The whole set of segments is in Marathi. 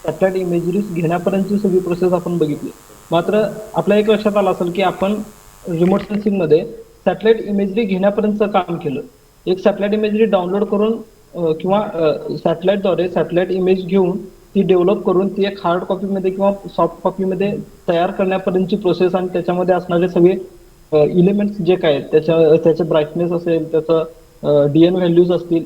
सॅटेलाइट इमेजरीज घेण्यापर्यंतची सगळी प्रोसेस आपण बघितली. मात्र आपल्या एक लक्षात आलं असेल की आपण रिमोट सेन्सिंग मध्ये सॅटेलाइट इमेजरी घेण्यापर्यंतचं काम केलं. एक सॅटेलाइट इमेजरी डाउनलोड करून किंवा सॅटेलाइटद्वारे सॅटेलाइट इमेज घेऊन ती डेव्हलप करून ती एक हार्ड कॉपीमध्ये किंवा सॉफ्ट कॉपीमध्ये तयार करण्यापर्यंतची प्रोसेस आणि त्याच्यामध्ये असणारे सगळे इलिमेंट्स जे काय आहेत, त्याचे ब्राईटनेस असेल, त्याचं डीएन व्हॅल्यूज असतील,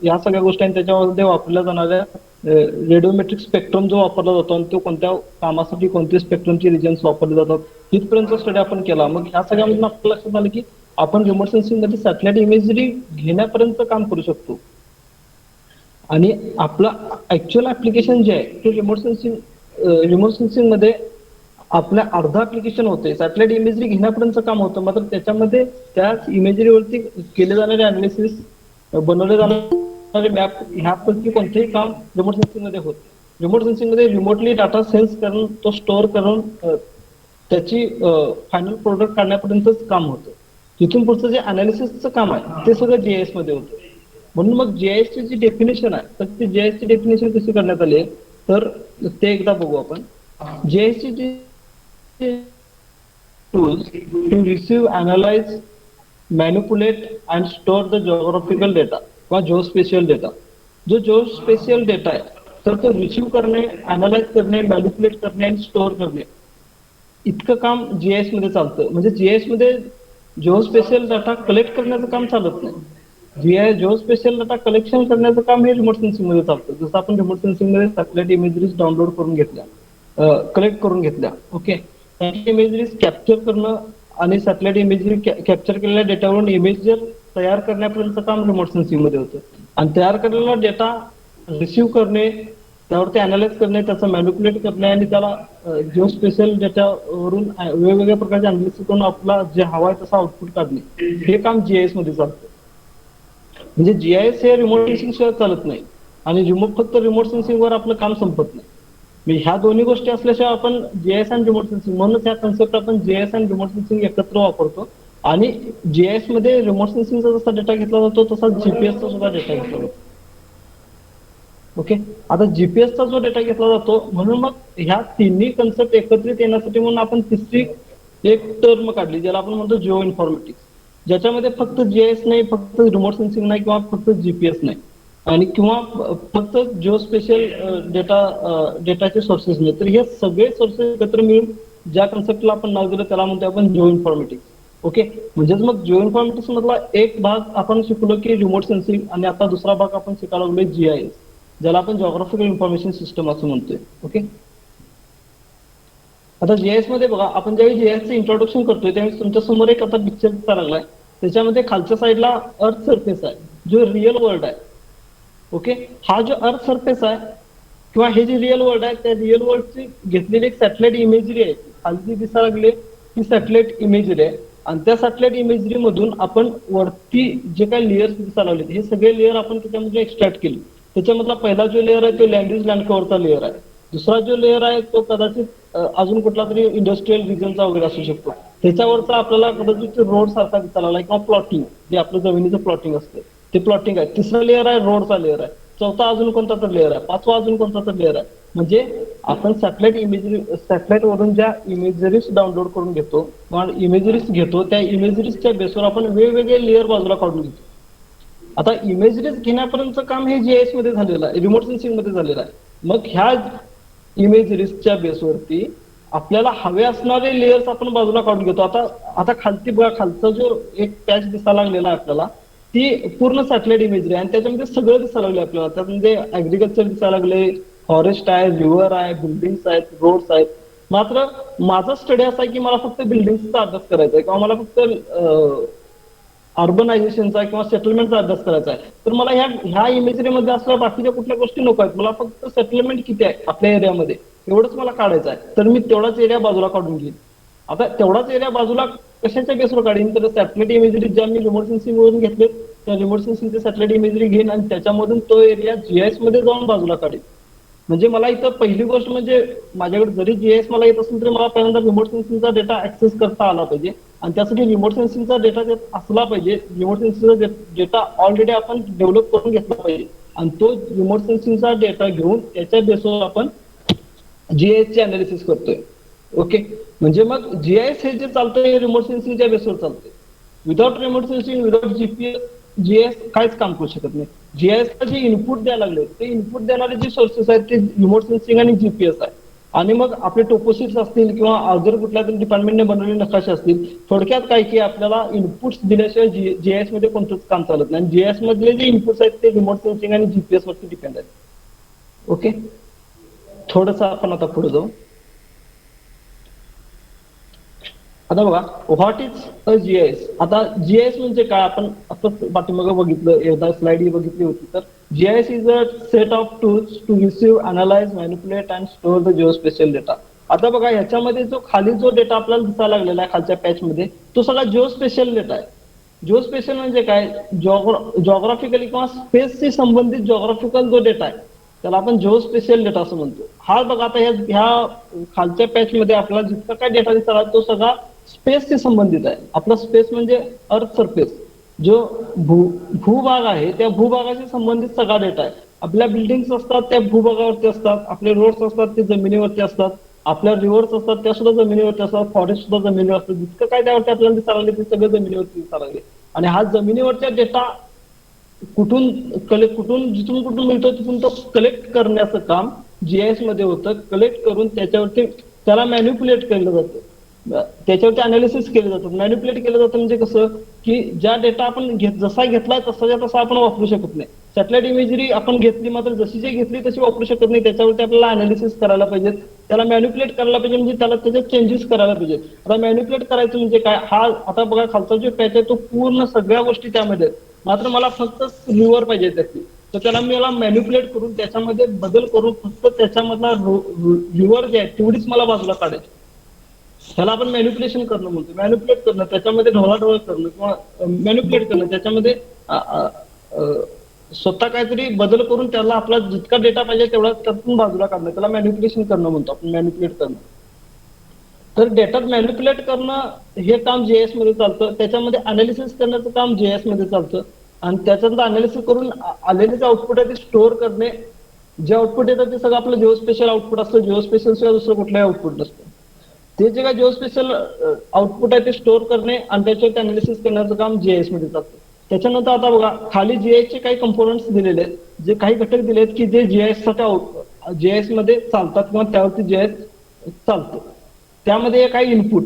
या सगळ्या गोष्टी आणि त्याच्यामध्ये वापरल्या जाणाऱ्या रेडिओमेट्रिक स्पेक्ट्रम जो वापरला जातो आणि तो कोणत्या कामासाठी कोणते स्पेक्ट्रमचे रिजन्स वापरले जातात तिथपर्यंतचा स्टडी आपण केला. मग ह्या सगळ्यामधून आपल्या लक्षात आलं की आपण रिमोट सेन्सिंग मध्ये सॅटेलाइट इमेजरी घेण्यापर्यंत काम करू शकतो. आणि आपलं ऍक्च्युअल ऍप्लिकेशन जे आहे ते रिमोट सेन्सिंग मध्ये आपल्या अर्धा ऍप्लिकेशन होते सॅटेलाइट इमेजरी घेण्यापर्यंतचं काम होतं. मात्र त्याच्यामध्ये त्याच इमेजरीवरती केले जाणारे अनालिसिस, बनवले जाणारे मॅप ह्यापैकी कोणतेही काम रिमोट सेन्सिंग मध्ये होत. रिमोट सेन्सिंग मध्ये रिमोटली डाटा सेन्स करून तो स्टोअर करून त्याची फायनल प्रोडक्ट काढण्यापर्यंतच काम होतं. तिथून पुढचं जे अनालिसिसचं काम आहे ते सगळं जीआयएस मध्ये होतं. म्हणून मग जीआयएस ची जी डेफिनेशन आहे तर ती जीआयएस ची डेफिनेशन कशी करण्यात आली आहे तर ते एकदा बघू आपण. जीआयएस ची जी tools to receive, analyze, manipulate and store the geographical data किंवा geospatial data. जो geospatial data आहे तर तो रिसीव्ह करणे, अनालाइज करणे, मॅनिप्युलेट करणे आणि स्टोअर करणे इतकं काम जीआयएस मध्ये चालतं. म्हणजे जीआयएस मध्ये जिओस्पेशियल डाटा कलेक्ट करण्याचं काम चालत नाही. जिओस्पेशियल डाटा कलेक्शन करण्याचं काम हे रिमोट सेन्सिंग मध्ये चालतं. जसं आपण रिमोट सेन्सिंग मध्ये सॅटेलाइट इमेजरीज डाउनलोड करून घेतल्या, कलेक्ट करून घेतल्या, ओके, सॅटेलाइट इमेजरीज कॅप्चर करणं आणि सॅटेलाइट इमेजरी कॅप्चर केलेल्या डेटावरून इमेज तयार करण्यापर्यंतचं काम रिमोट सेन्सिंग मध्ये होतं. आणि तयार केलेला डेटा रिसीव्ह करणे, त्यावरती अनालाइज करणे, त्याचं मॅनिप्युलेट करणे आणि त्याला जिओस्पेशियल डेटावरून वेगवेगळ्या प्रकारचे अनालिसिस करून आपला जे हवा आहे तसा आउटपुट काढणे हे काम जीआयएस मध्ये चालतं. म्हणजे जीआयएस हे रिमोट सेन्सिंग शिवाय चालत नाही आणि फक्त रिमोट सेन्सिंग वर आपलं काम संपत नाही. म्हणजे ह्या दोन्ही गोष्टी असल्याशिवाय आपण जीआयएस आणि रिमोट सेन्सिंग, म्हणूनच ह्या कन्सेप्ट आपण जीआयएस आणि रिमोट सेन्सिंग एकत्र वापरतो. आणि जीआयएस मध्ये रिमोट सेन्सिंगचा जसा डेटा घेतला जातो तसा जीपीएसचा सुद्धा डेटा घेतला जातो. ओके, आता जीपीएसचा जो डेटा घेतला जातो म्हणून मग ह्या तिन्ही कन्सेप्ट एकत्रित येण्यासाठी म्हणून आपण तिसरी एक टर्म काढली ज्याला आपण म्हणतो जिओ इन्फॉर्मेटिक्स, ज्याच्यामध्ये फक्त जीआयएस नाही, फक्त रिमोट सेन्सिंग नाही किंवा फक्त जीपीएस नाही आणि किंवा फक्त जिओस्पेशियल डेटाचे सोर्सेस नाही, तर हे सगळे सोर्सेस एकत्र मिळून ज्या कन्सेप्टला आपण नाव दिलं त्याला म्हणतो आपण जिओ इन्फॉर्मेटिक्स. ओके, म्हणजेच मग जिओ इन्फॉर्मेटिक्स मधला एक भाग आपण शिकलो की रिमोट सेन्सिंग आणि आता दुसरा भाग आपण शिकायला लागलोय जीआयएस, ज्याला आपण जॉग्राफिकल इन्फॉर्मेशन सिस्टम असं म्हणतोय. ओके, आता जीआयएस मध्ये बघा, आपण ज्यावेळी जीआयएसचं इंट्रोडक्शन करतोय त्यावेळी तुमच्या समोर एक आता पिक्चर दिसायला लागलाय. त्याच्यामध्ये खालच्या साईडला अर्थ सरफेस आहे जो रिअल वर्ल्ड आहे. ओके, हा जो अर्थ सरफेस आहे किंवा हे जे रिअल वर्ल्ड आहे त्या रिअल वर्ल्डची घेतलेली एक सॅटेलाइट इमेजरी आहे, खालची दिसायला लागली ही सॅटेलाइट इमेजरी आहे. आणि त्या सॅटेलाइट इमेजरी मधून आपण वरती जे काही लेअर्स दिसायला लागले हे सगळे लेअर आपण त्याच्यामध्ये एक्स्ट्रॅक्ट केले. त्याच्यामधला पहिला जो लेअर आहे तो लँड यूज लँड कव्हरचा लेअर आहे. दुसरा जो लेअर आहे तो कदाचित अजून कुठला तरी इंडस्ट्रियल रिजनचा वगैरे असू शकतो. त्याच्यावरचा आपल्याला कदाचित रोड सारखा दिसायला लागला किंवा प्लॉटिंग, जे आपलं जमिनीचं प्लॉटिंग असतं ते प्लॉटिंग आहे. तिसरा लेअर आहे रोडचा लेअर आहे. चौथा अजून कोणता तर लेअर आहे. पाचवा अजून कोणता तर लेअर आहे. म्हणजे आपण सॅटेलाइट वरून ज्या इमेजरीज डाउनलोड करून घेतो किंवा इमेजरीज घेतो त्या इमेजरीजच्या बेसवर आपण वेगवेगळे लेअर बाजूला काढून घेतो. आता इमेजरीज घेण्यापर्यंतचं काम हे जीआयएस मध्ये झालेलं आहे, रिमोट सेन्सिंग मध्ये झालेलं आहे. मग ह्या इमेजरीजच्या बेसवरती आपल्याला हवे असणारे लेयर्स आपण बाजूला काढून घेतो. आता खालती बघा, खालचा जो एक पॅच दिसायला लागलेला आहे आपल्याला ती पूर्ण सॅटेलाइट इमेजरी आहे आणि त्याच्यामध्ये सगळं दिसायला लागले आपल्याला. त्यामध्ये ऍग्रिकल्चर दिसायला लागले, फॉरेस्ट आहे, रिव्हर आहे, बिल्डिंग्स आहेत, रोड्स आहेत. मात्र माझा स्टडी असा आहे की मला फक्त बिल्डिंग्सचा अभ्यास करायचा आहे किंवा मला फक्त अर्बनायझेशनचा किंवा सेटलमेंटचा अभ्यास करायचा आहे. तर मला ह्या इमेजरीमध्ये असल्या बाकीच्या कुठल्या गोष्टी नको आहेत. मला फक्त सेटलमेंट किती आहे आपल्या एरियामध्ये एवढंच मला काढायचं आहे. तर मी तेवढाच एरिया बाजूला काढून घेईन. आता तेवढाच एरिया बाजूला कशाच्या बेसवर काढीन तर सॅटेलाइट इमेजरी ज्या मी रिमोट सेन्सिंग वरून घेतले त्या रिमोट सेन्सिंगचे सॅटेलाइट इमेजरी घेईन आणि त्याच्यामधून तो एरिया जीआयएस मध्ये जाऊन बाजूला काढेन. म्हणजे मला इथं पहिली गोष्ट म्हणजे माझ्याकडे जरी जीआयएस मला येत असेल तरी मला पहिल्यांदा रिमोट सेन्सिंगचा डेटा ऍक्सेस करता आला पाहिजे आणि त्यासाठी रिमोट सेन्सिंगचा डेटा असला पाहिजे. रिमोट सेन्सिंगचा डेटा ऑलरेडी आपण डेव्हलप करून घेतला पाहिजे आणि तो रिमोट सेन्सिंगचा डेटा घेऊन त्याच्या बेसवर आपण जीआयएस चे अनालिसिस करतोय. ओके, म्हणजे मग जीआयएस हे जे चालतंय हे रिमोट सेन्सिंगच्या बेसवर चालतंय. Without remote sensing, without GPS, GIS काहीच काम करू शकत नाही. जीआयएसला जे इनपुट द्यायला लागले ते इनपुट देणारे जे सोर्सेस आहेत ते रिमोट सेन्सिंग आणि जीपीएस आहे. आणि मग आपले टोपोशिप्स असतील किंवा अदर कुठल्या तरी डिपार्टमेंटने बनवलेले नकाशे असतील, थोडक्यात काय की आपल्याला इनपुट्स दिल्याशिवाय जीआयएस मध्ये कोणतंच काम चालत नाही. जीआयएस मधले जे इनपुट्स आहेत ते रिमोट सेन्सिंग आणि जीपीएस वरती डिपेंड आहेत. ओके, थोडंसं आपण आता पुढे जाऊ. आता बघा, व्हॉट इज अ जीआयएस. आता जीआयएस म्हणजे काय, आपण आता पाठीमागं बघितलं, एकदा स्लाइड बघितली होती. तर GIS is a set of tools to receive, analyse, manipulate and store the geospatial data. आता बघा, ह्याच्यामध्ये जो खाली जो डेटा आपल्याला दिसायला लागलेला आहे खालच्या पॅच मध्ये, तो सगळा जिओस्पेशियल डेटा आहे. जिओस्पेशियल म्हणजे काय, जॉग्राफिकली किंवा स्पेसशी संबंधित जॉग्राफिकल जो डेटा आहे त्याला आपण जिओस्पेशियल डेटा असं म्हणतो. हा बघा, आता ह्या खालच्या पॅच मध्ये आपल्याला जितका काय डेटा दिसला तो सगळा स्पेसशी संबंधित आहे. आपला स्पेस म्हणजे अर्थ सरफेस, जो भूभाग आहे त्या भूभागाशी संबंधित सगळा डेटा आहे. आपल्या बिल्डिंग्स असतात त्या भूभागावरती असतात, आपले रोड्स असतात ते जमिनीवरती असतात, आपल्या रिव्हर्स असतात त्या सुद्धा जमिनीवरती असतात, फॉरेस्ट सुद्धा जमिनीवर असतात. जितकं काय त्यावरती आपल्याला दिसायला लागले ते सगळं जमिनीवरती दिसायला लागले. आणि हा जमिनीवरचा डेटा कुठून जिथून कुठून मिळतो तिथून तो कलेक्ट करण्याचं काम जीआयएस मध्ये होतं. कलेक्ट करून त्याच्यावरती त्याला मॅन्युप्युलेट केलं जातं, त्याच्यावरती अनालिसिस केलं जातं. मॅन्युप्युलेट केलं जातं म्हणजे कसं की ज्या डेटा आपण जसा घेतलाय तसा आपण वापरू शकत नाही. सॅटेलाइट इमेजरी आपण घेतली मात्र जशी जी घेतली तशी वापरू शकत नाही. त्याच्यावरती आपल्याला अनालिसिस करायला पाहिजे, त्याला मॅन्युप्युलेट करायला पाहिजे, म्हणजे त्याला त्याच्यात चेंजेस करायला पाहिजे. आता मॅन्युप्युलेट करायचं म्हणजे काय, हा आता बघा खालचा जो पॅच आहे तो पूर्ण सगळ्या गोष्टी त्यामध्ये आहेत. मात्र मला फक्त रिव्हर पाहिजे त्याची, तर त्याला मला मॅन्युप्युलेट करून त्याच्यामध्ये बदल करून फक्त त्याच्यामधला रिव्हर जे आहे तेवढीच मला बाजूला काढायची. त्याला आपण मॅन्युप्युलेशन करणं म्हणतो. मॅन्युप्युलेट करणं, त्याच्यामध्ये ढवळाढवळ करणं किंवा मॅन्युप्युलेट करणं, त्याच्यामध्ये स्वतः काहीतरी बदल करून त्याला आपला जितका डेटा पाहिजे तेवढा त्यातून बाजूला काढणं, त्याला मॅन्युप्युलेशन करणं म्हणतो आपण, मॅन्युप्युलेट करणं. तर डेटा मॅन्युप्युलेट करणं हे काम जीआयएस मध्ये चालतं. त्याच्यामध्ये अनालिसिस करण्याचं काम जीआयएस मध्ये चालतं. आणि त्याच्यानंतर अनालिसिस करून आलेले जे आउटपुट आहे ते स्टोअर करणे. जे आउटपुट येतं ते सगळं आपलं जिओस्पेशियल आउटपुट असतं. जिओस्पेशियल शिवाय दुसरं कुठलंही आउटपुट नसतं. ते जे काय जिओस्पेशियल आउटपुट आहे ते स्टोअर करणे आणि त्याच्यावरती अनालिसिस करण्याचं काम जीआयएस मध्ये चालतं. त्याच्यानंतर आता बघा, खाली जीआयएस चे काही कंपोनंट्स दिलेले आहेत, जे काही घटक दिले आहेत की जे जीआयएस साठी जीआयएस मध्ये चालतात किंवा त्यावरती जीआयएस चालतं. त्यामध्ये काही इनपुट,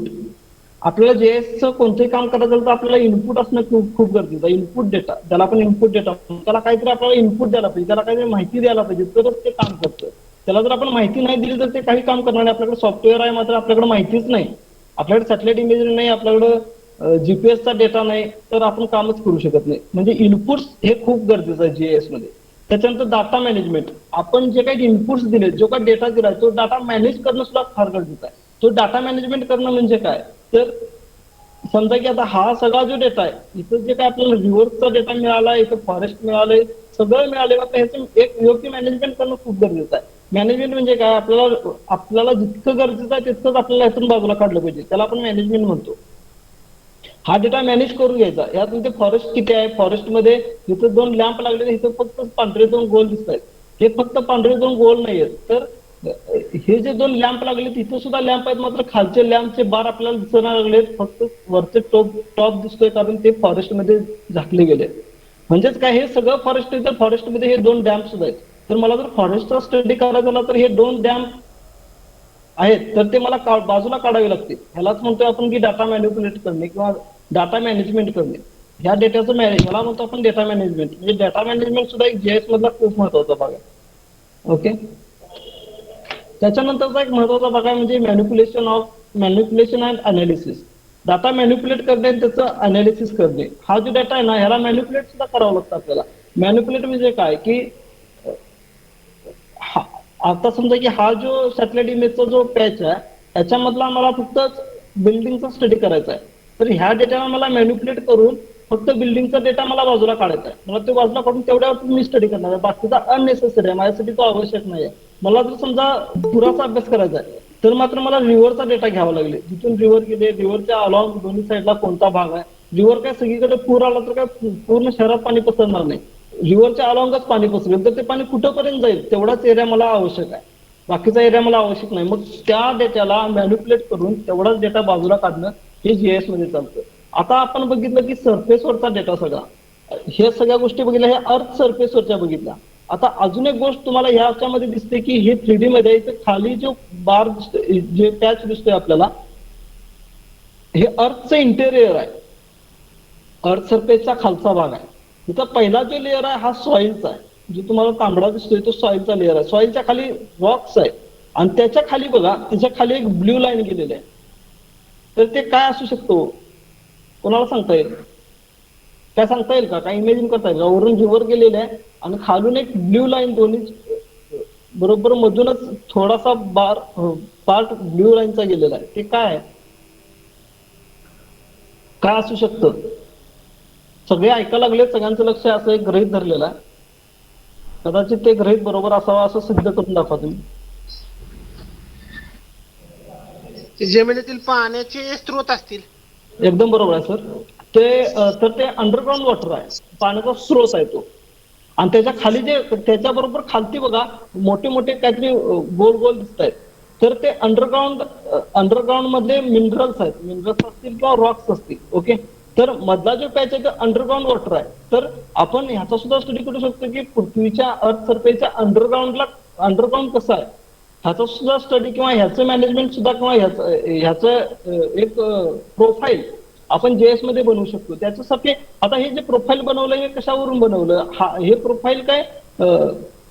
आपल्याला जीआयएसचं कोणतंही काम करायचं तर आपल्याला इनपुट असणं खूप गरजेचं आहे. इनपुट डेटा, ज्याला आपण इनपुट डेटा, त्याला काहीतरी आपल्याला इनपुट द्यायला पाहिजे, त्याला काहीतरी माहिती द्यायला पाहिजे, तरच ते काम करतं. त्याला जर आपण माहिती नाही दिली तर ते काही काम करणार नाही. आपल्याकडे सॉफ्टवेअर आहे मात्र आपल्याकडे माहितीच नाही, आपल्याकडे सॅटेलाइट इमेजरी नाही, आपल्याकडे जीपीएसचा डेटा नाही, तर आपण कामच करू शकत नाही. म्हणजे इनपुट्स हे खूप गरजेचं आहे जीआयएस मध्ये. त्याच्यानंतर डाटा मॅनेजमेंट, आपण जे काही इनपुट्स दिले, जो काही डेटा दिलाय तो डाटा मॅनेज करणं सुद्धा फार गरजेचं आहे. तो डाटा मॅनेजमेंट करणं म्हणजे काय, तर समजा की आता हा सगळा जो डेटा आहे, इथं जे काय आपल्याला रिव्हर्सचा डेटा मिळाला, इथं फॉरेस्ट मिळालंय, सगळं मिळाले, ह्याचं एक योग्य मॅनेजमेंट करणं खूप गरजेचं आहे. मॅनेजमेंट म्हणजे काय, आपल्याला जितकं गरजेचं आहे तितकंच आपल्याला ह्यातून बाजूला काढलं पाहिजे, त्याला आपण मॅनेजमेंट म्हणतो. हा डेटा मॅनेज करून घ्यायचा. यात फॉरेस्ट किती आहे, फॉरेस्टमध्ये इथं 2 लॅम्प लागलेले, इथं फक्त पांढरे 2 गोल दिसत आहेत. हे फक्त पांढरे 2 गोल नाही आहेत, तर हे जे 2 लॅम्प लागले तिथे सुद्धा लॅम्प आहेत, मात्र खालचे लॅम्पचे बार आपल्याला दिसणार लागलेत, फक्त वरचे टॉप दिसतोय कारण ते फॉरेस्टमध्ये झाकले गेले. म्हणजेच काय, हे सगळं फॉरेस्ट आहे, तर फॉरेस्टमध्ये हे 2 डॅम सुद्धा आहेत. तर मला जर फॉरेस्टचा स्टडी करायचा झाला तर हे 2 डॅम आहेत तर ते मला बाजूला काढावे लागतील. ह्यालाच म्हणतोय आपण की डाटा मॅन्युप्युलेट करणे किंवा डाटा मॅनेजमेंट करणे. ह्या डेटाचं ह्याला म्हणतो आपण डेटा मॅनेजमेंट. म्हणजे डाटा मॅनेजमेंट सुद्धा एक जीआयएस मधला खूप महत्वाचा भाग आहे. ओके, त्याच्यानंतरचा एक महत्वाचा भाग आहे म्हणजे manipulation and analysis. Data manipulate करणे आणि त्याचं अनालिसिस करणे. हा जो डाटा आहे ना, ह्याला मॅन्युप्युलेट सुद्धा करावं लागतं आपल्याला. मॅन्युप्युलेट म्हणजे काय की आता समजा की हा जो सॅटेलाइट इमेजचा जो पॅच आहे त्याच्यामधला मला फक्त बिल्डिंगचा स्टडी करायचा आहे, तर ह्या डेटाला मला मॅन्युप्युलेट करून फक्त बिल्डिंगचा डेटा मला बाजूला काढायचा आहे. मला ते बाजूला काढून तेवढ्यावर मी स्टडी करणार आहे, बाकीचा अननेसेसरी आहे, माझ्यासाठी तो आवश्यक नाही आहे. मला जर समजा पुराचा अभ्यास करायचा आहे तर मात्र मला रिव्हरचा डेटा घ्यावा लागेल. जिथून रिव्हर गेले, रिव्हरच्या अलॉंग दोन्ही साईडला कोणता भाग आहे, रिव्हर काय सगळीकडे पूर आला तर काय पूर्ण शहरात पाणी पसरणार नाही. रिव्हरच्या अलॉंगच पाणी पसरेल, तर ते पाणी कुठंपर्यंत जाईल तेवढाच एरिया मला आवश्यक आहे, बाकीचा एरिया मला आवश्यक नाही. मग त्या डेटाला मॅन्युप्युलेट करून तेवढाच डेटा बाजूला काढणं हे जीआयएस मध्ये चालतं. आता आपण बघितलं की सरफेसवरचा डेटा सगळा, हे सगळ्या गोष्टी बघितल्या, हे अर्थ सरफेसवरच्या बघितल्या. आता अजून एक गोष्ट तुम्हाला ह्याच्यामध्ये दिसते की हे 3D मध्ये इथे खाली जो बार दिसतोय, जे पॅच दिसतोय आपल्याला, हे अर्थचं इंटेरियर आहे, अर्थ सरफेसचा खालचा भाग आहे. तिथं पहिला जो लेअर आहे हा सॉइलचा आहे, जो तुम्हाला तांबडा दिसतोय तो सॉइलचा लेअर आहे. सॉइलच्या खाली रॉक्स आहे आणि त्याच्या खाली बघा, त्याच्या खाली एक ब्ल्यू लाईन गेलेली आहे. तर ते काय असू शकतो, कोणाला सांगता येईल? काय सांगता येईल का? काय इमेजिन करता येईल का? वरून रिव्हर गेलेले आहे आणि खालून एक ब्ल्यू लाईन, दोन्ही बरोबर मधूनच थोडासा बार पार्ट ब्ल्यू लाईनचा गेलेला आहे. ते काय आहे, काय असू शकतं? सगळे ऐकायला लागले, सगळ्यांचं लक्ष असं एक गृहीत धरलेलं आहे. कदाचित ते गृहीत बरोबर असावं असं सिद्ध करून दाखवा तुम्ही. जमिनीतील पाण्याचे स्रोत असतील. एकदम बरोबर आहे सर. तर ते अंडरग्राऊंड वॉटर आहे, पाण्याचा स्रोत आहे तो. आणि त्याच्या खाली जे, त्याच्या बरोबर खालती बघा मोठे मोठे काहीतरी गोल गोल दिसत आहेत, तर ते अंडरग्राऊंड मधले मिनरल्स आहेत, मिनरल्स असतील किंवा रॉक्स असतील. ओके, तर मधला जो पॅच आहे तो अंडरग्राऊंड वॉटर आहे. तर आपण ह्याचा सुद्धा स्टडी करू शकतो की पृथ्वीच्या अर्थ सरफेसच्या अंडरग्राऊंड कसं आहे, ह्याचा सुद्धा स्टडी किंवा ह्याचं मॅनेजमेंट सुद्धा किंवा ह्याचं एक प्रोफाईल आपण जेएस मध्ये बनवू शकतो. त्याच्यासाठी आता हे जे प्रोफाईल बनवलं हे कशावरून बनवलं, हे प्रोफाईल काय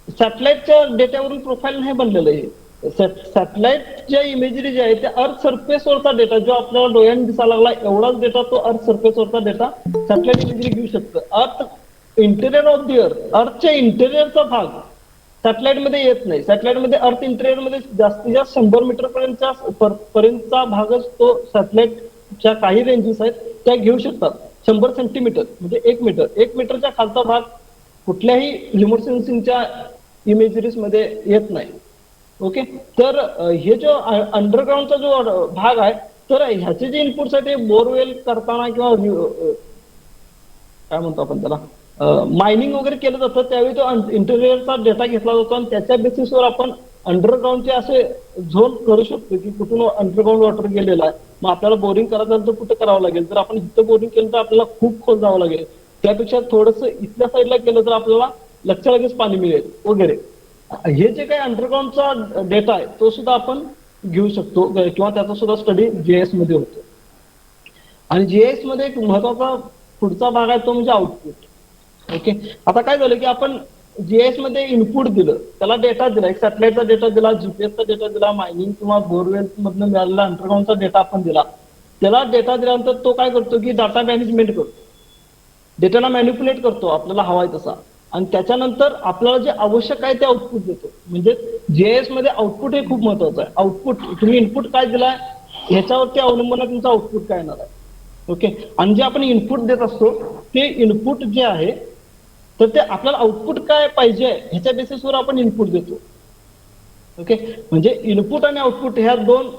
सॅटेलाइटच्या डेटावरून प्रोफाईल नाही बनलेलं. हे सॅटेलाइटच्या इमेजरी जे आहे त्या अर्थ सरफेसवरचा डेटा, जो आपल्याला डोळ्यांनी दिसायला लागला एवढाच डेटा तो अर्थ सरफेसवरचा डेटा सॅटेलाइट इमेजरी घेऊ शकतं. अर्थ इंटेरियर ऑफ दी अर्थ, अर्थच्या इंटेरियरचा भाग सॅटेलाइट मध्ये येत नाही. सॅटेलाइट मध्ये अर्थ इंटेरियर मध्ये जास्तीत जास्त 100 मीटर पर्यंतचा भागच तो सॅटेलाइटच्या काही रेंजेस आहेत त्या घेऊ शकतात. 100 सेंटीमीटर म्हणजे 1 मीटर, 1 मीटरच्या खालचा भाग कुठल्याही रिमोट सेन्सिंगच्या इमेजरीज मध्ये येत नाही. ओके, तर हे जो अंडरग्राऊंडचा जो भाग आहे, तर ह्याचे जे इनपुट्स आहेत ते बोरवेल करताना किंवा काय म्हणतो आपण त्याला मायनिंग वगैरे केलं जातं, त्यावेळी तो इंटेरियरचा डेटा घेतला जातो आणि त्याच्या बेसिसवर आपण अंडरग्राऊंडचे असे झोन करू शकतो की कुठून अंडरग्राऊंड वॉटर गेलेला आहे. मग आपल्याला बोरिंग करायचं तर कुठं करावं लागेल, तर आपण इथं बोरिंग केलं तर आपल्याला खूप खोल जावं लागेल, त्यापेक्षा थोडंसं इथल्या साईडला केलं तर आपल्याला लगच्या लगेच पाणी मिळेल वगैरे. हे जे काही अंडरग्राऊंडचा डेटा आहे तो सुद्धा आपण घेऊ शकतो किंवा त्याचा सुद्धा स्टडी जीएस मध्ये होतो. आणि जीएस मध्ये एक महत्वाचा पुढचा भाग आहे तो म्हणजे आउटपुट. ओके, आता काय झालं की आपण जीएस मध्ये इनपुट दिलं, त्याला डेटा दिला, एक सॅटेलाइटचा डेटा दिला, जीपीएसचा डेटा दिला, मायनिंग किंवा बोरवेल मधनं मिळालेला अंडरग्राऊंडचा डेटा आपण दिला. त्याला डेटा दिल्यानंतर तो काय करतो की डाटा मॅनेजमेंट करतो, डेटाला मॅन्युप्युलेट करतो आपल्याला हवाय तसा, आणि त्याच्यानंतर आपल्याला जे आवश्यक आहे ते आउटपुट देतो. म्हणजे जीएस मध्ये आउटपुट हे खूप महत्वाचं आहे. आउटपुट तुम्ही इनपुट काय दिलाय ह्याच्यावरती अवलंबून तुमचं आउटपुट काय येणार आहे. ओके, आणि जे आपण इनपुट देत असतो ते इनपुट जे आहे तर ते आपल्याला आउटपुट काय पाहिजे ह्याच्या बेसिसवर आपण इनपुट देतो. ओके, म्हणजे इनपुट आणि आउटपुट ह्या दोन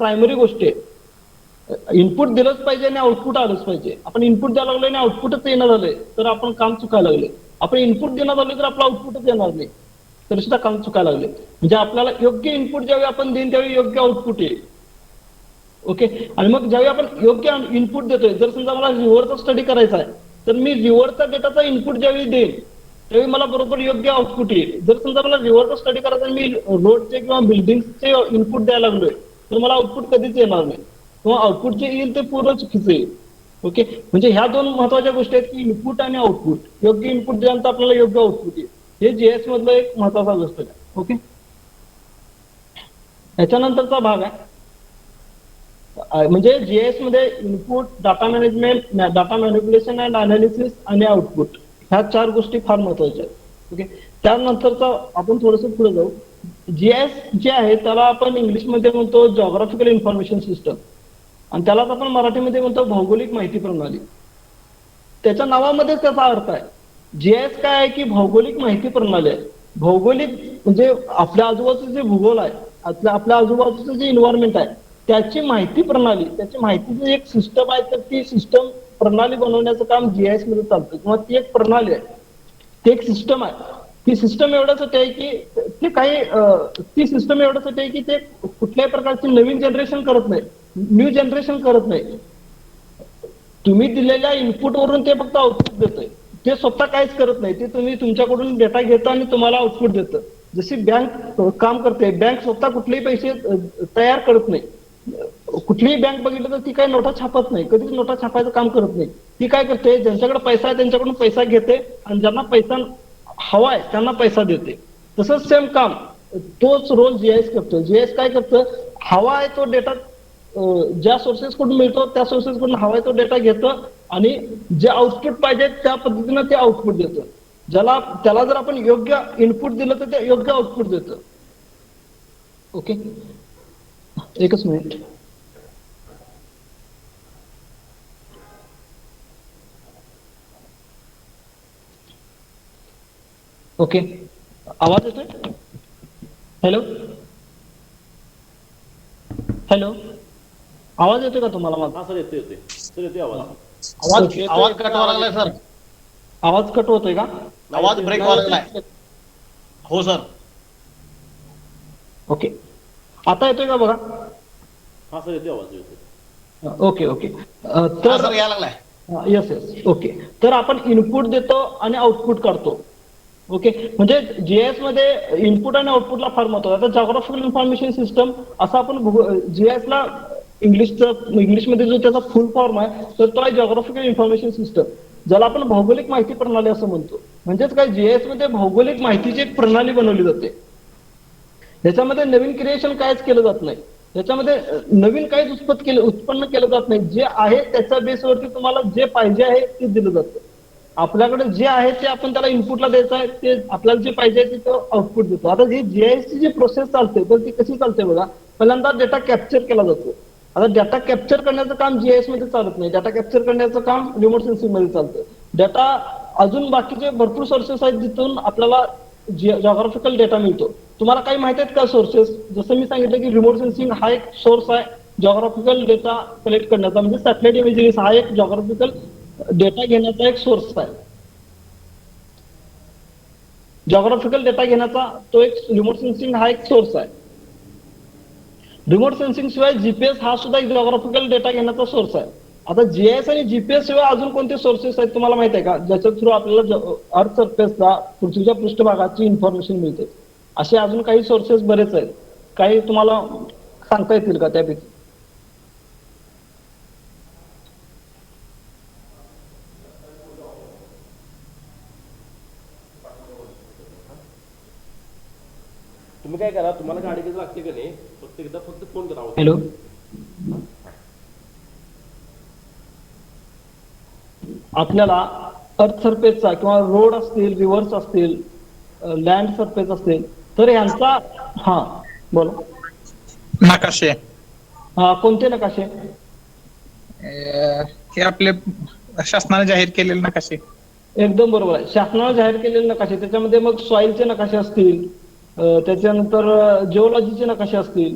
प्रायमरी गोष्टी आहेत. इनपुट दिलंच पाहिजे आणि आउटपुट आलंच पाहिजे. आपण इनपुट द्यायला लागलो आणि आउटपुटच येणार झालंय तर आपण काम चुकायला लागले. आपण इनपुट देण्यात आले तर आपलं आउटपुटच येणार नाही तर सुद्धा काम चुकायला लागले. म्हणजे आपल्याला योग्य इनपुट ज्यावेळी आपण देईन त्यावेळी योग्य आउटपुट येईल. ओके, आणि मग ज्यावेळी आपण योग्य इनपुट देतोय, जर समजा मला रिव्हरचा स्टडी करायचा आहे तर मी रिव्हरचा डेटाचा इनपुट ज्यावेळी देईन त्यावेळी मला बरोबर योग्य आउटपुट येईल. जर समजा मला रिव्हरचा स्टडी करायचा आणि मी रोडचे किंवा बिल्डिंगचे इनपुट द्यायला लागलोय तर मला आउटपुट कधीच येणार नाही किंवा आउटपुट जे येईल ते पूर्ण चुकीचं येईल. ओके, म्हणजे ह्या दोन महत्वाच्या गोष्टी आहेत की इनपुट आणि आउटपुट. योग्य इनपुट दिल्यानंतर आपल्याला योग्य आउटपुट येईल. हे जीएस मधलं एक महत्वाचा गोष्ट आहे. ओके, याच्यानंतरचा भाग आहे म्हणजे जीएस मध्ये input, data management, data manipulation and analysis आणि आउटपुट, ह्या 4 गोष्टी फार महत्वाच्या आहेत. ओके, त्यानंतरचा आपण थोडंसं पुढे जाऊ. जीएस जे आहे त्याला आपण इंग्लिशमध्ये म्हणतो जॉग्राफिकल इन्फॉर्मेशन सिस्टम आणि त्यालाच आपण मराठीमध्ये म्हणतो भौगोलिक माहिती प्रणाली. त्याच्या नावामध्येच त्याचा अर्थ आहे. जीएस काय आहे की भौगोलिक माहिती प्रणाली आहे. भौगोलिक म्हणजे आपल्या आजूबाजूचं जे भूगोल आहे, आपल्या आजूबाजूचं जे इन्व्हायरमेंट आहे त्याची माहिती प्रणाली, त्याची माहितीची एक सिस्टम आहे, तर ती सिस्टम प्रणाली बनवण्याचं काम जीआयएस मध्ये चालतं किंवा ती एक प्रणाली आहे. ती एक सिस्टम आहे. ती सिस्टम एवढ्यासाठी आहे की ते काही ती सिस्टम एवढ्यासाठी आहे की ते कुठल्याही प्रकारची नवीन जनरेशन करत नाही, न्यू जनरेशन करत नाही. तुम्ही दिलेल्या इनपुट वरून ते फक्त आउटपुट देतंय. ते स्वतः काहीच करत नाही. ते तुम्ही तुमच्याकडून डेटा घेतं आणि तुम्हाला आउटपुट देतं. जशी बँक काम करते, बँक स्वतः कुठलेही पैसे तयार करत नाही. कुठलीही बँक बघितलं तर ती काही नोटा छापत नाही, कधीच नोटा छापायचं काम करत नाही. ती काय करते, ज्यांच्याकडे पैसा आहे त्यांच्याकडून पैसा घेते आणि ज्यांना पैसा हवाय त्यांना पैसा देते. तसंच सेम काम तोच रोल जीआयएस करतो. जीआयएस काय करतं, हवा आहे तो डेटा ज्या सोर्सेस कडून मिळतो त्या सोर्सेस कडून हवाय तो डेटा घेतं आणि जे आउटपुट पाहिजे त्या पद्धतीनं ते आउटपुट देतं. त्याला जर आपण योग्य इनपुट दिलं तर ते योग्य आउटपुट देतं. ओके, एकच मिनिट. ओके, आवाज येतोय? हॅलो हॅलो, आवाज येतोय का तुम्हाला माझा? हा सर, येतोय सर, येतोय आवाज. आवाज कट व्हायला लागलाय सर. आवाज कट होतोय का? आवाज ब्रेक व्हायला लागलाय. हो सर. ओके, आता येतोय का बघा? हा सर, येतोय आवाज, येतोय. Okay okay. तर सर यायला लागलाय. Yes yes. ओके, तर आपण इनपुट देतो आणि आउटपुट काढतो. ओके, म्हणजे जीआयएस मध्ये इनपुट आणि आउटपुटला फार महत्व आहे. आता जॉग्राफिकल इन्फॉर्मेशन सिस्टम असं आपण जीआयएस ला इंग्लिशमध्ये जो त्याचा फुल फॉर्म आहे तर तो आहे जॉग्राफिकल इन्फॉर्मेशन सिस्टम, ज्याला आपण भौगोलिक माहिती प्रणाली असं म्हणतो. म्हणजेच काय, जीआयएस मध्ये भौगोलिक माहितीची एक प्रणाली बनवली जाते. याच्यामध्ये नवीन क्रिएशन काहीच केलं जात नाही. याच्यामध्ये नवीन काहीच उत्पन्न केलं जात नाही. जे आहे त्याच्या बेसवरती तुम्हाला जे पाहिजे आहे ते दिलं जातं. आपल्याकडे जे आहे ते आपण त्याला इनपुटला द्यायचं आहे, ते आपल्याला जे पाहिजे ते तो आउटपुट देतो. आता जी जीआयएसची जी प्रोसेस चालते तर ती कशी चालते बघा. पहिल्यांदा डेटा कॅप्चर केला जातो. आता डेटा कॅप्चर करण्याचं काम जीआयएस मध्ये चालत नाही. डेटा कॅप्चर करण्याचं काम रिमोट सेन्सिंग मध्ये चालतं. डेटा अजून बाकीचे भरपूर सोर्सेस आहेत जिथून आपल्याला जॉग्राफिकल डेटा मिळतो. तुम्हाला काही माहित आहेत का सोर्सेस? जसं मी सांगितलं की रिमोट सेन्सिंग हा एक सोर्स आहे जॉग्राफिकल डेटा कलेक्ट करण्याचा, म्हणजे सॅटेलाइट इमेजेस हा एक जॉग्राफिकल डेटा घेण्याचा एक सोर्स आहे. जॉग्राफिकल डेटा घेण्याचा तो एक रिमोट सेन्सिंग हा एक सोर्स आहे. रिमोट सेन्सिंग शिवाय जीपीएस हा सुद्धा एक जॉग्राफिकल डेटा घेण्याचा सोर्स आहे. आता जीआयएस आणि जीपीएस शिवाय अजून कोणते सोर्सेस आहेत तुम्हाला माहित आहे का, ज्याच्या थ्रू आपल्याला अर्थ सरफेसचा, पृथ्वीच्या पृष्ठभागाची इन्फॉर्मेशन मिळते? असे अजून काही सोर्सेस बरेच आहेत. काही तुम्हाला सांगता येतील का त्यापैकी? तुम्ही काय करा, तुम्हाला गाडी कधी लागते का नाही, फक्त फोन करा. हॅलो, आपल्याला अर्थ सरफेसचा किंवा रोड असतील, रिव्हर्स असतील, लँड सरफेस असतील तर यांचा हा बोला. नकाशे हा, कोणते नकाशे? हे आपले शासनाने जाहीर केलेले नकाशे. एकदम बरोबर आहे, शासनाने जाहीर केलेले नकाशे. त्याच्यामध्ये मग सॉइलचे नकाशे असतील, त्याच्यानंतर जिओलॉजीचे नकाशे असतील,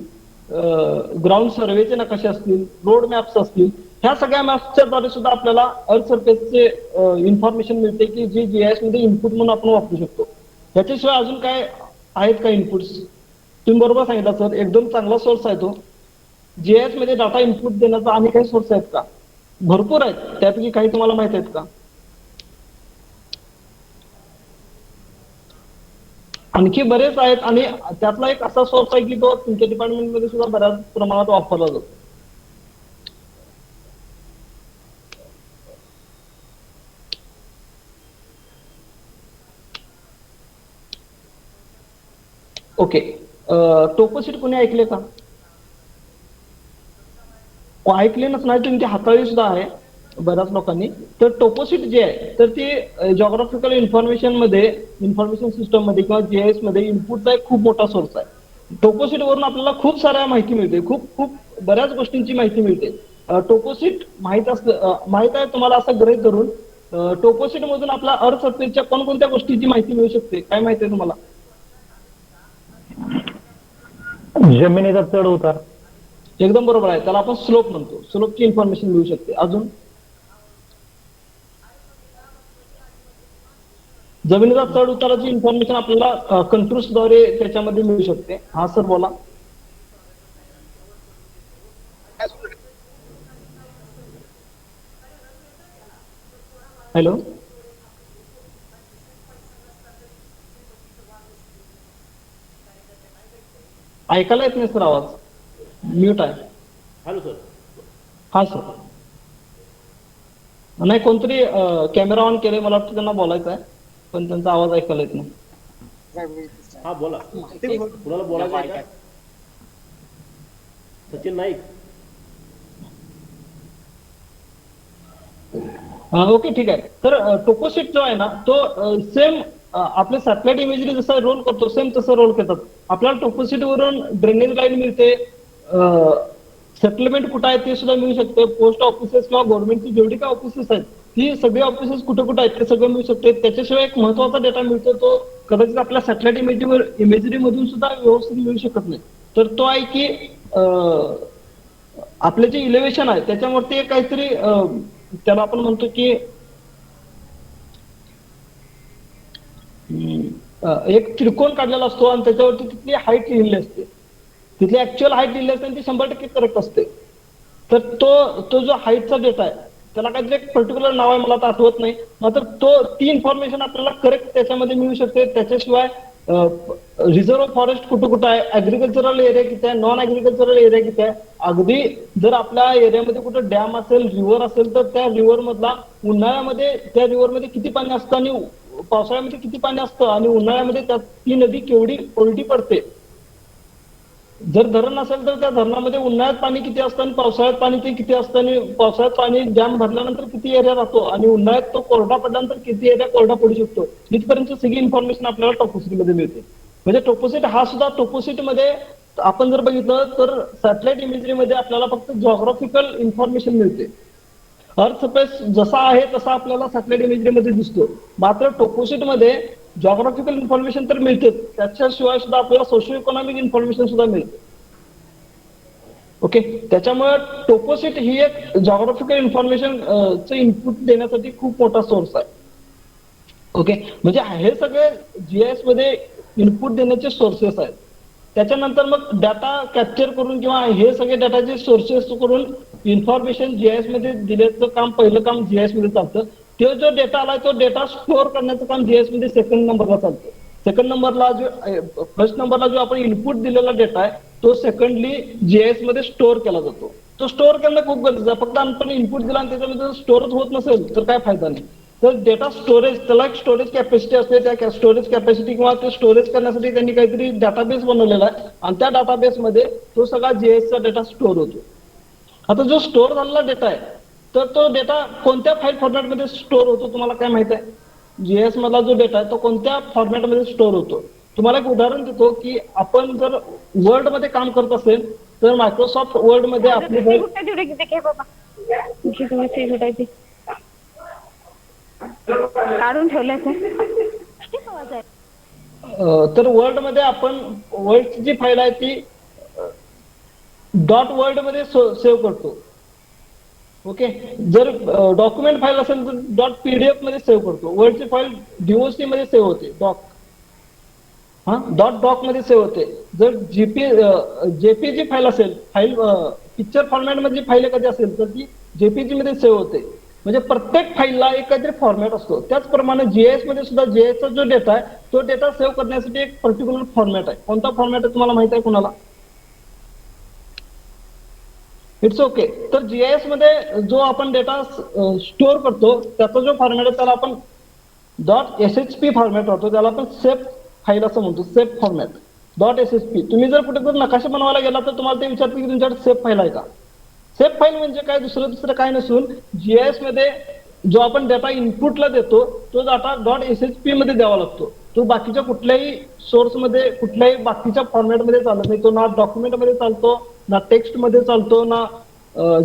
ग्राउंड सर्वेचे नकाशे असतील, रोड मॅप्स असतील. ह्या सगळ्या मॅप्सच्या द्वारे सुद्धा आपल्याला अर्थ सरफेसचे इन्फॉर्मेशन मिळते की जी जीआयएस मध्ये इनपुट म्हणून आपण वापरू शकतो. याच्याशिवाय अजून काय आहेत का इनपुट्स? तुम्ही बरोबर सांगितलं सर, एकदम चांगला सोर्स आहे तो. जीआयएस मध्ये डाटा इनपुट देण्याचा आणि काही सोर्स आहेत का? भरपूर आहेत. त्यापैकी काही तुम्हाला माहित आहेत का? आणखी बरेच आहेत आणि त्यातला एक असा सोर्स आहे की तो तुमच्या डिपार्टमेंटमध्ये सुद्धा बऱ्याच प्रमाणात वापरला जातो. ओके, टोपोशीट कोणी ऐकले का? ऐकले नसणार, तुम्ही ते हाताळली सुद्धा आहे बऱ्याच लोकांनी. तर टोपोशीट जे आहे तर ती जॉग्राफिकल इन्फॉर्मेशन सिस्टम मध्ये किंवा जीआयएस मध्ये इनपुटचा एक खूप मोठा सोर्स आहे. टोपोशीट वरून आपल्याला खूप साऱ्या माहिती मिळते, खूप बऱ्याच गोष्टींची माहिती मिळते. टोपोशीट माहित आहे तुम्हाला, असं गृहीत धरून टोपोशीट मधून आपल्या अर्थ सरफेसच्या कोणकोणत्या गोष्टीची माहिती मिळू शकते? काय माहिती आहे तुम्हाला? जमिनीचा चढ उतार. एकदम बरोबर आहे, त्याला आपण स्लोप म्हणतो. स्लोपची इन्फॉर्मेशन मिळू शकते. अजून जमिनीचा चढ उताराची इन्फॉर्मेशन आपल्याला कंट्रोल्स द्वारे त्याच्यामध्ये मिळू शकते. हा सर बोला. हॅलो. ऐकायला येत नाही सर आवाज. म्यूट आहे. Hello sir. हा सर. नाही कोणतरी कॅमेरा ऑन केले, मला वाटतं त्यांना बोलायचं आहे पण त्यांचा आवाज ऐकायला येत नाही. हा बोला. कुणाला बोलायचं आहे का? सचिन नाईक. ओके ठीक आहे. तर टोपोसिट जो आहे ना तो सेम आपले सॅटेलाइट इमेजरी जसा रोल करतो सेम तसं रोल करतात. आपल्याला टोपोसिट वरून ड्रेनेज लाईन मिळते, सेटलमेंट कुठं आहे ते सुद्धा मिळू शकते, पोस्ट ऑफिसेस किंवा गव्हर्नमेंटची जेवढी काय ऑफिसेस आहेत ती सगळी ऑफिसेस कुठं कुठं आहेत ते सगळं मिळू शकते. त्याच्याशिवाय एक महत्वाचा डेटा मिळतो तो कदाचित आपल्या सॅटेलाइट इमेजरी मधून सुद्धा व्यवस्थित मिळू शकत नाही. तर तो आहे की आपले जे इलेव्हेशन आहे त्याच्यावरती काहीतरी त्याला आपण म्हणतो की एक त्रिकोण काढलेला असतो आणि त्याच्यावरती तिथली हाईट लिहिलेली असते, तिथली ऍक्च्युअल हाईट लिहिली असते आणि ती 100% करेक्ट असते. तर तो जो हाईटचा डेटा आहे त्याला काहीतरी एक पर्टिक्युलर नाव आहे, मला आता आठवत नाही, मात्र ती इन्फॉर्मेशन आपल्याला करेक्ट त्याच्यामध्ये मिळू शकते. त्याच्याशिवाय रिझर्व्ह फॉरेस्ट कुठं कुठं आहे, ऍग्रिकल्चरल एरिया किती आहे, नॉन ऍग्रिकल्चरल एरिया किती आहे, अगदी जर आपल्या एरियामध्ये कुठं डॅम असेल, रिव्हर असेल तर त्या रिव्हर मधला उन्हाळ्यामध्ये त्या रिव्हर मध्ये किती पाणी असतं आणि पावसाळ्यामध्ये किती पाणी असतं आणि उन्हाळ्यामध्ये ती नदी केवढी कोरडी पडते. जर धरण असेल तर त्या धरणामध्ये उन्हाळ्यात पाणी किती असतं आणि पावसाळ्यात पाणी ते किती असतं आणि पावसाळ्यात पाणी डॅम भरल्यानंतर किती एरिया राहतो आणि उन्हाळ्यात तो कोरडा पडल्यानंतर किती एरिया कोरडा पडू शकतो, इथपर्यंत सगळी इन्फॉर्मेशन आपल्याला टोपोसिट मध्ये मिळते. म्हणजे टोपोसिट हा सुद्धा टोपोसिट मध्ये आपण जर बघितलं तर सॅटेलाइट इमेजरी मध्ये आपल्याला फक्त जॉग्राफिकल इन्फॉर्मेशन मिळते. अर्थ सरफेस जसा आहे तसा आपल्याला सॅटेलाइट इमेजरी मध्ये दिसतो, मात्र टोपोसिट मध्ये जॉग्राफिकल इन्फॉर्मेशन तर मिळतेच, त्याच्याशिवाय सुद्धा आपल्याला सोशो इकॉनॉमिक इन्फॉर्मेशन सुद्धा मिळते. ओके. त्याच्यामुळे टोपोसिट ही एक जॉग्राफिकल इन्फॉर्मेशन चं इनपुट देण्यासाठी खूप मोठा सोर्स आहे. ओके. म्हणजे हे सगळे जीआयएस मध्ये इनपुट देण्याचे सोर्सेस आहेत. त्याच्यानंतर मग डाटा कॅप्चर करून किंवा हे सगळे डाटाचे सोर्सेस करून इन्फॉर्मेशन जीआयएस मध्ये दिल्याचं काम पहिलं काम जीआयएस मध्ये चालतं. तो जो डेटा आलाय तो डेटा स्टोअर करण्याचं काम जीआयएस मध्ये सेकंड नंबरला चालतं. सेकंड नंबरला जो फर्स्ट नंबरला जो आपण इनपुट दिलेला डेटा आहे तो सेकंडली जीआयएस मध्ये स्टोअर केला जातो. तो स्टोअर करणं खूप गरजेचं आहे. फक्त आपण इनपुट दिला आणि त्याच्यामध्ये स्टोअरच होत नसेल तर काय फायदा नाही. तर डेटा स्टोरेज, त्याला एक स्टोरेज कॅपॅसिटी असते, त्या स्टोरेज कॅपॅसिटी किंवा ते स्टोरेज करण्यासाठी त्यांनी काहीतरी डाटाबेस बनवलेला आहे आणि त्या डाटाबेसमध्ये तो सगळा जीआयएसचा डेटा स्टोअर होतो. आता जो स्टोअर झालेला डेटा आहे तर तो डेटा कोणत्या फाईल फॉर्मॅटमध्ये स्टोअर होतो तुम्हाला काय माहित आहे? जीएस मधला जो डेटा आहे तो कोणत्या फॉर्मॅटमध्ये स्टोअर होतो? तुम्हाला एक उदाहरण देतो की आपण जर वर्ड मध्ये काम करत असेल तर मायक्रोसॉफ्ट वर्ड मध्ये आपली फाईल काढून ठेवलंय तर वर्ड मध्ये आपण वर्डची जी फाईल आहे ती डॉट वर्ड मध्ये सेव्ह करतो. ओके. जर डॉक्युमेंट फाईल असेल तर डॉट पीडीएफ मध्ये सेव्ह करतो. वर्डची फाईल डीओसी मध्ये सेव्ह होते, डॉट डॉक मध्ये सेव्ह होते. जर जेपीजी फाईल असेल, फाईल पिक्चर फॉर्मॅट मध्ये फाईल एखादी असेल तर ती जेपीजी मध्ये सेव्ह होते. म्हणजे प्रत्येक फाईलला एक काहीतरी फॉर्मॅट असतो. त्याचप्रमाणे जीएस मध्ये सुद्धा जीएसचा जो डेटा आहे तो डेटा सेव्ह करण्यासाठी एक पर्टिक्युलर फॉर्मॅट आहे. कोणता फॉर्मॅट आहे तुम्हाला माहित आहे कोणाला? It's okay. तर जीआयएस मध्ये जो आपण डेटा स्टोअर करतो त्याचा जो फॉर्मॅट आहे त्याला आपण डॉट एसएचपी फॉर्मॅट राहतो, त्याला आपण सेफ फाईल असं म्हणतो, सेफ फॉर्मॅट डॉट एसएचपी. तुम्ही जर कुठे जर नकाशा बनवायला गेला तर तुम्हाला ते विचारते की तुमच्याकडे सेफ फाईल आहे का? सेफ फाईल म्हणजे काय, दुसरं काय नसून जीआयएस मध्ये जो आपण डेटा इनपुटला देतो तो डाटा डॉट एसएचपी मध्ये द्यावा लागतो. तो बाकीच्या कुठल्याही सोर्स मध्ये कुठल्याही बाकीच्या फॉर्मॅटमध्ये चालत नाही. तो ना डॉक्युमेंट मध्ये चालतो, ना टेक्स्ट मध्ये चालतो, ना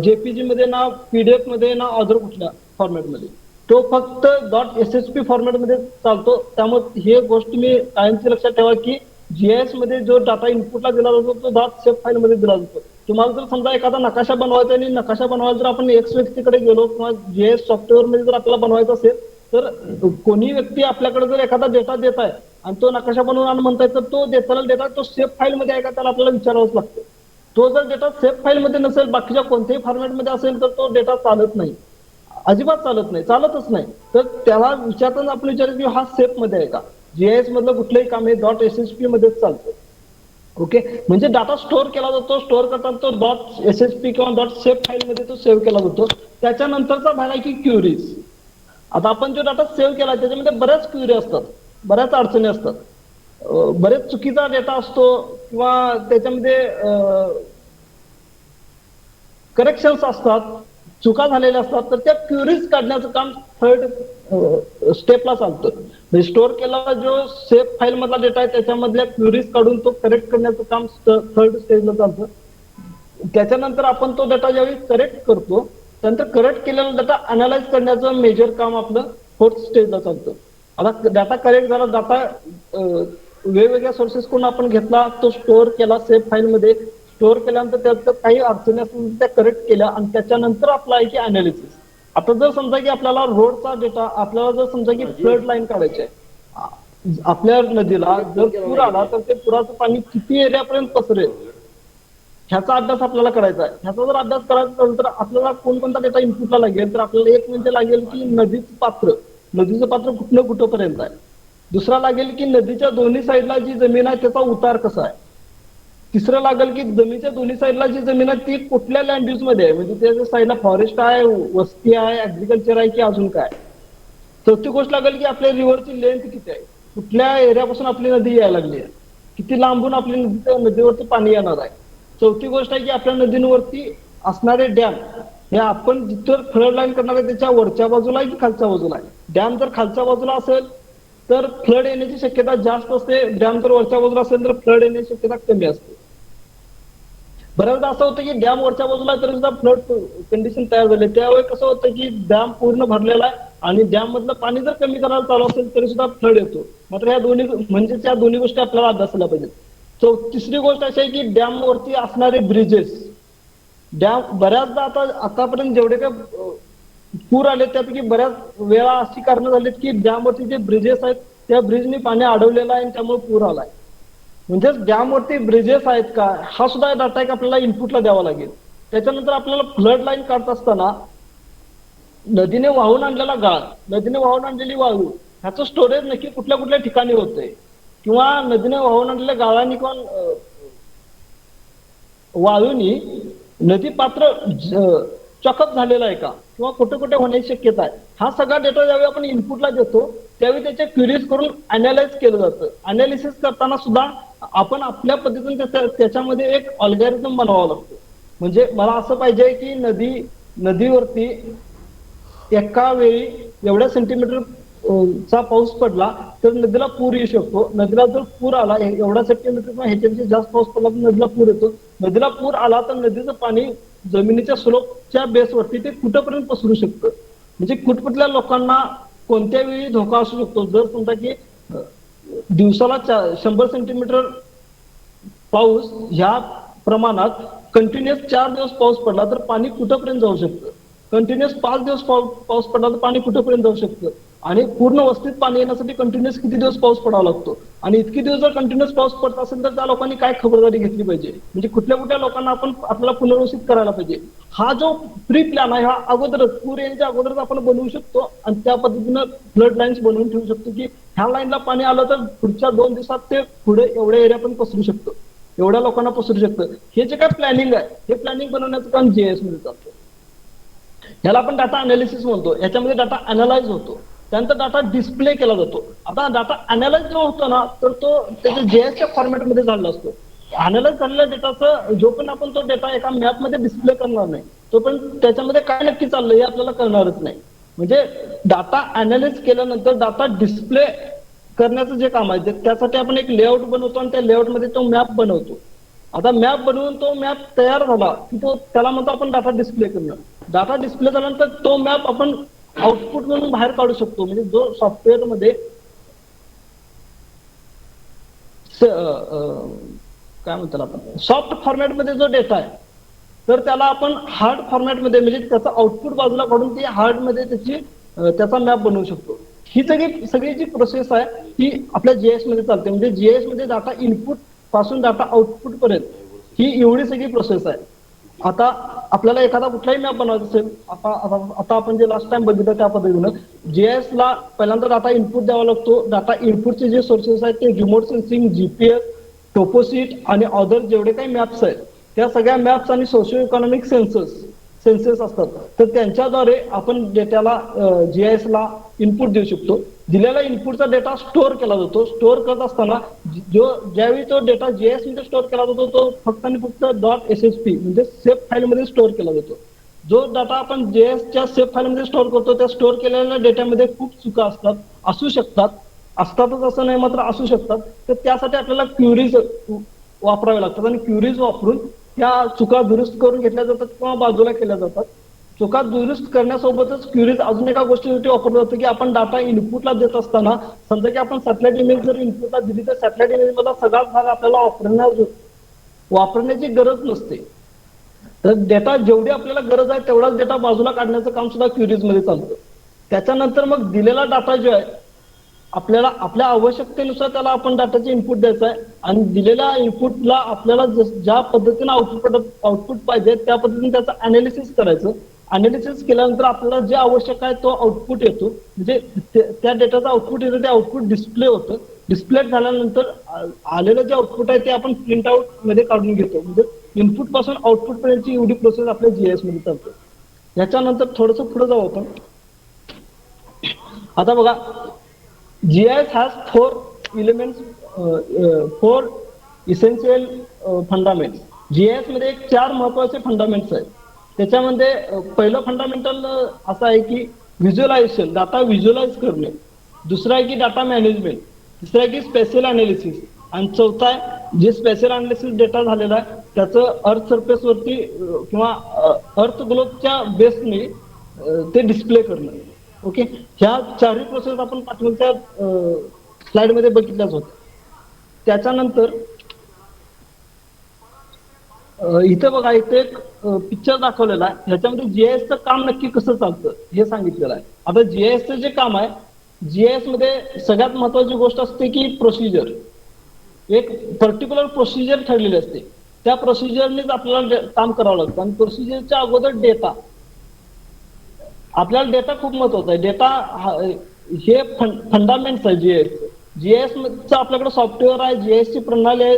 जेपीजी मध्ये, ना पीडीएफ मध्ये, ना अदर कुठल्या फॉर्मॅटमध्ये. तो फक्त डॉट एसएचपी फॉर्मॅटमध्ये चालतो. त्यामुळे हे गोष्ट तुम्ही कायमची लक्षात ठेवा की जीआयएस मध्ये जो डाटा इनपुटला दिला जातो तो डॉट सेफ फाईल मध्ये दिला जातो. तुम्हाला जर समजा एखादा नकाशा बनवायचा आणि नकाशा बनवायला जर आपण एक्स व्यक्तीकडे गेलो किंवा जीआयएस सॉफ्टवेअर मध्ये जर आपल्याला बनवायचा असेल तर कोणी व्यक्ती आपल्याकडे जर एखादा डेटा देत आहे आणि तो नकाशा बनवून आण म्हणताय, तर तो देताना डेटा तो सेफ फाईल मध्ये आहे का त्याला आपल्याला विचारावंच लागतं. तो जर डेटा सेफ फाईल मध्ये नसेल, बाकीच्या कोणत्याही फॉर्मॅटमध्ये असेल, तर तो डेटा चालत नाही, अजिबात चालत नाही, चालतच नाही. तर त्याला विचारताना आपण विचारायचं की हा सेफ मध्ये आहे का. जीआयएस मधलं कुठलंही काम हे .ssp मध्येच चालतं. ओके, म्हणजे डाटा स्टोअर केला जातो, स्टोअर करताना तो .ssp किंवा .सेफ फाईल मध्ये तो सेव्ह केला जातो. त्याच्यानंतरचा भाग आहे की क्युरीज. आता आपण जो डाटा सेव्ह केला त्याच्यामध्ये बऱ्याच क्युरी असतात, बऱ्याच अडचणी असतात, बरेच चुकीचा डेटा असतो किंवा त्याच्यामध्ये करेक्शन्स असतात, चुका झालेल्या असतात. तर त्या क्युरीज काढण्याचं काम थर्ड स्टेपला चालतं. म्हणजे स्टोअर केलेला जो सेफ फाईल मधला डेटा आहे त्याच्यामधल्या क्युरीज काढून तो करेक्ट करण्याचं काम थर्ड स्टेजला चालतं. त्याच्यानंतर आपण तो डेटा ज्यावेळी करेक्ट करतो त्यानंतर करेक्ट केलेला डेटा अनालाइज करण्याचं मेजर काम आपलं फोर्थ स्टेजला चालतं. आता डाटा करेक्ट झाला, डाटा वेगवेगळ्या सोर्सेस कडून आपण घेतला, तो स्टोअर केला सेफ फाईल मध्ये. स्टोअर केल्यानंतर त्यात काही अडचणी असतील त्या करेक्ट केल्या आणि त्याच्यानंतर आपला आहे की अनालिसिस. आता जर समजा की आपल्याला रोडचा डेटा, आपल्याला जर समजा की फ्लड लाईन काढायची आहे आपल्या नदीला, जर पूर आला तर ते पुराचं पाणी किती एरियापर्यंत पसरेल ह्याचा अभ्यास आपल्याला करायचा आहे. ह्याचा जर अभ्यास करायचा असेल तर आपल्याला कोणकोणता डेटा इनपुटला लागेल, तर आपल्याला एक म्हणजे लागेल की नदीचं पात्र कुठलं कुठंपर्यंत आहे. दुसरा लागेल की नदीच्या दोन्ही साईडला जी जमीन आहे त्याचा उतार कसा आहे. तिसरं लागेल की जमिनीच्या दोन्ही साईडला जी जमीन आहे ती कुठल्या लँड यूज मध्ये आहे, म्हणजे त्याच्या साईडला फॉरेस्ट आहे, वस्ती आहे, ऍग्रिकल्चर आहे की अजून काय. चौथी गोष्ट लागेल की आपल्या रिव्हरची लेंथ किती आहे, कुठल्या एरियापासून आपली नदी यायला लागली आहे, किती लांबून आपली नदीवरती पाणी येणार आहे. चौथी गोष्ट आहे की आपल्या नदीवरती असणारे डॅम हे आपण जिथं फ्लड लाईन करणार आहे त्याच्या वरच्या बाजूला आहे की खालच्या बाजूला आहे. डॅम जर खालच्या बाजूला असेल तर फ्लड येण्याची शक्यता जास्त असते, डॅम जर वरच्या बाजूला असेल तर फ्लड येण्याची शक्यता कमी असते. बऱ्याचदा असं होतं की डॅम वरच्या बाजूला तरी सुद्धा फ्लड कंडिशन तयार झाले, त्यावेळी कसं होतं की डॅम पूर्ण भरलेला आहे आणि डॅम मधलं पाणी जर कमी करायला चालू असेल तरी सुद्धा फ्लड येतो. मात्र या दोन्ही म्हणजे त्या दोन्ही गोष्टी आपल्याला अभ्यासायला पाहिजेत. तिसरी गोष्ट अशी आहे की डॅम वरती असणारे ब्रिजेस, डॅम बऱ्याचदा आतापर्यंत जेवढे काही पूर आले त्यापैकी बऱ्याच वेळा अशी कारणं झालीत की डॅम वरती जे ब्रिजेस आहेत त्या ब्रिजनी पाणी अडवलेलं आहे आणि त्यामुळे पूर आलाय. म्हणजेच डॅम वरती ब्रिजेस आहेत का हा सुद्धा डाटा एक आपल्याला इनपुटला द्यावा लागेल. त्याच्यानंतर आपल्याला फ्लड लाईन काढत असताना नदीने वाहून आणलेला गाळ, नदीने वाहून आणलेली वाळू ह्याचं स्टोरेज नक्की कुठल्या कुठल्या ठिकाणी होतंय किंवा नदीने वाहून आणलेल्या गाळांनी किंवा वाळूनी नदी पात्र चॉकअप झालेला आहे का किंवा कुठे कुठे होण्याची शक्यता आहे. हा सगळा डेटा ज्यावेळी आपण इनपुटला देतो त्यावेळी त्याचे क्युरीज करून अनालाइज केलं जातं. अनालिसिस करताना सुद्धा आपण आपल्या पद्धतीने त्याच्यामध्ये एक अल्गोरिदम बनवावा लागतो. म्हणजे मला असं पाहिजे की नदीवरती एका वेळी एवढ्या सेंटीमीटर चा पाऊस पडला तर नदीला पूर येऊ शकतो. नदीला जर पूर आला एवढा सेंटीमीटर किंवा ह्याच्यापेक्षा जास्त पाऊस पडला तर नदीला पूर येतो. नदीला पूर आला तर नदीचं पाणी जमिनीच्या स्लोपच्या बेसवरती ते कुठपर्यंत पसरू शकतं, म्हणजे कुठकुठल्या लोकांना कोणत्या वेळी धोका असू शकतो. जर समजा की दिवसाला 100 सेंटीमीटर पाऊस ह्या प्रमाणात कंटिन्युअस 4 दिवस पाऊस पडला तर पाणी कुठपर्यंत जाऊ शकतं, कंटिन्युअस 5 दिवस पाऊस पडला तर पाणी कुठपर्यंत जाऊ शकतं, आणि पूर्ण वस्तीत पाणी येण्यासाठी कंटिन्युअस किती दिवस पाऊस पडावा लागतो, आणि इतके दिवस जर कंटिन्युअस पाऊस पडत असेल तर त्या लोकांनी काय खबरदारी घेतली पाहिजे, म्हणजे कुठल्या कुठल्या लोकांना आपण आपल्याला पुनर्वसित करायला पाहिजे. हा जो प्री प्लॅन आहे हा अगोदरच पूर येण्याच्या अगोदरच आपण बनवू शकतो आणि त्या पद्धतीनं फ्लड लाईन्स बनवून ठेवू शकतो की ह्या लाईनला पाणी आलं तर पुढच्या 2 दिवसात ते पुढे एवढ्या एरिया पण पसरू शकतं, एवढ्या लोकांना पसरू शकतं. हे जे काय प्लॅनिंग आहे हे प्लॅनिंग बनवण्याचं काम जीएस मध्ये चालतं. याला आपण डाटा अनालिसिस म्हणतो. याच्यामध्ये डाटा अनालाइज होतो, त्यानंतर डाटा डिस्प्ले केला जातो. आता डाटा अनालाइज जो होतो ना तर तो त्याच्या जीएसच्या फॉर्मॅटमध्ये झालेला असतो. अनालाइज झालेल्या डेटाचं जो पण आपण तो डेटा एका मॅपमध्ये डिस्प्ले करणार नाही तो पण त्याच्यामध्ये काय नक्की चाललंय हे आपल्याला कळणारच नाही. म्हणजे डाटा अनालिज केल्यानंतर डाटा डिस्प्ले करण्याचं जे काम आहे त्यासाठी आपण एक लेआउट बनवतो आणि त्या लेआउटमध्ये तो मॅप बनवतो. आता मॅप बनवून तो मॅप तयार झाला की तो त्याला म्हणतो आपण डाटा डिस्प्ले करणं. डाटा डिस्प्ले झाल्यानंतर तो मॅप आपण आउटपुट म्हणून बाहेर काढू शकतो. म्हणजे जो सॉफ्टवेअर मध्ये काय म्हणतात आपण सॉफ्ट फॉर्मॅटमध्ये जो डेटा आहे तर त्याला आपण हार्ड फॉर्मॅटमध्ये म्हणजे त्याचा आउटपुट बाजूला काढून ते हार्ड मध्ये त्याचा मॅप बनवू शकतो. ही सगळी जी प्रोसेस आहे ही आपल्या जीएस मध्ये चालते. म्हणजे जीएस मध्ये डाटा इनपुट पासून डाटा आउटपुट पर्यंत ही एवढी सगळी प्रोसेस आहे. आता आपल्याला एखादा कुठलाही मॅप बनवायचा असेल, आता आपण जे लास्ट टाइम बघितलं त्या पद्धतीनं जीएस ला पहिल्यांदा डाटा इनपुट द्यावा लागतो. डाटा इनपुटचे जे सोर्सेस आहेत ते रिमोट सेन्सिंग, जीपीएस, टोपोसीट आणि अदर जेवढे काही मॅप्स आहेत त्या सगळ्या मॅप्स आणि सोशिओ इकॉनॉमिक सेन्सेस असतात. तर त्यांच्याद्वारे आपण डेटाला जीआयएस ला इनपुट देऊ शकतो. दिलेला इनपुटचा डेटा स्टोअर केला जातो. स्टोअर करत असताना ज्यावेळी तो डेटा जीआयएस मध्ये स्टोअर केला जातो तो फक्त आणि फक्त .ssp म्हणजे सेफ फाईल मध्ये स्टोअर केला जातो. जो डाटा आपण जीआयएसच्या सेफ फाईल मध्ये स्टोअर करतो त्या स्टोअर केलेल्या डेटामध्ये खूप चुका असतात, असू शकतात, असतातच असं नाही मात्र असू शकतात. तर त्यासाठी आपल्याला क्युरीज वापरावे लागतात आणि क्युरीज वापरून त्या चुका दुरुस्त करून घेतल्या जातात किंवा बाजूला केल्या जातात. चुका दुरुस्त करण्यासोबतच क्युरीज अजून एका गोष्टीसाठी वापरलं जातं की आपण डाटा इनपुटला देत असताना समजा की आपण सॅटेलाइट इमेज जर इनपुटला दिली तर सॅटेलाइट इमेज मधला सगळा भाग आपल्याला वापरण्याची गरज नसते. तर डेटा जेवढी आपल्याला गरज आहे तेवढाच डेटा बाजूला काढण्याचं काम सुद्धा क्युरीज मध्ये चालतं. त्याच्यानंतर मग दिलेला डाटा जो आहे आपल्याला आपल्या आवश्यकतेनुसार त्याला आपण डाटाचे इनपुट द्यायचं आहे आणि दिलेल्या इनपुटला आपल्याला ज्या पद्धतीने आउटपुट पाहिजे त्या पद्धतीने त्याचं अनालिसिस करायचं. अनालिसिस केल्यानंतर आपल्याला जे आवश्यक आहे तो आउटपुट येतो. म्हणजे त्या डेटाचा आउटपुट येतो, ते आउटपुट डिस्प्ले होतं. डिस्प्ले झाल्यानंतर आलेलं जे आउटपुट आहे ते आपण प्रिंट आउट मध्ये काढून घेतो. म्हणजे इनपुट पासून आउटपुट पर्यंतची एवढी प्रोसेस आपल्या जीएस मध्ये चालते. याच्यानंतर थोडस पुढे जाऊ आपण. आता बघा GIS has four essential fundamentals. GIS मध्ये एक 4 महत्वाचे फंडामेंट्स आहेत. त्याच्यामध्ये पहिलं फंडामेंटल असं आहे की व्हिज्युअलायझेशन, डाटा व्हिज्युअलाइज करणे. दुसरं आहे की डाटा मॅनेजमेंट. तिसरं आहे की स्पेशल अनालिसिस. आणि चौथा आहे जे स्पेशल अनालिसिस डेटा झालेला आहे त्याचं अर्थ सरफेस वरती किंवा अर्थ ग्लोबच्या बेसने ते डिस्प्ले करणं. ओके, ह्या 4ही प्रोसेस आपण पाठवणच्या स्लाइड मध्ये बघितल्याच होत्या. त्याच्यानंतर इथं बघा इथे एक पिक्चर दाखवलेला आहे. ह्याच्यामध्ये जीआयएसचं काम नक्की कसं चालतं हे सांगितलेलं आहे. आता जीआयएसचं जे काम आहे, जीआयएस मध्ये सगळ्यात महत्वाची गोष्ट असते की प्रोसिजर. एक पर्टिक्युलर प्रोसिजर ठरलेली असते. त्या प्रोसिजरनेच आपल्याला काम करावं लागतं आणि प्रोसिजरच्या अगोदर डेटा. आपल्याला डेटा खूप महत्वाचा आहे. डेटा हे फंडामेंट्स आहे जीएस. जीएस चं आपल्याकडे सॉफ्टवेअर आहे, जीएस ची प्रणाली आहे,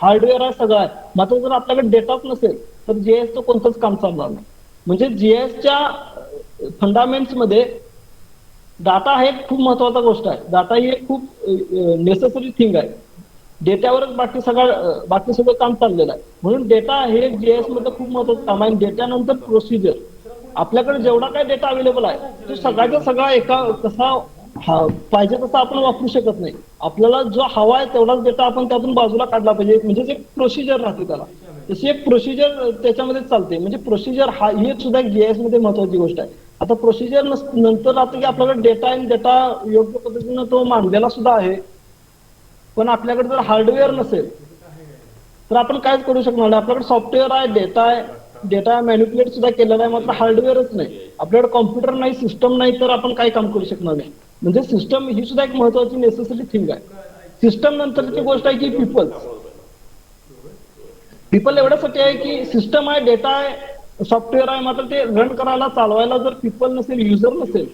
हार्डवेअर आहे, सगळं आहे. मात्र जर आपल्याकडे डेटाच नसेल तर जीएसचं कोणतंच काम चालणार नाही. म्हणजे जीएसच्या फंडामेंट्स मध्ये डाटा हे खूप महत्वाचा गोष्ट आहे. डाटा ही एक खूप नेसेसरी थिंग आहे. डेटावरच बाकी सगळं काम चाललेलं आहे. म्हणून डेटा हे जीएस मध्ये खूप महत्वाचं काम आहे. डेटानंतर प्रोसिजर. आपल्याकडे जेवढा काही डेटा अवेलेबल आहे तो सगळ्याचा सगळा एका कसा पाहिजे तसा आपण वापरू शकत नाही. आपल्याला जो हवा आहे तेवढाच डेटा आपण त्यातून बाजूला काढला पाहिजे. म्हणजे एक प्रोसिजर राहते त्याला. तशी एक प्रोसिजर त्याच्यामध्ये चालते. म्हणजे प्रोसिजर हा हे सुद्धा जीआयएस मध्ये महत्वाची गोष्ट आहे. आता प्रोसिजर नंतर राहतं की आपल्याकडे डेटा आहे, डेटा योग्य पद्धतीनं तो मांडलेला सुद्धा आहे. पण आपल्याकडे जर हार्डवेअर नसेल तर आपण काहीच करू शकणार नाही. आपल्याकडे सॉफ्टवेअर आहे, डेटा आहे, डेटा मॅन्युप्युलेट सुद्धा केलेला आहे, मात्र हार्डवेअरच नाही. आपल्याकडे कॉम्प्युटर नाही, सिस्टम नाही तर आपण काही काम करू शकणार नाही. म्हणजे सिस्टम ही सुद्धा एक महत्वाची नेसेसरी थिंग आहे. सिस्टम नंतरची गोष्ट आहे की पीपल एवढ्यासाठी आहे की सिस्टम आहे, डेटा आहे, सॉफ्टवेअर आहे, मात्र ते रन करायला चालवायला जर पीपल नसेल, युजर नसेल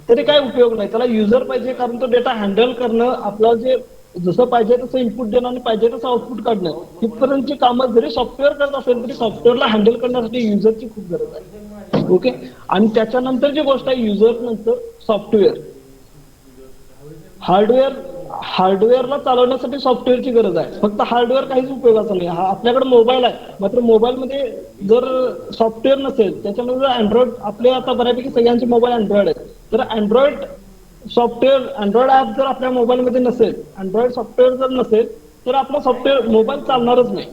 तरी काही उपयोग नाही. त्याला युजर पाहिजे, कारण तो डेटा हँडल करणं, आपला जे जसं पाहिजे तसं इनपुट देणं आणि पाहिजे तसं आउटपुट काढणं, तिथपर्यंतची कामं जरी सॉफ्टवेअर करत असेल तरी सॉफ्टवेअरला हँडल करण्यासाठी युजरची खूप गरज आहे. ओके, आणि त्याच्यानंतर जी गोष्ट आहे युजर नंतर सॉफ्टवेअर. हार्डवेअरला चालवण्यासाठी सॉफ्टवेअरची गरज आहे. फक्त हार्डवेअर काहीच उपयोगाचं नाही. आपल्याकडे मोबाईल आहे, मात्र मोबाईलमध्ये जर सॉफ्टवेअर नसेल, त्याच्यामध्ये जर अँड्रॉइड, आपले आता बऱ्यापैकी सगळ्यांचे मोबाईल अँड्रॉइड आहेत, तर अँड्रॉइड ऍप जर आपल्या मोबाईलमध्ये नसेल, अँड्रॉइड सॉफ्टवेअर जर नसेल तर आपला सॉफ्टवेअर मोबाईल चालणारच नाही.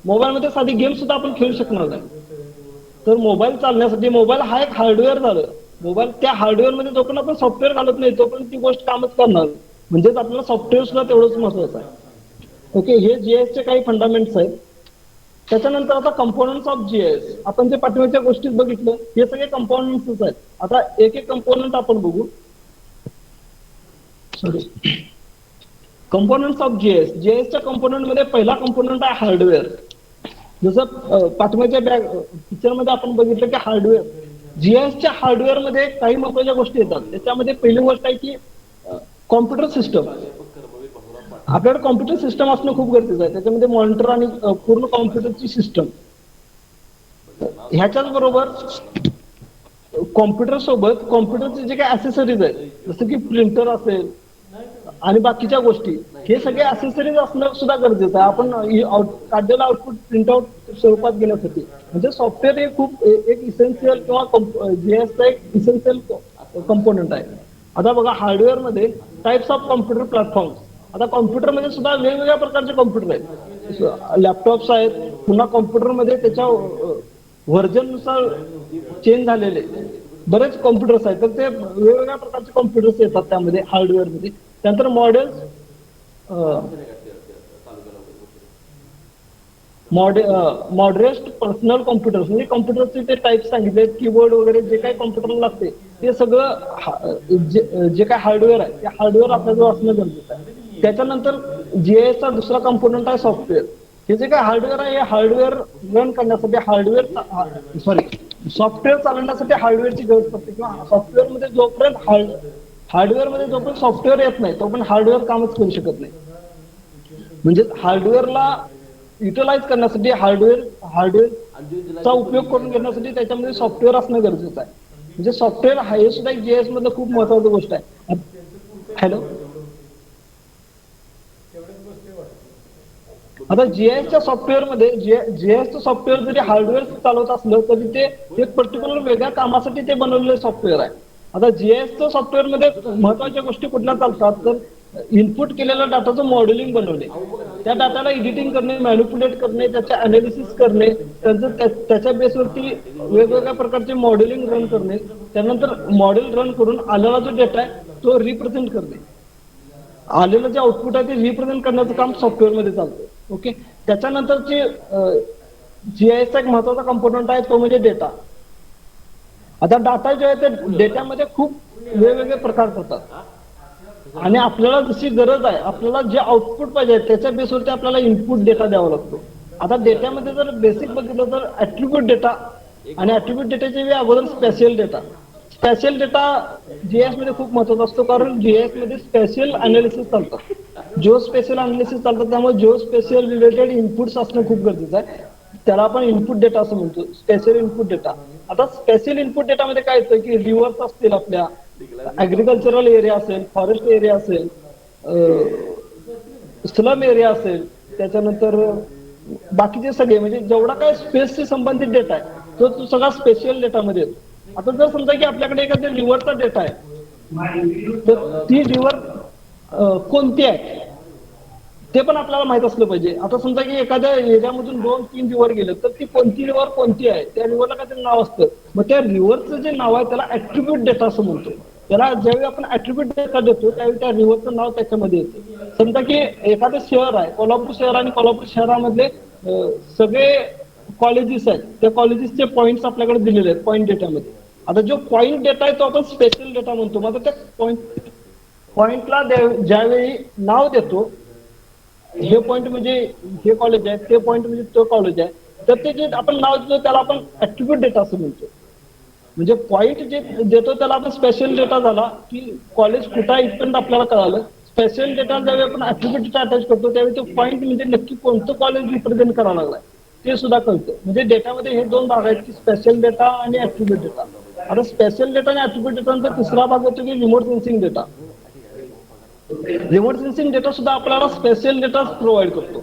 मोबाईलमध्ये साधी गेम सुद्धा आपण खेळू शकणार नाही. तर मोबाईल चालण्यासाठी मोबाईल हा एक हार्डवेअर झालं. मोबाईल त्या हार्डवेअर मध्ये जोपर्यंत आपण सॉफ्टवेअर घालत नाही तोपर्यंत ती गोष्ट कामच करणार. म्हणजेच आपल्याला सॉफ्टवेअर सुद्धा तेवढंच महत्वाचं आहे. ओके, हे जीएस चे काही फंडामेंट्स आहेत. त्याच्यानंतर आता कंपोनंट्स ऑफ जीएस. आपण जे पाठीमागच्या गोष्टीत बघितलं हे सगळे कंपोनंट्स आहेत. आता एक एक कंपोनंट आपण बघू. Sorry components of GIS. जीएसच्या कंपोनंट मध्ये पहिला कंपोनंट आहे हार्डवेअर. जसं पाठीमागच्या पिक्चर मध्ये आपण बघितलं की हार्डवेअर, जीएसच्या हार्डवेअर मध्ये काही महत्वाच्या गोष्टी येतात. त्याच्यामध्ये पहिली गोष्ट आहे की कॉम्प्युटर सिस्टम. आपल्याकडे कॉम्प्युटर सिस्टम असणं खूप गरजेचं आहे. त्याच्यामध्ये मॉनिटर आणि पूर्ण कॉम्प्युटरची सिस्टम. ह्याच्याच बरोबर कॉम्प्युटर सोबत कॉम्प्युटरचे जे काही ऍसेसरीज आहेत जसं की प्रिंटर असेल आणि बाकीच्या गोष्टी, हे सगळे ऍसेसरीज असणं सुद्धा गरजेचं आहे. आपण काढलेलं आउटपुट प्रिंटआउट स्वरूपात घेण्यासाठी म्हणजे सॉफ्टवेअर हे खूप एक इसेन्शियल किंवा जीएसचा एक इसेन्शियल कंपोनंट आहे. आता बघा हार्डवेअर मध्ये टाइप्स ऑफ कॉम्प्युटर प्लॅटफॉर्म. आता कॉम्प्युटरमध्ये सुद्धा वेगवेगळ्या प्रकारचे कॉम्प्युटर आहेत. लॅपटॉप्स आहेत, पुन्हा कॉम्प्युटरमध्ये त्याच्या व्हर्जन नुसार चेंज झालेले बरेच कॉम्प्युटर्स आहेत. तर ते वेगवेगळ्या प्रकारचे कॉम्प्युटर्स येतात त्यामध्ये हार्डवेअर मध्ये. त्यानंतर मॉडरेस्ट पर्सनल कॉम्प्युटर्स म्हणजे कॉम्प्युटरचे ते टाईप सांगितले, कीबोर्ड वगैरे जे काही कॉम्प्युटरला लागते ते सगळं जे काही हार्डवेअर आहे ते हार्डवेअर आपल्याजवळ असणं गरजेचं आहे. त्याच्यानंतर जीएसचा दुसरा कंपोनंट आहे सॉफ्टवेअर. हे जे काही हार्डवेअर आहे हे हार्डवेअर रन करण्यासाठी सॉफ्टवेअर चालवण्यासाठी हार्डवेअरची गरज पडते. किंवा सॉफ्टवेअरमध्ये जोपर्यंत सॉफ्टवेअर येत नाही तोपर्यंत हार्डवेअर कामच करू शकत नाही. म्हणजे हार्डवेअरला युटिलाइज करण्यासाठी हार्डवेअरचा उपयोग करून घेण्यासाठी त्याच्यामध्ये सॉफ्टवेअर असणं गरजेचं आहे. म्हणजे सॉफ्टवेअर हे सुद्धा एक जीएस मधलं खूप महत्वाची गोष्ट आहे. हॅलो, आता जीएसच्या सॉफ्टवेअरमध्ये जीएसचं सॉफ्टवेअर जरी हार्डवेअर चालवत असलं तरी ते एक पर्टिक्युलर वेगळ्या कामासाठी ते बनवलेलं सॉफ्टवेअर आहे. आता जीएसचं सॉफ्टवेअरमध्ये महत्वाच्या गोष्टी कुठल्या चालतात तर इनपुट केलेल्या डाटाचं मॉडेलिंग बनवणे, त्या डाटाला एडिटिंग करणे, मॅनिप्युलेट करणे, त्याचे अनालिसिस करणे, त्याच्या बेसवरती वेगवेगळ्या प्रकारचे मॉडेलिंग रन करणे, त्यानंतर मॉडेल रन करून आलेला जो डेटा आहे तो रिप्रेझेंट करणे. आलेलं जे आउटपुट आहे ते रिप्रेझेंट करण्याचं काम सॉफ्टवेअरमध्ये चालतं. ओके, त्याच्यानंतरची जीआयएसचा एक महत्वाचा कंपोनंट आहे तो म्हणजे डेटा. आता डाटा जो आहे ते डेटामध्ये खूप वेगवेगळे प्रकार करतात आणि आपल्याला जशी गरज आहे, आपल्याला जे आउटपुट पाहिजे त्याच्या बेसवरती आपल्याला इनपुट डेटा द्यावा लागतो. आता डेटामध्ये जर बेसिक बघितलं तर ऍट्रिब्यूट डेटा आणि ऍट्रिब्यूट डेटाच्या वेळी अगोदर special data. Special data GS मध्ये खूप महत्वाचा असतो कारण जीएस मध्ये स्पेशल अनालिसिस चालतात, जिओ स्पेशल अनालिसिस चालतात. त्यामुळे जिओ स्पेशल रिलेटेड इनपुट्स असणं खूप गरजेचं आहे. त्याला आपण इनपुट डेटा असं म्हणतो, स्पेशल इनपुट डेटा. आता स्पेशल इनपुट डेटामध्ये काय येतं की रिव्हर्स असतील, आपल्या ऍग्रिकल्चरल एरिया असेल, फॉरेस्ट एरिया असेल, स्लम एरिया असेल, त्याच्यानंतर बाकीचे सगळे म्हणजे जेवढा काय स्पेसशी संबंधित डेटा आहे तो सगळा स्पेशल डेटामध्ये येतो. आता जर समजा की आपल्याकडे एखाद्या रिव्हरचा डेटा आहे तर ती रिव्हर कोणती आहे ते पण आपल्याला माहित असलं पाहिजे. आता समजा की एखाद्या एरियामधून 2-3 रिव्हर गेले तर ती कोणती रिव्हर कोणती आहे त्या रिव्हरला काहीतरी नाव असतं. मग त्या रिव्हरचं जे नाव आहे त्याला ऍट्रिब्यूट डेटा असं म्हणतो. त्याला ज्यावेळी आपण ऍट्रिब्यूट डेटा देतो त्यावेळी त्या रिव्हरचं नाव त्याच्यामध्ये येतं. समजा की एखादं शहर आहे, कोल्हापूर शहर, आणि कोल्हापूर शहरामधले सगळे कॉलेजेस आहेत, त्या कॉलेजेसचे पॉईंट्स आपल्याकडे दिलेले आहेत पॉईंट डेटामध्ये. आता जो पॉईंट डेटा आहे तो आपण स्पेशल डेटा म्हणतो. मग त्या पॉईंटला ज्यावेळी नाव देतो, हे पॉईंट म्हणजे हे कॉलेज आहे, ते पॉईंट म्हणजे तो कॉलेज आहे, तर ते जे आपण नाव देतो त्याला आपण ऍट्रिब्यूट डेटा असं म्हणतो. म्हणजे पॉईंट जे देतो त्याला आपण स्पेशल डेटा झाला की कॉलेज कुठं आहे इथपर्यंत आपल्याला कळालं. स्पेशल डेटा ज्यावेळी आपण ऍट्रिब्यूट डेटा अटॅच करतो त्यावेळी तो पॉईंट म्हणजे नक्की कोणतं कॉलेज रिप्रेझेंट करावं लागलाय ते सुद्धा कळतं. म्हणजे डेटामध्ये हे 2 भाग आहेत की स्पेशल डेटा आणि ऍट्रिब्यूट डेटा. आता स्पेशल डेटा आणि ऍट्रिब्यूट डेटानंतर तिसरा भाग होतो की remote sensing data. Remote sensing data सुद्धा आपल्याला स्पेशल डेटा प्रोव्हाइड करतो.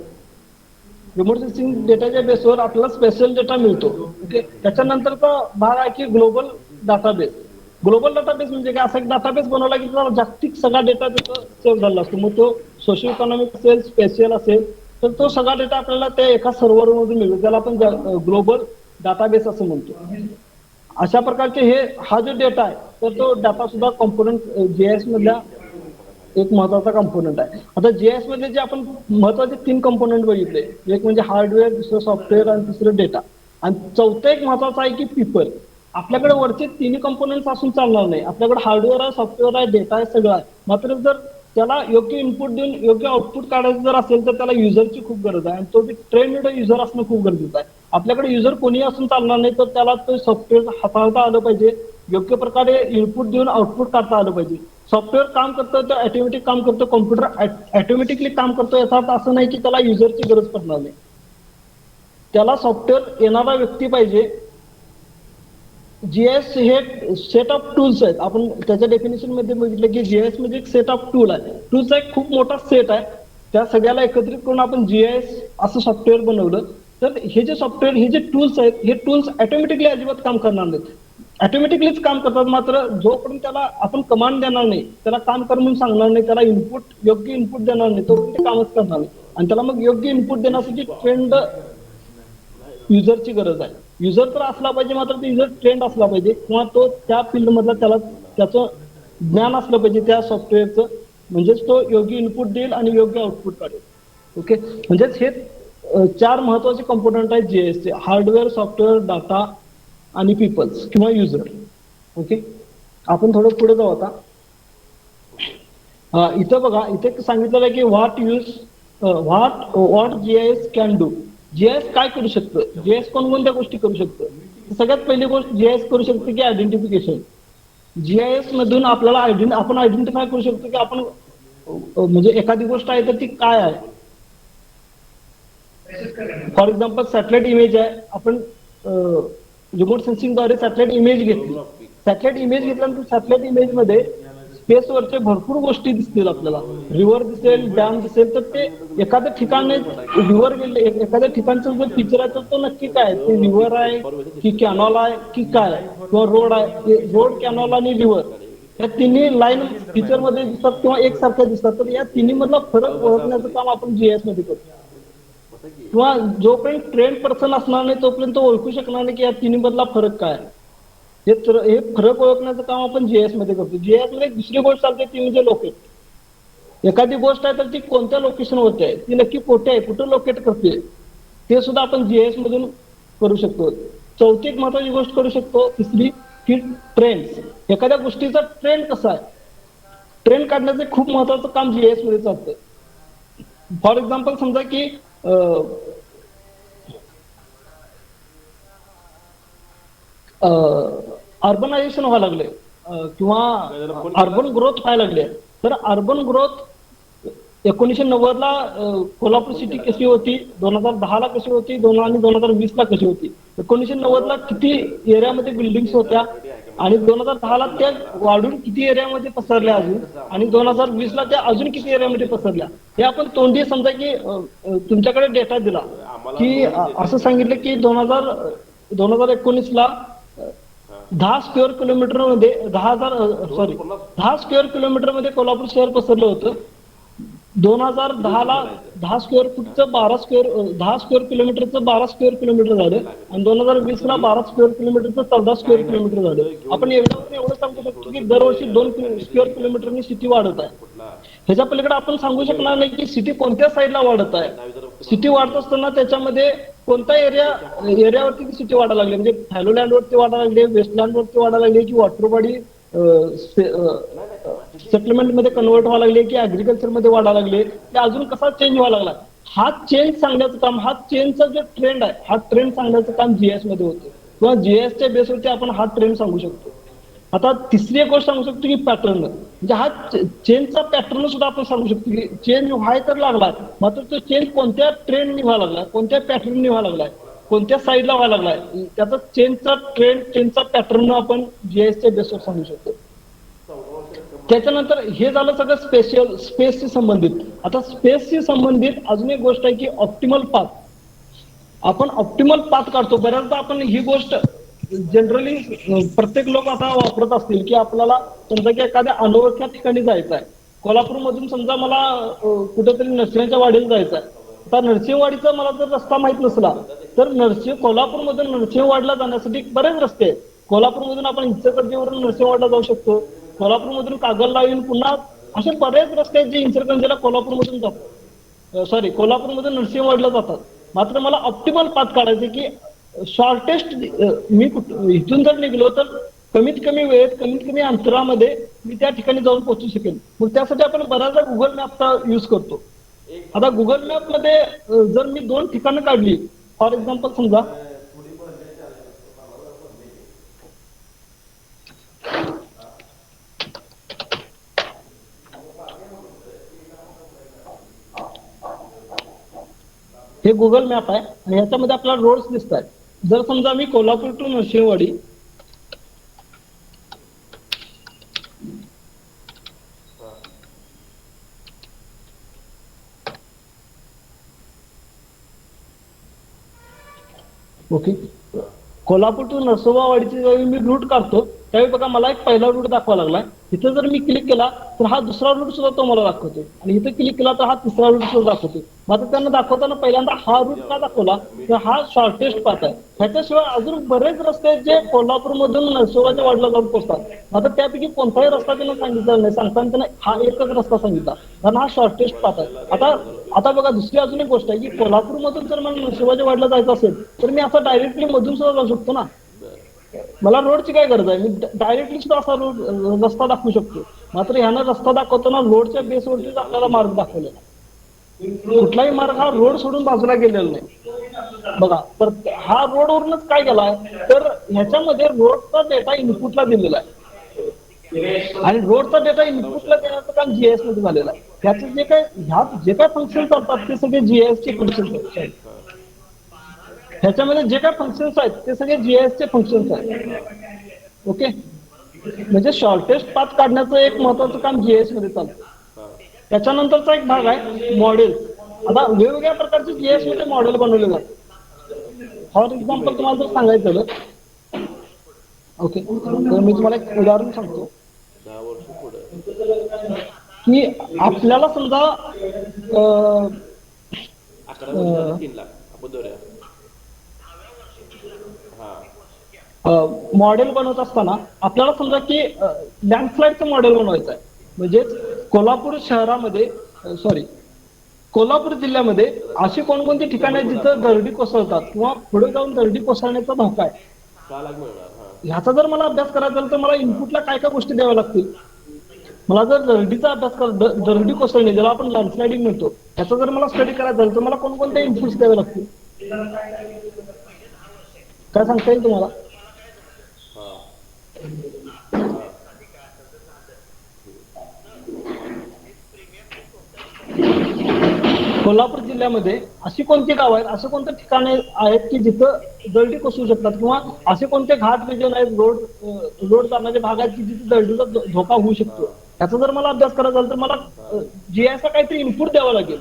रिमोट सेन्सिंग डेटाच्या बेसवर आपल्याला स्पेशल डेटा मिळतो. ओके, त्याच्यानंतरचा भाग आहे की ग्लोबल डाटाबेस. ग्लोबल डाटाबेस म्हणजे काय, असा एक डाटाबेस बनवला की जागतिक सगळा डेटा त्याचा सेव्ह झाला असतो. मग तो सोशल इकॉनॉमिक असेल, स्पेशल असेल, तर तो सगळा डेटा आपल्याला त्या एका सर्व्हर मधून मिळतो. त्याला आपण ग्लोबल डाटाबेस असं म्हणतो. अशा प्रकारचे हा जो डेटा आहे तर तो डाटा सुद्धा कॉम्पोनंट जीआयएस मधल्या एक महत्वाचा कंपोनंट आहे. आता जीआयएस मध्ये जे आपण महत्वाचे 3 कंपोनंट बघितले, एक म्हणजे हार्डवेअर, दुसरं सॉफ्टवेअर आणि तिसरं डेटा, आणि चौथं एक महत्वाचं आहे की पीपल. आपल्याकडे वरचे 3 कंपोनंट्स असून चालणार नाही. आपल्याकडे हार्डवेअर आहे, सॉफ्टवेअर आहे, डेटा आहे, सगळं आहे. मात्र जर त्याला योग्य इनपुट देऊन योग्य आउटपुट काढायचं जर असेल तर त्याला युजरची खूप गरज आहे आणि तो ट्रेंड युजर असणं खूप गरजेचं आहे. आपल्याकडे युजर कोणी असून चालणार नाही, तर त्याला तो सॉफ्टवेअर हाताळता आलं पाहिजे, योग्य प्रकारे इनपुट देऊन आउटपुट काढता आलं पाहिजे. सॉफ्टवेअर काम करतं तर ऑटोमॅटिक काम करतं, कॉम्प्युटर ऑटोमॅटिकली काम करतो, याचा अर्थ असं नाही की त्याला युजरची गरज पडणार नाही. त्याला सॉफ्टवेअर येणारा व्यक्ती पाहिजे. जीएस हे सेट ऑफ टूल्स आहेत. आपण त्याच्या डेफिनेशन मध्ये बघितलं की जीएस म्हणजे एक सेट ऑफ टूल आहे. टूलचा एक खूप मोठा सेट आहे. त्या सगळ्याला एकत्रित करून आपण जीएस असं सॉफ्टवेअर बनवलं. तर हे जे सॉफ्टवेअर, हे जे टूल्स आहेत, हे टूल्स ऑटोमॅटिकली अजिबात काम करणार नाहीत. ऑटोमॅटिकलीच काम करतात, मात्र जोपर्यंत त्याला आपण कमांड देणार नाही, त्याला काम कर म्हणून सांगणार नाही, त्याला इनपुट योग्य इनपुट देणार नाही, तोपर्यंत ते कामच करणार नाही. आणि त्याला मग योग्य इनपुट देण्यासाठी ट्रेंड युजरची गरज आहे. युजर तर असला पाहिजे, मात्र तो युजर ट्रेंड असला पाहिजे किंवा तो त्या फील्ड मधला त्याला त्याचं ज्ञान असलं पाहिजे त्या सॉफ्टवेअरचं, म्हणजेच तो योग्य इनपुट देईल आणि योग्य आउटपुट काढेल. ओके, म्हणजेच हे 4 महत्वाचे कंपोनंट आहेत जीएसचे: हार्डवेअर, सॉफ्टवेअर, डाटा आणि पीपल्स किंवा युजर. ओके, आपण थोडं पुढे जाऊ आता. इथं बघा, इथे सांगितलेलं आहे की what GIS can do. GIS काय करू शकतं, जीआयएस कोणकोणत्या गोष्टी करू शकतं. सगळ्यात पहिली गोष्ट जीआयएस करू शकते की आयडेंटिफिकेशन. जीआयएस मधून आपल्याला आपण आयडेंटिफाय करू शकतो की आपण म्हणजे एखादी गोष्ट आहे तर ती काय आहे. फॉर एक्झाम्पल सॅटेलाइट इमेज आहे, आपण रिमोट सेन्सिंगद्वारे सॅटेलाइट इमेज घेतली. सॅटेलाइट इमेज घेतल्यानंतर सॅटेलाइट इमेज मध्ये स्पेसवरचे भरपूर गोष्टी दिसतील आपल्याला. रिव्हर दिसेल, डॅम दिसेल. तर ते एखाद्या ठिकाणी रिव्हर गेले, एखाद्या ठिकाणचं जे फीचर आहे तर तो नक्की काय, ते रिव्हर आहे की कॅनॉल आहे की काय, किंवा रोड आहे. रोड, कॅनॉल आणि रिव्हर या तिन्ही लाईन फीचर मध्ये दिसतात किंवा एकसारख्या दिसतात. तर या तिन्ही मधला फरक ओळखण्याचं काम आपण जीआयएस मध्ये करतो. किंवा जोपर्यंत ट्रेंड पर्सन असणार नाही तोपर्यंत तो ओळखू शकणार नाही की या तिन्ही मधला फरक काय. हे फरक ओळखण्याचं काम आपण जीएस मध्ये करतो. जीएस मध्ये एक दुसरी गोष्ट चालते ती म्हणजे लोकेट. एखादी गोष्ट आहे तर ती कोणत्या लोकेशनवरती आहे, ती नक्की कुठे आहे, कुठे लोकेट करते, ते सुद्धा आपण जीएस मधून करू शकतो. चौथी एक महत्वाची गोष्ट करू शकतो. तिसरी की ट्रेंड्स. एखाद्या गोष्टीचा ट्रेंड कसा आहे, ट्रेंड काढण्याचं खूप महत्वाचं काम जीएस मध्ये चालतं. फॉर एक्झाम्पल समजा की अर्बनायझेशन व्हायला लागले किंवा अर्बन ग्रोथ व्हायला लागले. तर अर्बन ग्रोथ 1990 ला कोल्हापूर सिटी कशी होती, 2010 ला कशी होती, आणि 2020 ला कशी होती. 1990 ला किती एरियामध्ये बिल्डिंग्स होत्या आणि 2010 ला त्या वाढून किती एरियामध्ये पसरल्या अजून, आणि 2020 ला त्या अजून किती एरियामध्ये पसरल्या. हे आपण तोंडी समजा की तुमच्याकडे डेटा दिला की असं सांगितलं की 2019 ला 10 स्क्वेअर किलोमीटर मध्ये 10 स्क्वेअर किलोमीटर मध्ये कोल्हापूर शहर पसरलं होतं. 2010 ला 10 स्क्वेअर फूटचं 10 स्क्वेअर किलोमीटरचं 12 स्क्वेअर किलोमीटर झालं आणि 2020 ला 12 स्क्वेअर किलोमीटरचं 14 स्क्वेअर किलोमीटर झालं. आपण एवढं सांगू शकतो की दरवर्षी 2 स्क्वेअर किलोमीटरनी सिटी वाढत आहे. ह्याच्या पलीकडे आपण सांगू शकणार नाही की सिटी कोणत्या साईडला वाढत आहे. सिटी वाढत असताना त्याच्यामध्ये कोणत्या एरियावरती सिटी वाढायला लागली, म्हणजे थायलंड वरती वाढायला लागली, वेस्टलँड वरती वाढायला लागली, की वॉटर बॉडी सेटलमेंट मध्ये कन्वर्ट व्हायला लागले, की ऍग्रिकल्चर मध्ये वाढायला लागले, की अजून कसा चेंज व्हायला लागला. हा चेंज सांगण्याचं काम, हा चेंजचा जो ट्रेंड आहे हा ट्रेंड सांगण्याचं काम जीएस मध्ये होतं किंवा जीएसच्या बेसवरती आपण हा ट्रेंड सांगू शकतो. आता तिसरी एक गोष्ट सांगू शकतो की पॅटर्न, म्हणजे हा चेंजचा पॅटर्न सुद्धा आपण सांगू शकतो की चेंज व्हाय तर लागला, मात्र तो चेंज कोणत्या ट्रेंडनी व्हायला लागला, कोणत्या पॅटर्ननी व्हायला लागलाय, कोणत्या साईडला व्हायला लागलाय, त्याचा चेंजचा ट्रेंड, चेंजचा पॅटर्न आपण जीएसच्या बेसवर सांगू शकतो. त्याच्यानंतर हे झालं सगळं स्पेसशी संबंधित. आता स्पेसशी संबंधित अजून एक गोष्ट आहे की ऑप्टिमल पाथ. आपण ऑप्टिमल पाथ काढतो. बऱ्याचदा आपण ही गोष्ट जनरली प्रत्येक लोक आता वापरत असतील की आपल्याला समजा की एखाद्या अनोळख्या ठिकाणी जायचं आहे. कोल्हापूरमधून समजा मला कुठेतरी नरसिंहच्या वाडीला जायचं आहे. आता नरसिंहवाडीचा मला जर रस्ता माहित नसला तर कोल्हापूरमधून नरसिंहवाडीला जाण्यासाठी बरेच रस्ते आहेत. कोल्हापूरमधून आपण इचलकरंजीवरून नरसिंहवाडीला जाऊ शकतो. कोल्हापूरमधून कागलला येऊन पुन्हा असे बरेच रस्ते आहेत जे इचलकरंजीला कोल्हापूरमधून जातात, कोल्हापूरमधून नरसिंहवाडीला जातात. मात्र मला ऑप्टिमल पाथ काढायचे की शॉर्टेस्ट, मी इथून जर निघलो तर कमीत कमी वेळेत कमीत कमी अंतरामध्ये मी त्या ठिकाणी जाऊन पोहोचू शकेन. मग त्यासाठी आपण बऱ्याचदा गुगल मॅपचा यूज करतो. आता गुगल मॅप मध्ये जर मी 2 ठिकाणं काढली, फॉर एक्झाम्पल समजा हे गुगल मॅप आहे आणि ह्याच्यामध्ये आपल्याला रोड्स दिसत आहेत. जर समजा मी Kolhapur to Narsinhwadi okay, Kolhapur to नरसोबावाडीची ज्यावेळी मी रूट काढतो त्यावेळी बघा मला एक पहिला रूट दाखवा लागलाय. इथं जर मी क्लिक केला तर हा दुसरा रूट सुद्धा तो मला दाखवतो आणि इथं क्लिक केला तर हा तिसरा रूट सुद्धा दाखवतो. मग आता त्यांना दाखवताना पहिल्यांदा हा रूट का दाखवला तर हा शॉर्टेस्ट पाथ आहे. ह्याच्याशिवाय अजून बरेच रस्ते आहेत जे कोल्हापूरमधून नरसोबाच्या वाडीला जाऊन पोहोचतात. आता त्यापैकी कोणताही रस्ता त्यांना सांगितला नाही, सांगताना त्यांना हा एकच रस्ता सांगितला कारण हा शॉर्टेस्ट पाथ आहे. आता बघा दुसरी अजून एक गोष्ट आहे की कोल्हापूरमधून जर मला नरसोबाच्या वाडीला जायचं असेल तर मी असं डायरेक्टली मधून सुद्धा जाऊ शकतो ना. मला रोडची काय गरज आहे, मी डायरेक्टली सुद्धा असा रोड रस्ता दाखवू शकतो. मात्र ह्यानं रस्ता दाखवताना रोडच्या बेसवरतीच आपल्याला मार्ग दाखवलेला. कुठलाही मार्ग हा रोड सोडून बाजूला गेलेला नाही. बघा तर हा रोडवरूनच काय केलाय तर ह्याच्यामध्ये रोडचा डेटा इनपुटला दिलेला आहे आणि रोडचा डेटा इनपुटला देण्याचं काम जीआयएस मध्ये झालेलं आहे. ह्याचे जे काय फंक्शन चालतात ते सगळे जीआयएस चे फंक्शन आहेत. ह्याच्यामध्ये जे काय फंक्शन्स आहेत ते सगळे जीआयएस चे फंक्शन्स आहेत. ओके, म्हणजे शॉर्टेस्ट पाथ काढण्याचं एक महत्वाचं काम जीआयएस मध्ये चालतं. त्याच्यानंतरचा एक भाग आहे मॉडेल. आता वेगवेगळ्या प्रकारचे जीआयएस मध्ये मॉडेल बनवले जातात. फॉर एक्झाम्पल तुम्हाला जर सांगायचं झालं, ओके, तर मी तुम्हाला एक उदाहरण सांगतो की आपल्याला समजा 11,03 लाख आपण धरूया. मॉडेल बनवत असताना आपल्याला समजा की लँडस्लाइडचं मॉडेल बनवायचं आहे. म्हणजेच कोल्हापूर शहरामध्ये कोल्हापूर जिल्ह्यामध्ये अशी कोणकोणती ठिकाणं आहेत जिथं दरडी कोसळतात किंवा पुढे जाऊन दरडी कोसळण्याचा धोका आहे. 6 लाख मिळणार. ह्याचा जर मला अभ्यास करायचा तर मला इनपुटला काय काय गोष्टी द्याव्या लागतील. मला जर दरडीचा अभ्यास दरडी कोसळणे ज्याला आपण लँडस्लाइडिंग म्हणतो ह्याचा जर मला स्टडी करायचा झाला तर मला कोणकोणते इनपुट्स द्यावे लागतील, काय सांगता येईल तुम्हाला? कोल्हापूर जिल्ह्यामध्ये अशी कोणती गाव आहेत, असे कोणते ठिकाणे आहेत की जिथं दरडी कोसळू शकतात किंवा असे कोणते घाट रिजन आहेत, रोड जाण्याचे भाग आहेत की जिथे दरडीचा धोका होऊ शकतो. याचा जर मला अभ्यास करायचा झाला तर मला जीआयएसचा काहीतरी इनपुट द्यावं लागेल.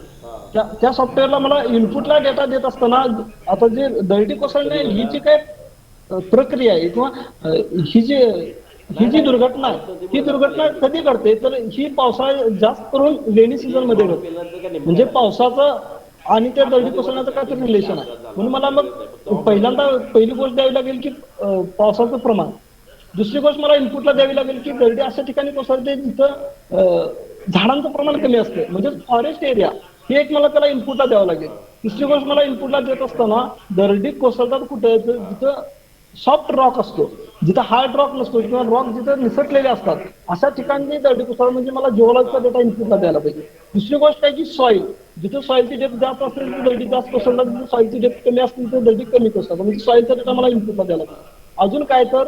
त्या सॉफ्टवेअरला मला इनपुटला डेटा देत असताना आता जे दरडी कोसळणे ही जी काय प्रक्रिया आहे किंवा ही जी दुर्घटना आहे ही दुर्घटना कधी घडते तर ही पावसाळ्यात जास्त करून रेनी सीझन मध्ये घडते. म्हणजे पावसाचं आणि त्या दरडी कोसळण्याचं काहीतरी रिलेशन आहे. म्हणून मला मग पहिली गोष्ट द्यावी लागेल की पावसाचं प्रमाण. दुसरी गोष्ट मला इनपुटला द्यावी लागेल की दरडी अशा ठिकाणी कोसळते जिथं झाडांचं प्रमाण कमी असतं, म्हणजे फॉरेस्ट एरिया, हे एक मला त्याला इनपुटला द्यावं लागेल. तिसरी गोष्ट मला इनपुटला देत असताना दरडी कोसळतात कुठे जिथं सॉफ्ट रॉक असतो, जिथं हार्ड रॉक नसतो किंवा रॉक जिथं निसटलेले असतात अशा ठिकाणी दरडी कोसळ म्हणजे मला जिओलॉजीचा डेटा इनपुटला द्यायला पाहिजे. दुसरी गोष्ट आहे की सॉइल, जिथं सॉइलची डेप्थ जास्त असेल तर दरडी जास्त कोसळतात, जिथे सॉइलची डेप्थ कमी असतील तर दरडी कमी कोसळतात, म्हणजे सॉइलचा डेटा मला इनपुटला द्यायला पाहिजे. अजून काय तर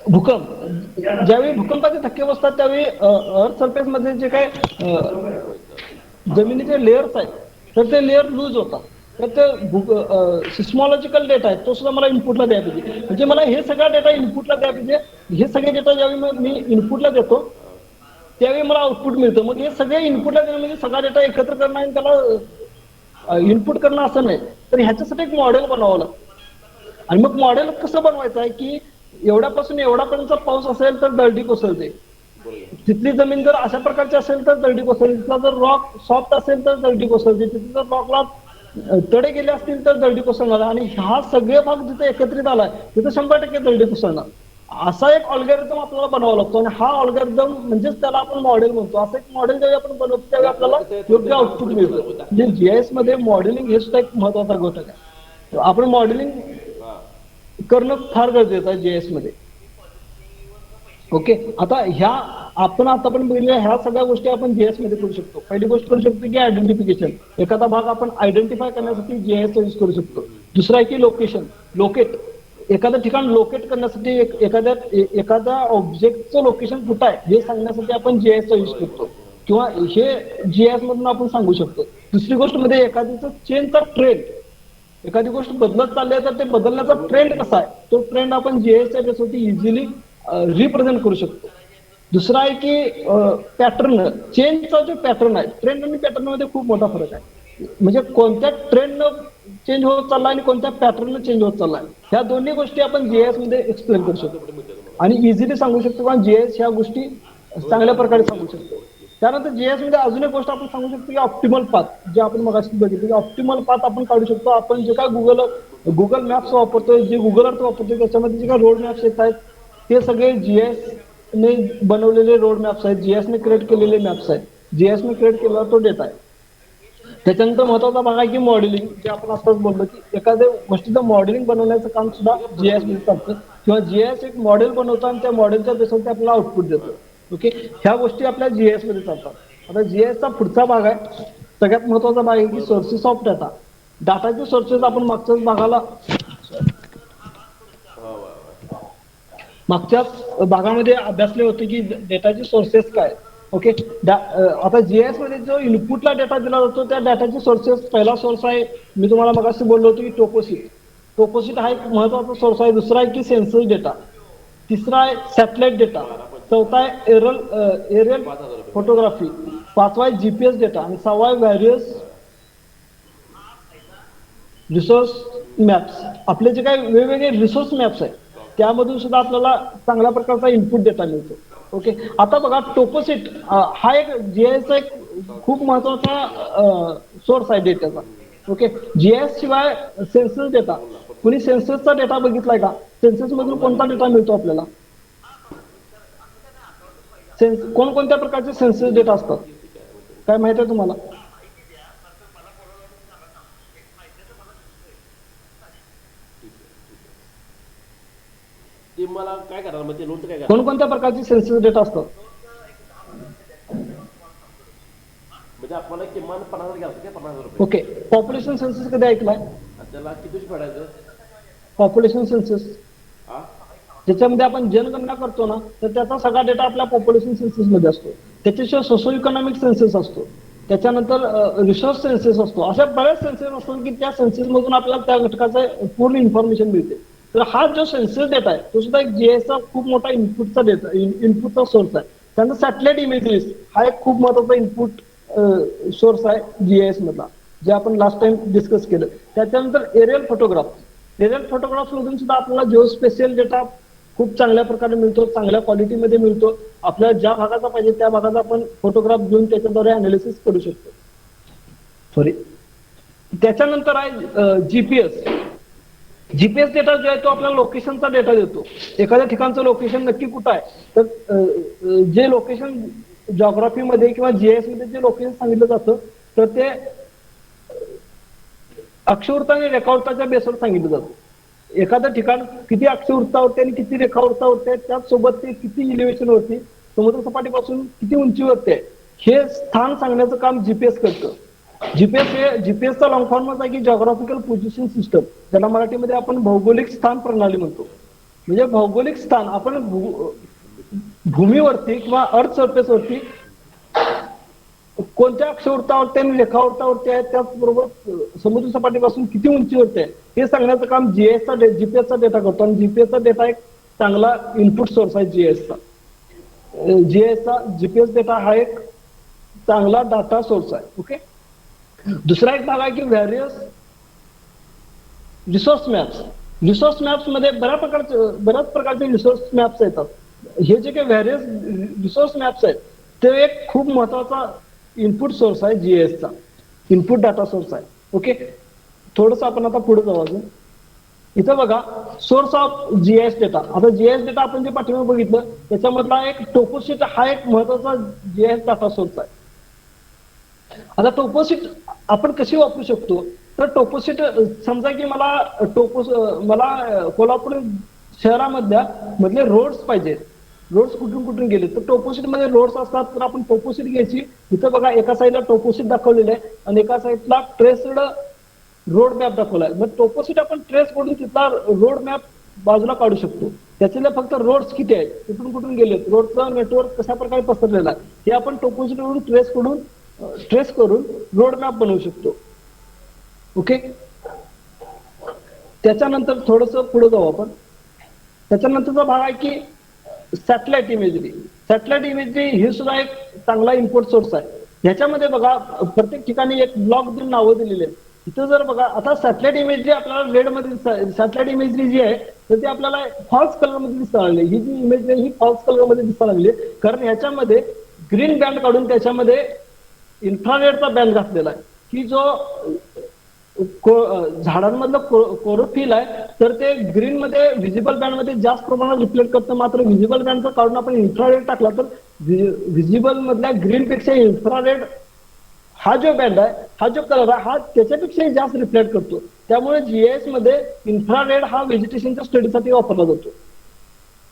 भूकंप, ज्यावेळी भूकंपाचे धक्के बसतात त्यावेळी अर्थ सरफेस मध्ये जे काय जमिनीचे लेयर्स आहेत तर ते लेअर लूज होतात, तर ते सिस्मॉलॉजिकल डेटा आहे तो सुद्धा मला इनपुटला द्यायला पाहिजे. म्हणजे मला हे सगळा डेटा इनपुटला द्यायला पाहिजे. हे सगळे डेटा ज्यावेळी मी इनपुटला देतो त्यावेळी मला आउटपुट मिळतं. मग हे सगळे इनपुटला देणं म्हणजे सगळा डेटा एकत्र करणं आणि त्याला इनपुट करणं असं नाही, तर ह्याच्यासाठी एक मॉडेल बनावं लागतं. आणि मग मॉडेल कसं बनवायचं आहे की एवढ्यापासून एवढापर्यंतचा पाऊस असेल तर दरडी कोसळते, तिथली जमीन जर अशा प्रकारची असेल तर दरडी कोसळते, तिथला जर रॉक सॉफ्ट असेल तर दरडी कोसळते, तिथे जर रॉकला तडे गेले असतील तर दरडी कोसळणार, आणि हा सगळे भाग जिथे एकत्रित आलाय तिथे 100% दरडी कोसळणार. असा एक ऑल्गोरिदम आपल्याला बनावा लागतो आणि हा ऑल्गोरिदम म्हणजेच त्याला आपण मॉडेल म्हणतो. असं एक मॉडेल जेव्हा आपण बनवतो त्यावेळी आपल्याला योग्य आउटपुट मिळतं. म्हणजे जीआयएस मध्ये मॉडेलिंग हे सुद्धा एक महत्वाचा घटक आहे. आपण मॉडेलिंग करणं फार गरजेचं आहे जीआयएस मध्ये. ओके. आता आपण आतापर्यंत बघितल्या ह्या सगळ्या गोष्टी आपण जीएस मध्ये करू शकतो. पहिली गोष्ट करू शकतो की आयडेंटिफिकेशन. एखादा भाग आपण आयडेंटिफाय करण्यासाठी जीएस यूज करू शकतो. दुसरा आहे की लोकेट. एखादं ठिकाण लोकेट करण्यासाठी एखाद्या ऑब्जेक्टचं लोकेशन कुठं आहे हे सांगण्यासाठी आपण जीएसचा यूज करतो किंवा हे जीएस मधून आपण सांगू शकतो. दुसरी गोष्ट म्हणजे एखादीचा चेनचा ट्रेंड. एखादी गोष्ट बदलत चालली आहे तर ते बदलण्याचा ट्रेंड कसा आहे तो ट्रेंड आपण जीएसच्या बेसवरती इझिली रिप्रेझेंट करू शकतो. दुसरा आहे की पॅटर्न. चेंजचा जो पॅटर्न आहे, ट्रेंड आणि पॅटर्न मध्ये खूप मोठा फरक आहे. म्हणजे कोणत्या ट्रेंडनं चेंज होत चाललाय आणि कोणत्या पॅटर्न चेंज होत चाललाय ह्या दोन्ही गोष्टी आपण जीएस मध्ये एक्सप्लेन करू शकतो आणि इझिली सांगू शकतो. कारण जीएस ह्या गोष्टी चांगल्या प्रकारे सांगू शकतो. त्यानंतर जीएस मध्ये अजून एक गोष्ट आपण सांगू शकतो की ऑप्टिमल पाथ, जे आपण मगाशी बघितलं की ऑप्टिमल पाथ आपण काढू शकतो. आपण जे काय गुगल मॅप्स वापरतोय, जे गुगल अर्थ वापरतोय, त्याच्यामध्ये जे काय रोड मॅप्स येत आहेत ते सगळे जीएस ने बनवलेले रोड मॅप्स आहेत. जीएस ने क्रिएट केलेले मॅप्स आहेत. जीएस ने क्रिएट केलेला तो डेटा आहे. त्याच्यानंतर महत्वाचा भाग आहे की मॉडेलिंग, जे आपण आताच बोललो की एखाद्या गोष्टीचं मॉडेलिंग बनवण्याचं काम सुद्धा जीएस मध्ये चालतं किंवा जीएस एक मॉडेल बनवतो आणि त्या मॉडेलच्या बेसवरती आपल्याला आउटपुट देतो. ओके. ह्या गोष्टी आपल्या जीएस मध्ये चालतात. आता जीएसचा पुढचा भाग आहे, सगळ्यात महत्वाचा भाग आहे की सोर्सेस ऑफ डाटा. डाटाचे सोर्सेस आपण मागच्याच भागामध्ये अभ्यासले होते की डेटाचे सोर्सेस काय. ओके. आता जीएस मध्ये जो इनपुटला डेटा दिला जातो त्या डाटाचे सोर्सेस, पहिला सोर्स आहे मी तुम्हाला मगाशी बोललो होतो की टोपोसिट हा एक महत्वाचा सोर्स आहे. दुसरा आहे की सेन्सस डेटा. तिसरा आहे सॅटेलाइट डेटा. चौथा आहे एरियल फोटोग्राफी. पाचवा आहे जीपीएस डेटा आणि सहावा आहे व्हॅरियस रिसोर्स मॅप्स. आपले जे काही वेगवेगळे रिसोर्स मॅप्स आहेत त्यामधून सुद्धा आपल्याला चांगल्या प्रकारचा इनपुट डेटा मिळतो. ओके. आता बघा टोपोसिट हा एक जीएसचा एक खूप महत्वाचा सोर्स आहे डेटाचा. ओके. जीएस शिवाय सेन्सस डेटा, कुणी सेन्ससचा डेटा बघितलाय का? सेन्सस मधून कोणता डेटा मिळतो आपल्याला? कोणकोणत्या प्रकारचे सेन्सस डेटा असतात काय माहित आहे तुम्हाला? ते मला काय करणार मग ते लोनचं काय करणार? कोणकोणत्या प्रकारचे सेन्सस डेटा असतात? म्हणजे आपल्याला किमान 50,000 घ्यायचं काय 50,000 रुपये. ओके. पॉप्युलेशन सेन्सस कधी ऐकलाय? आणि त्याला किती दिवस फेडायचं? पॉप्युलेशन सेन्सस हा ज्याच्यामध्ये आपण जनगणना करतो ना तर त्याचा सगळा डेटा आपल्या पॉप्युलेशन सेन्सस मध्ये असतो. त्याच्याशिवाय सोशो इकॉनॉमिक सेन्सस असतो. त्याच्यानंतर रिसोर्स सेन्सस असतो. अशा बऱ्याच सेन्सस असतात की त्या सेन्सस मधून आपल्याला त्या घटकाचं पूर्ण इन्फॉर्मेशन मिळते. तर हा जो सेन्सस डेटा आहे तो सुद्धा एक जीएसचा खूप मोठा इनपुटचा सोर्स आहे. त्यानंतर सॅटेलाइट इमेजेस हा एक खूप महत्वाचा इनपुट सोर्स आहे जीएस मधला, जे आपण लास्ट टाइम डिस्कस केलं. त्याच्यानंतर एरियल फोटोग्राफ्स मधून सुद्धा आपल्याला जिओस्पेशियल डेटा खूप चांगल्या प्रकारे मिळतो, चांगल्या क्वालिटीमध्ये मिळतो. आपल्याला ज्या भागाचा पाहिजे त्या भागाचा आपण फोटोग्राफ घेऊन त्याच्याद्वारे अनालिसिस करू शकतो. त्याच्यानंतर आहे जीपीएस डेटा जो आहे तो आपल्याला लोकेशनचा डेटा देतो. एखाद्या ठिकाणचं लोकेशन नक्की कुठं आहे तर जे लोकेशन जॉग्राफीमध्ये किंवा जीएस मध्ये जे लोकेशन सांगितलं जातं तर ते अक्षवृत्त आणि रेखावृत्ताच्या बेसवर सांगितलं जातं. एखादं ठिकाण किती अक्षवृत्तावरती आणि किती रेखावृत्तावरती आहे, त्याचसोबत ते किती इलिव्हेशनवरती, समुद्र सपाटीपासून किती उंचीवरती आहे हे स्थान सांगण्याचं काम जीपीएस करतं. जीपीएसचा लॉंग फॉर्मच आहे की जॉग्राफिकल पोझिशन सिस्टम, ज्याला मराठीमध्ये आपण भौगोलिक स्थान प्रणाली म्हणतो. म्हणजे भौगोलिक स्थान आपण भूमीवरती किंवा अर्थ सरफेसवरती कोणत्या अक्षवृत्तावरती आणि रेखावृत्तावरती आहे, त्याचबरोबर समुद्र सपाटीपासून किती उंचीवरती आहे हे सांगण्याचं काम जीपीएसचा डेटा करतो. आणि जीपीएसचा डेटा एक चांगला इनपुट सोर्स आहे जीएसचा. जीपीएस डेटा हा एक चांगला डाटा सोर्स आहे. ओके. दुसरा एक भाग आहे की व्हॅरियस रिसोर्स मॅप्स मध्ये बऱ्याच प्रकारचे रिसोर्स मॅप्स येतात. हे जे काही व्हॅरियस रिसोर्स मॅप्स आहेत ते एक खूप महत्वाचा इनपुट सोर्स आहे जीएसचा, इनपुट डाटा सोर्स आहे. ओके. थोडस आपण आता पुढे जाऊ अजून. इथं बघा सोर्स ऑफ जीएस डेटा. आता जीएस डेटा आपण जे पाठीमागे बघितलं त्याच्यामधला एक टोपोशीट हा एक महत्वाचा जीएस डाटा सोर्स आहे. आता टोपोशीट आपण कशी वापरू शकतो तर टोपोशीट समजा की मला कोल्हापूर शहरामधले रोड्स पाहिजेत. रोड्स कुठून कुठून गेले. तर टोपोशीट मध्ये रोड्स असतात, तर आपण टोपोशीट घ्यायची. इथं बघा एका साईडला टोपोशीट दाखवलेलं आहे आणि एका साईडला ट्रेस्ड रोड मॅप दाखवलाय. मग टोपोशीट आपण ट्रेस करून तिथला रोड मॅप बाजूला काढू शकतो. त्याच्यातले फक्त रोड्स किती आहेत, कुठून कुठून गेलेत, रोडचं नेटवर्क कशा प्रकारे पसरलेलं आहे, हे आपण टोपोशीट वरून ट्रेस करून रोड मॅप बनवू शकतो. ओके, त्याच्यानंतर थोडस पुढे जाऊ आपण. त्याच्यानंतरचा भाग आहे की सॅटेलाइट इमेजरी. सॅटेलाइट इमेजरी ही सुद्धा एक चांगला इनपुट सोर्स आहे. ह्याच्यामध्ये बघा प्रत्येक ठिकाणी एक ब्लॉक देऊन नावं दिलेली आहेत. इथं जर बघा आता सॅटेलाइट इमेजरी आपल्याला रेड मध्ये, सॅटेलाइट इमेजरी जी आहे तर ती आपल्याला फॉल्स कलर मध्ये दिसायला लागली. ही जी इमेज आहे ही फॉल्स कलर मध्ये दिसायला लागली, कारण ह्याच्यामध्ये ग्रीन बँड काढून त्याच्यामध्ये इन्फ्रारेडचा बँड घातलेला आहे, की जो झाडांमधलं कोरोफिल आहे तर ते ग्रीन मध्ये व्हिजिबल बँड मध्ये जास्त प्रमाणात रिफ्लेक्ट करतं. मात्र व्हिजिबल बँडचा काढून आपण इन्फ्रारेड टाकला तर व्हिजिबल मधल्या ग्रीन पेक्षा इन्फ्रारेड हा जो बँड आहे, हा जो कलर आहे, हा त्याच्यापेक्षाही जास्त रिफ्लेक्ट करतो. त्यामुळे जीआयएस मध्ये इन्फ्रारेड हा व्हेजिटेशनच्या स्टडीसाठी वापरला जातो.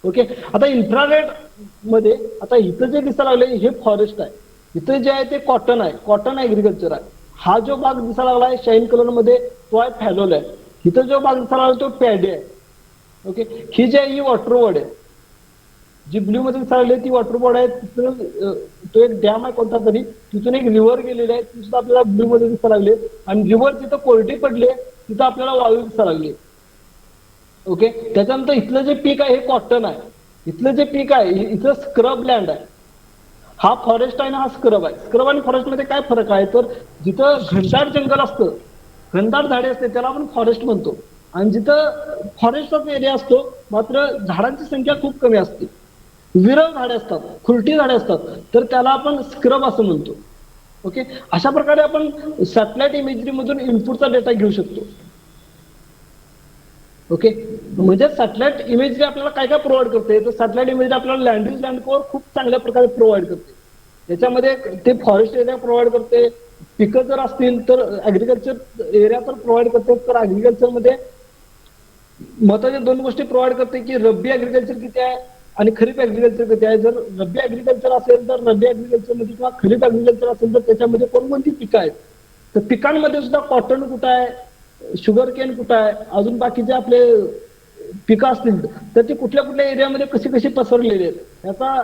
ओके, आता इन्फ्रारेड मध्ये आता इथं जे दिसायला लागले हे फॉरेस्ट आहे, इथं जे आहे ते कॉटन आहे, कॉटन ऍग्रिकल्चर आहे. हा जो भाग दिसायला लागला आहे शाईन कलर मध्ये तो आहे फॅलोल आहे. इथं जो भाग दिसायला लागला तो पॅडी आहे. ओके, ही जी आहे ही वॉटरबोर्ड आहे, जी ब्ल्यू मध्ये दिसायला लागली ती वॉटरबोर्ड आहे. तिथून तो एक डॅम आहे कोणता तरी, तिथून एक रिव्हर गेलेली आहे, ती सुद्धा आपल्याला ब्ल्यू मध्ये दिसायला लागली. आणि रिव्हर जिथं कोरडी पडली तिथं आपल्याला वाळू दिसायला लागली. ओके, त्याच्यानंतर इथलं जे पीक आहे हे कॉटन आहे. इथलं जे पीक आहे इथं स्क्रब लँड आहे. हा फॉरेस्ट आहे ना, हा स्क्रब आहे. स्क्रब आणि फॉरेस्ट मध्ये काय फरक आहे, तर जिथं घनदाट जंगल असतं, घनदाट झाडे असते त्याला आपण फॉरेस्ट म्हणतो. आणि जिथं फॉरेस्टचाच एरिया असतो मात्र झाडांची संख्या खूप कमी असते, विरळ झाडे असतात, खुरटी झाडे असतात, तर त्याला आपण स्क्रब असं म्हणतो. ओके, अशा प्रकारे आपण सॅटेलाइट इमेजरी मधून इनपुटचा डेटा घेऊ शकतो. ओके, म्हणजे सॅटेलाइट इमेजरी आपल्याला काय काय प्रोव्हाइड करते, तर सॅटेलाइट इमेजरी आपल्याला लँड रिच लँड कव्हर खूप चांगल्या प्रकारे प्रोव्हाइड करते. त्याच्यामध्ये ते फॉरेस्ट एरिया प्रोव्हाइड करते, पिकं जर असतील तर ऍग्रिकल्चर एरिया तर प्रोव्हाइड करते. तर ऍग्रिकल्चर मध्ये महत्वाच्या दोन गोष्टी प्रोव्हाइड करते की रब्बी ऍग्रिकल्चर किती आहे आणि खरीप ऍग्रिकल्चर किती आहे. जर रब्बी ऍग्रिकल्चर असेल तर रब्बी ऍग्रिकल्चर मध्ये किंवा खरीप ऍग्रिकल्चर असेल तर त्याच्यामध्ये कोणकोणती पिकं आहेत, तर पिकांमध्ये सुद्धा कॉटन कुठं आहे, शुगर केन कुठं आहे, अजून बाकीचे आपले पिकं असतील तर ते कुठल्या कुठल्या एरियामध्ये कशी कशी पसरलेली आहेत याचा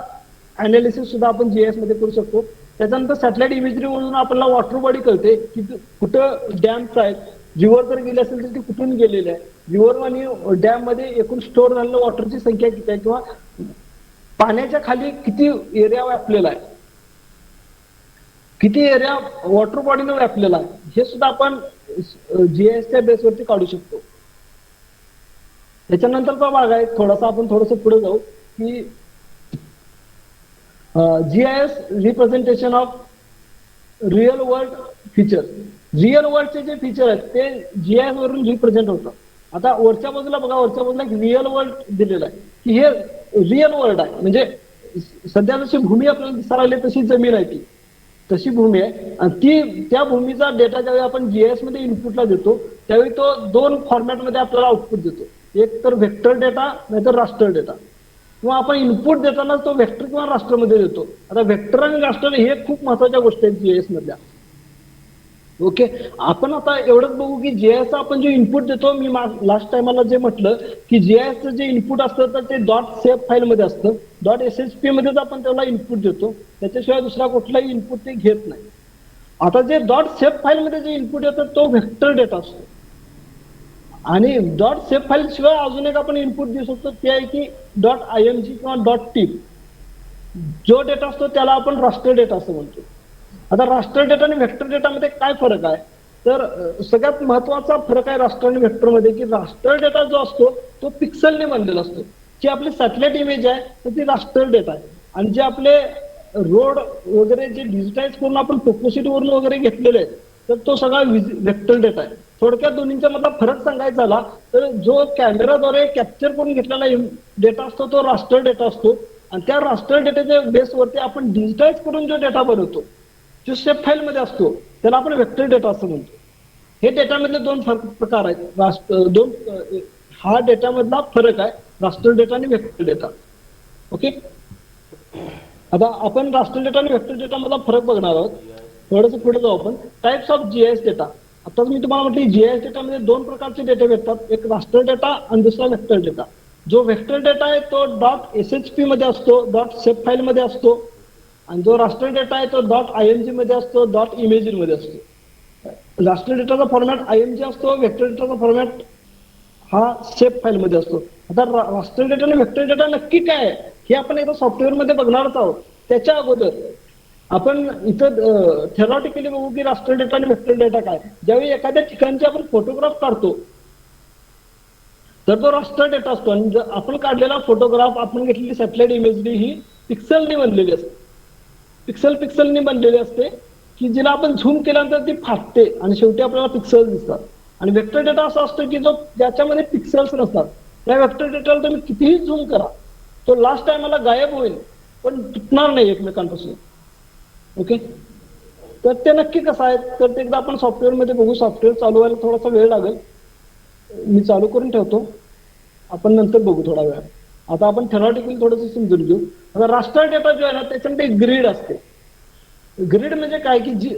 अनालिसिस सुद्धा आपण जीएस मध्ये करू शकतो. त्याच्यानंतर सॅटेलाइट इमेजरी वरून आपल्याला वॉटर बॉडी कळते की कुठं डॅम्स आहेत, रिव्हर जर गेले असेल तर ती कुठून गेलेली आहे, रिव्हर आणि डॅम मध्ये एकूण स्टोअर झालेल्या वॉटरची संख्या किती आहे किंवा पाण्याच्या खाली किती एरिया व्यापलेला आहे, किती एरिया वॉटर बॉडीने व्यापलेला आहे, हे सुद्धा आपण जीआयएसच्या बेसवरती काढू शकतो. त्याच्यानंतरचा भाग आहे थोडासा, आपण थोडस पुढे जाऊ की GIS representation of real world feature. Real वर्ल्डचे जे फीचर आहेत ते जीआयएस वरून रिप्रेझेंट होतात. आता वरच्या बाजूला बघा, वरच्या बाजूला एक रिअल वर्ल्ड दिलेलं आहे की हे रिअल वर्ल्ड आहे, म्हणजे सध्या जशी भूमी आपल्याला दिसायला लागली तशी जमीन आहे, ती तशी भूमी आहे. आणि त्या भूमीचा डेटा ज्यावेळी आपण जीआयएस मध्ये इनपुटला देतो त्यावेळी तो दोन फॉर्मॅटमध्ये आपल्याला आउटपुट देतो, एक तर व्हेक्टर डेटा नाहीतर रास्टर डेटा. किंवा आपण इनपुट देताना तो व्हेक्टर किंवा रास्टर मध्ये देतो. आता व्हेक्टर आणि रास्टर हे खूप महत्वाच्या गोष्टी आहेत जीआयएस मधल्या. ओके, आपण आता एवढंच बघू की जीआयएस आपण जे इनपुट देतो, मी लास्ट टाइमला जे म्हटलं की जीआयएसचं जे इनपुट असतं तर ते डॉट सेफ फाईल मध्ये असतं, डॉट एसएचपी मध्येच आपण त्याला इनपुट देतो, त्याच्याशिवाय दुसरा कुठलाही इनपुट ते घेत नाही. आता जे डॉट सेफ फाईल मध्ये जे इनपुट येतं तो व्हेक्टर डेटा असतो. आणि डॉट सेफ फाईल शिवाय अजून एक आपण इनपुट देऊ शकतो, ते आहे की डॉट आयएमजी किंवा डॉट टीप. जो डेटा असतो त्याला आपण रास्टर डेटा असं म्हणतो. आता रास्टर डेटा आणि व्हेक्टर डेटामध्ये काय फरक आहे, तर सगळ्यात महत्वाचा फरक आहे रास्टर आणि व्हेक्टर मध्ये की रास्टर डेटा जो असतो तो पिक्सलने बनलेला असतो. जी आपली सॅटेलाइट इमेज आहे तर ती रास्टर डेटा आहे, आणि जे आपले रोड वगैरे जे डिजिटाईज करून आपण टोपोशीट वरून वगैरे घेतलेले आहे तर तो सगळा व्हेक्टर डेटा आहे. थोडक्यात दोन्हींच्या मधला फरक सांगायचा झाला तर जो कॅमेराद्वारे कॅप्चर करून घेतलेला डेटा असतो तो रास्टर डेटा असतो, आणि त्या रास्टर डेटाच्या बेसवरती आपण डिजिटाईज करून जो डेटा बनवतो जो सेफ फाईल मध्ये असतो त्याला आपण व्हेक्टर डेटा असं म्हणतो. हे डेटामधले दोन प्रकार आहेत. हा डेटामधला फरक आहे, रास्टर डेटा आणि व्हेक्टर डेटा. ओके, आता आपण राष्ट्रीय डेटा आणि व्हेक्टर डेटा मधला फरक बघणार आहोत. थोडंसं पुढे जाऊ आपण. Types of GIS data. आताच मी तुम्हाला म्हटलं जीआयएस डेटामध्ये 2 प्रकारचे डेटा भेटतात, एक राष्ट्रीय डेटा आणि दुसरा व्हेक्टर डेटा. जो व्हेक्टर डेटा आहे तो .shp मध्ये असतो, .shape फाईल मध्ये असतो, आणि जो राष्ट्रीय डेटा आहे तो .img मध्ये असतो, .img मध्ये असतो. राष्ट्रीय डेटाचा फॉर्मॅट img असतो, व्हेक्टर डेटाचा फॉर्मॅट हा शेप फाईल मध्ये असतो. आता राष्ट्रीय डेटा आणि व्हेक्टर डेटा नक्की काय आहे हे आपण एकदा सॉफ्टवेअर मध्ये बघणारच आहोत. त्याच्या अगोदर आपण इथं थेरॉटिकली बघू की राष्ट्रीय डेटा आणि व्हेक्टर डेटा काय. ज्यावेळी एखाद्या ठिकाणचे आपण फोटोग्राफ काढतो तर तो राष्ट्रीय डेटा असतो, आणि आपण काढलेला फोटोग्राफ, आपण घेतलेली सॅटेलाइट इमेजरी ही पिक्सलनी बनलेली असते. पिक्सलनी बनलेली असते की जिला आपण झूम केल्यानंतर ती फाटते आणि शेवटी आपल्याला पिक्सेल्स दिसतात. आणि व्हेक्टर डेटा असा असतो की जो ज्याच्यामध्ये पिक्सेल्स नसतात. त्या व्हेक्टर डेटाला तुम्ही कितीही झूम करा तो लास्ट टाइमला गायब होईल पण तुटणार नाही एकमेकांपासून. ओके, तर ते नक्की कसं आहे तर ते एकदा आपण सॉफ्टवेअर मध्ये बघू. सॉफ्टवेअर चालू व्हायला थोडासा वेळ लागेल, मी चालू करून ठेवतो, आपण नंतर बघू थोडा वेळ. आता आपण थेरॉटिकली थोडंसं समजून घेऊ. आता राष्ट्रीय डेटा जो आहे ना त्याच्यामध्ये ग्रीड असते. ग्रीड म्हणजे काय की जी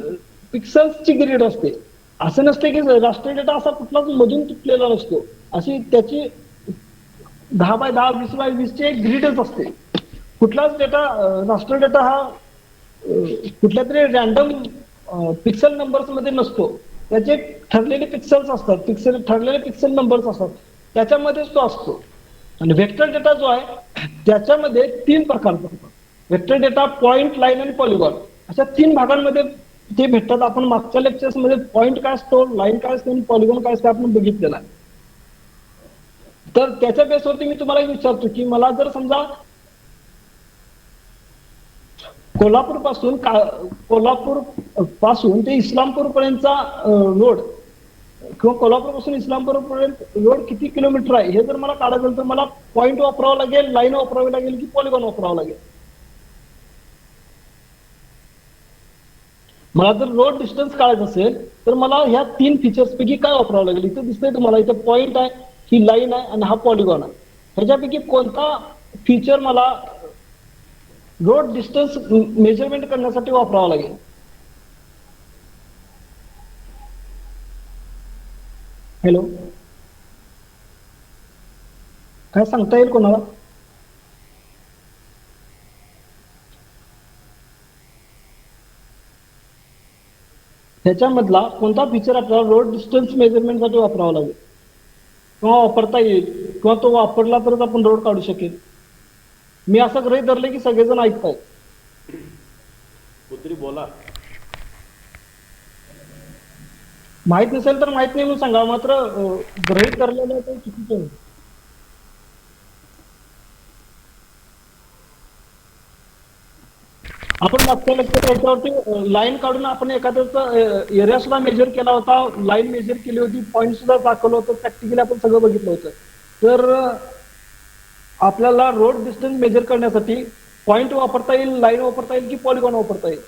पिक्सल्सची ग्रीड असते. असं नसते की राष्ट्रीय डेटा असा कुठलाच मधून तुटलेला नसतो, अशी त्याची 10x10 20x20 ची एक ग्रीडच असते. कुठलाच डेटा राष्ट्रीय डेटा हा कुठल्या तरी रॅन्डम पिक्सल नंबर्स मध्ये नसतो. त्याचे ठरलेले पिक्सल्स असतात, ठरलेले पिक्सल नंबर्स असतात, त्याच्यामध्येच तो असतो. आणि व्हेक्टर डेटा जो आहे त्याच्यामध्ये 3 प्रकारचा असतात. व्हेक्टर डेटा पॉइंट, लाईन आणि पॉलिगॉन अशा 3 भागांमध्ये ते भेटतात. आपण मागच्या लेक्चर्स मध्ये पॉइंट काय असतो, लाईन काय असतो आणि पॉलिगॉन काय असतो आपण बघितलेला आहे. तर त्याच्या बेसवरती मी तुम्हाला विचारतो की मला जर समजा कोल्हापूर पासून ते इस्लामपूर पर्यंतचा रोड किंवा कोल्हापूर पासून इस्लामपूर पर्यंत रोड किती किलोमीटर आहे हे जर मला काढायचं असेल तर मला पॉइंट वापरावं लागेल, लाईन वापरावी लागेल की पॉलिगॉन वापरावं लागेल. मला जर रोड डिस्टन्स काढायचं असेल तर मला ह्या 3 फीचर्स पैकी काय वापरावं लागेल. इथं दिसतंय तुम्हाला, इथं पॉइंट आहे, ही लाईन आहे आणि हा पॉलिगॉन आहे. ह्याच्यापैकी कोणता फीचर मला रोड डिस्टन्स मेजरमेंट करण्यासाठी वापरावा लागेल. हॅलो, काय सांगता येईल कोणाला? त्याच्यामधला कोणता फीचर आपल्याला रोड डिस्टन्स मेजरमेंट साठी वापरावा लागेल किंवा वापरता येईल किंवा तो वापरला तरच आपण रोड काढू शकेल. मी असं गृहीत धरले की सगळेजण ऐकतायत. कुत्री बोला. माहित नसेल तर माहित नाही म्हणून सांगा, मात्र गृहीत धरलेलं ते चुकीचं आहे. आपण मागच्या लेक्चर याच्यावरती लाईन काढून आपण एखाद्याचा एरिया सुद्धा मेजर केला होता, लाईन मेजर केली होती, पॉईंट सुद्धा दाखवलं होतं, प्रॅक्टिकली आपण सगळं बघितलं होतं. तर आपल्याला रोड डिस्टन्स मेजर करण्यासाठी पॉइंट वापरता येईल, लाईन वापरता येईल की पॉलिगॉन वापरता येईल?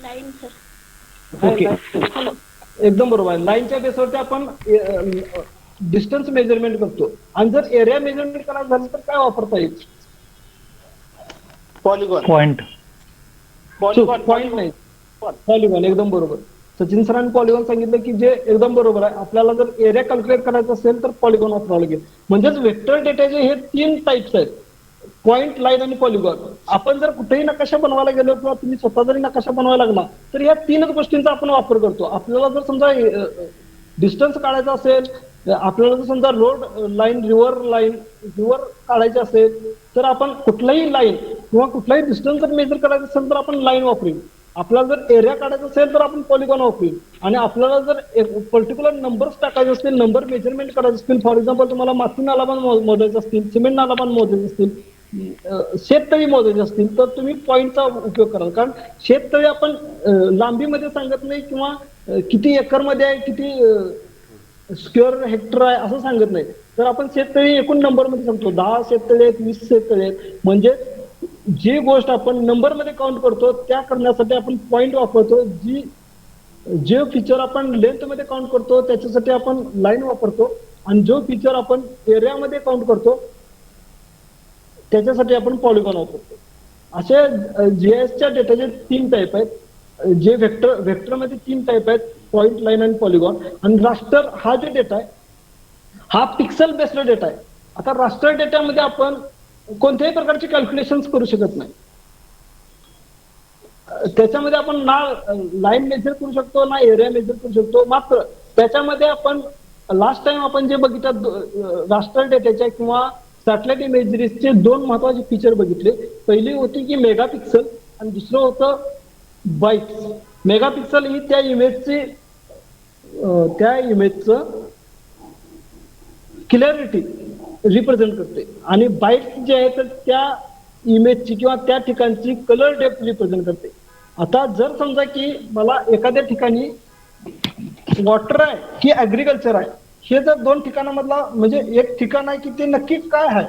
Line sir. ओके, एकदम बरोबर आहे. लाईनच्या बेसवरती आपण डिस्टन्स मेजरमेंट करतो. आणि जर एरिया मेजरमेंट करायचं झालं तर काय वापरता येईल? पॉइंट. पॉइंट नाही, पॉलिगॉन. एकदम बरोबर. सचिन सरांनी पॉलिगॉन सांगितलं की जे एकदम बरोबर आहे. आपल्याला जर एरिया कॅल्क्युलेट करायचा असेल तर पॉलिगॉन वापरावं लागेल. म्हणजेच वेक्टर डेटाचे हे 3 टाइप्स आहेत, पॉइंट, लाईन आणि पॉलिगॉन. आपण जर कुठेही नकाशा बनवायला गेलो किंवा तुम्ही स्वतः जरी नकाशा बनवायला लागला तर या 3च गोष्टींचा आपण वापर करतो. आपल्याला जर समजा डिस्टन्स काढायचा असेल, आपल्याला जर समजा रोड लाईन, रिव्हर काढायची असेल तर आपण कुठलाही लाईन किंवा कुठलाही डिस्टन्स जर मेजर करायचं असेल तर आपण लाईन वापरेल. आपल्याला जर एरिया काढायचा असेल तर आपण पॉलिगॉन वापरेल. आणि आपल्याला जर पर्टिक्युलर नंबर्स टाकायचे असतील, नंबर मेजरमेंट करायचे असतील, फॉर एक्झाम्पल तुम्हाला माती नालाबान मोजायचे असतील, सिमेंट नालाबान मोजायचे असतील, शेततळी मोजायचे असतील तर तुम्ही पॉईंटचा उपयोग कराल. कारण शेततळी आपण लांबीमध्ये सांगत नाही किंवा किती एकरमध्ये आहे, किती स्क्वेअर हेक्टर आहे असं सांगत नाही. तर आपण शेततळी एकूण नंबरमध्ये सांगतो. 10 शेततळी आहेत, 20 शेततळी आहेत. म्हणजे जी गोष्ट आपण नंबरमध्ये काउंट करतो त्या करण्यासाठी आपण पॉइंट वापरतो. जे फीचर आपण लेंथमध्ये काउंट करतो त्याच्यासाठी आपण लाईन वापरतो. आणि जो फीचर आपण एरियामध्ये काउंट करतो त्याच्यासाठी आपण पॉलिगॉन वापरतो. असे जीआयएसच्या डेटाचे 3 टाईप आहेत. जे व्हेक्टरमध्ये 3 टाईप आहेत, पॉइंट, लाईन आणि पॉलिगॉन. आणि रास्टर हा जो डेटा आहे हा पिक्सल बेस्ड डेटा आहे. आता रास्टर डेटामध्ये आपण कोणत्याही प्रकारचे कॅल्क्युलेशन करू शकत नाही. त्याच्यामध्ये आपण ना लाईन मेजर करू शकतो ना एरिया मेजर करू शकतो. मात्र त्याच्यामध्ये आपण लास्ट टाइम आपण जे बघितलं रास्टर डेटाच्या किंवा सॅटेलाइट इमेजरीजचे 2 महत्वाचे फीचर बघितले. पहिली होती की मेगापिक्सल आणि दुसरं होतं बाईट्स. मेगापिक्सल ही त्या इमेजचं क्लिअरिटी रिप्रेझेंट करते आणि बाईट्स जे आहे तर त्या इमेजची किंवा त्या ठिकाणची कलर डेप्थ रिप्रेझेंट करते. आता जर समजा की मला एखाद्या ठिकाणी वॉटर आहे की ऍग्रिकल्चर आहे, हे जर 2 ठिकाणामधला म्हणजे एक ठिकाण आहे की ते नक्की काय आहे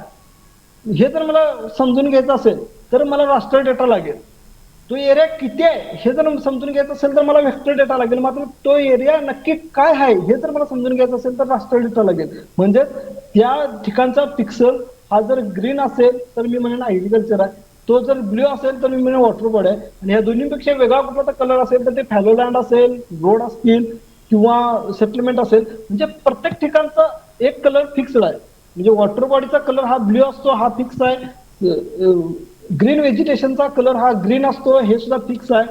हे जर मला समजून घ्यायचं असेल तर मला रास्टर डेटा लागेल. तो एरिया किती आहे हे जर समजून घ्यायचं असेल तर मला वेक्टर डेटा लागेल. मात्र तो एरिया नक्की काय आहे हे जर मला समजून घ्यायचं असेल तर रास्टर डेटा लागेल. म्हणजे त्या ठिकाणचा पिक्सल हा जर ग्रीन असेल तर मी म्हणेन ऍग्रिकल्चर आहे, तो जर ब्ल्यू असेल तर मी म्हणेन वॉटर बॉडी आहे. आणि या दोन्हीपेक्षा वेगळा कुठला कलर असेल तर ते फॅलोलँड असेल, रोड असतील किंवा सेटलमेंट असेल. म्हणजे प्रत्येक ठिकाणचा एक कलर फिक्स्ड आहे. म्हणजे वॉटर बॉडीचा कलर हा ब्ल्यू असतो, हा फिक्स आहे. ग्रीन व्हेजिटेशनचा कलर हा ग्रीन असतो, हे सुद्धा फिक्स आहे.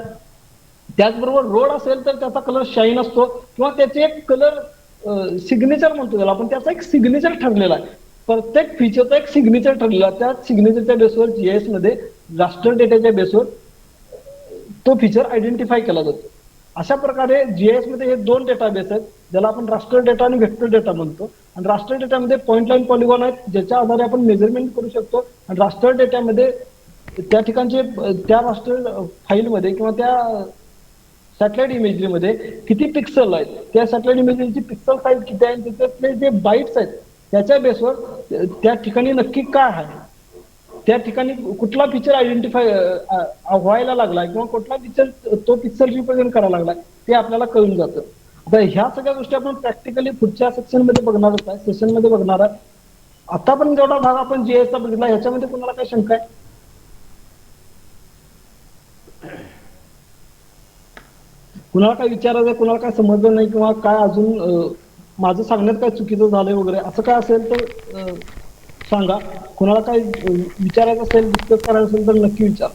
त्याचबरोबर रोड असेल तर त्याचा कलर शाईन असतो किंवा त्याचे एक कलर सिग्नेचर म्हणतो त्याला आपण, त्याचा एक सिग्नेचर ठरलेला आहे. प्रत्येक फीचरचा एक सिग्नेचर ठरलेला आहे. त्या सिग्नेचरच्या बेसवर जीआयएस मध्ये रास्टर डेटाच्या बेसवर तो फीचर आयडेंटिफाय केला जातो. अशा प्रकारे जीआयएस मध्ये हे 2 डेटाबेस आहेत ज्याला आपण रास्टर डेटा आणि व्हेक्टर डेटा म्हणतो. आणि रास्टर डेटामध्ये पॉइंट, लाईन, पॉलिगॉन आहेत ज्याच्या आधारे आपण मेजरमेंट करू शकतो. आणि रास्टर डेटामध्ये त्या ठिकाणचे त्या रास्टर फाईलमध्ये किंवा त्या सॅटेलाइट इमेजरीमध्ये किती पिक्सल आहेत, त्या सॅटेलाइट इमेजरीची पिक्सल साईज किती आहे, त्याच्यातले जे बाईट्स आहेत त्याच्या बेसवर त्या ठिकाणी नक्की काय आहे, त्या ठिकाणी कुठला फीचर आयडेंटिफाय व्हायला लागलाय किंवा कुठला फीचर तो पिक्सल रिप्रेझेंट करायला लागलाय ते आपल्याला कळून जातं. आता ह्या सगळ्या गोष्टी आपण प्रॅक्टिकली पुढच्या सेक्शन मध्ये बघणारच आहे, सेशन मध्ये बघणार आहे. आता पण जेवढा भाग आपण जीआयएसचा बघितला ह्याच्यामध्ये कुणाला काय शंका आहे? कुणाला काय विचारायचं, कुणाला काय समजलं नाही किंवा काय अजून माझं सांगण्यात काय चुकीचं झालंय वगैरे असं काय असेल तर सांगा. कुणाला काय विचारायचं असेल, डिस्कस करायचं असेल तर नक्की विचार.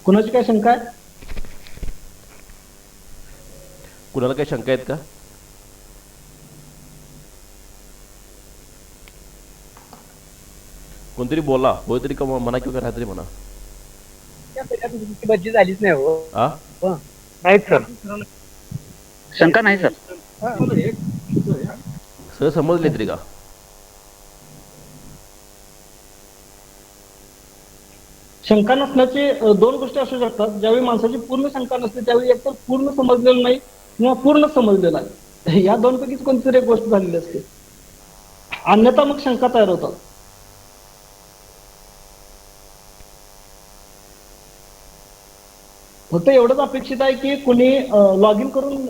कुणाची काय शंका आहे? कुणाला काही शंका आहेत का? कोणतरी बोला, होय तरी का म्हणा किंवा काय तरी म्हणा. बज्जी झालीच नाही हो. हा नाहीत सर, शंका नाही सर. सर समजले तरी का? शंका नसण्याचे 2 गोष्टी असू शकतात. ज्यावेळी माणसाची पूर्ण शंका नसते त्यावेळी एकतर पूर्ण समजलेलं नाही किंवा पूर्ण समजलेलं आहे. या 2 पैकीच कोणतीतरी एक गोष्ट झालेली असते, अन्यथा मग शंका तयार होतात. फक्त एवढंच अपेक्षित आहे की कोणी लॉग इन करून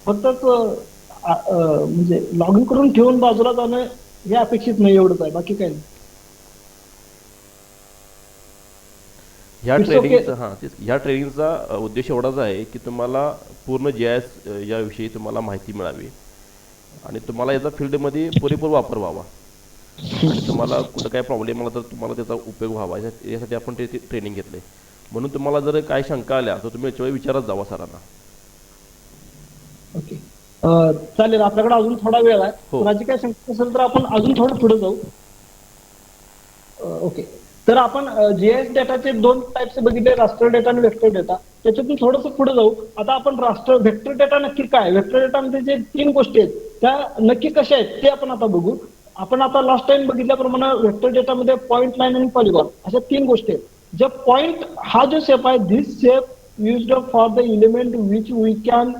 फक्तच म्हणजे लॉग इन करून ठेवून बाजूला जाणं हे अपेक्षित नाही, एवढंच आहे, बाकी काही नाही. ह्या ट्रेनिंगचा उद्देश एवढाच आहे की तुम्हाला पूर्ण जीआयएस याविषयी तुम्हाला माहिती मिळावी आणि तुम्हाला याचा फील्डमध्ये पुरेपूर वापर व्हावा आणि तुम्हाला कुठं काय प्रॉब्लेम आला तर तुम्हाला त्याचा उपयोग व्हावा यासाठी आपण ते ट्रेनिंग घेतले. म्हणून तुम्हाला जर काही शंका आल्या तर तुम्ही याच्यावर विचारत जावा सरांना. ओके, चालेल. आपल्याकडे अजून थोडा वेळ आहे. हो. कोणाची काय शंका असेल तर आपण अजून थोडं पुढे जाऊ. ओके, तर आपण जीआयएस डेटाचे 2 टाइप्स बघितले, रास्टर डेटा आणि वेक्टर डेटा. त्याच्यातून थोडंसं पुढे जाऊ. आता आपण वेक्टर डेटा नक्की काय, वेक्टर डेटामध्ये जे 3 गोष्टी आहेत त्या नक्की कशा आहेत ते आपण आता बघू. आपण आता लास्ट टाइम बघितल्याप्रमाणे वेक्टर डेटामध्ये पॉइंट, लाईन आणि पॉलिगॉन अशा 3 गोष्टी आहेत. जे पॉइंट हा जो शेप आहे, this shape used for the element which we can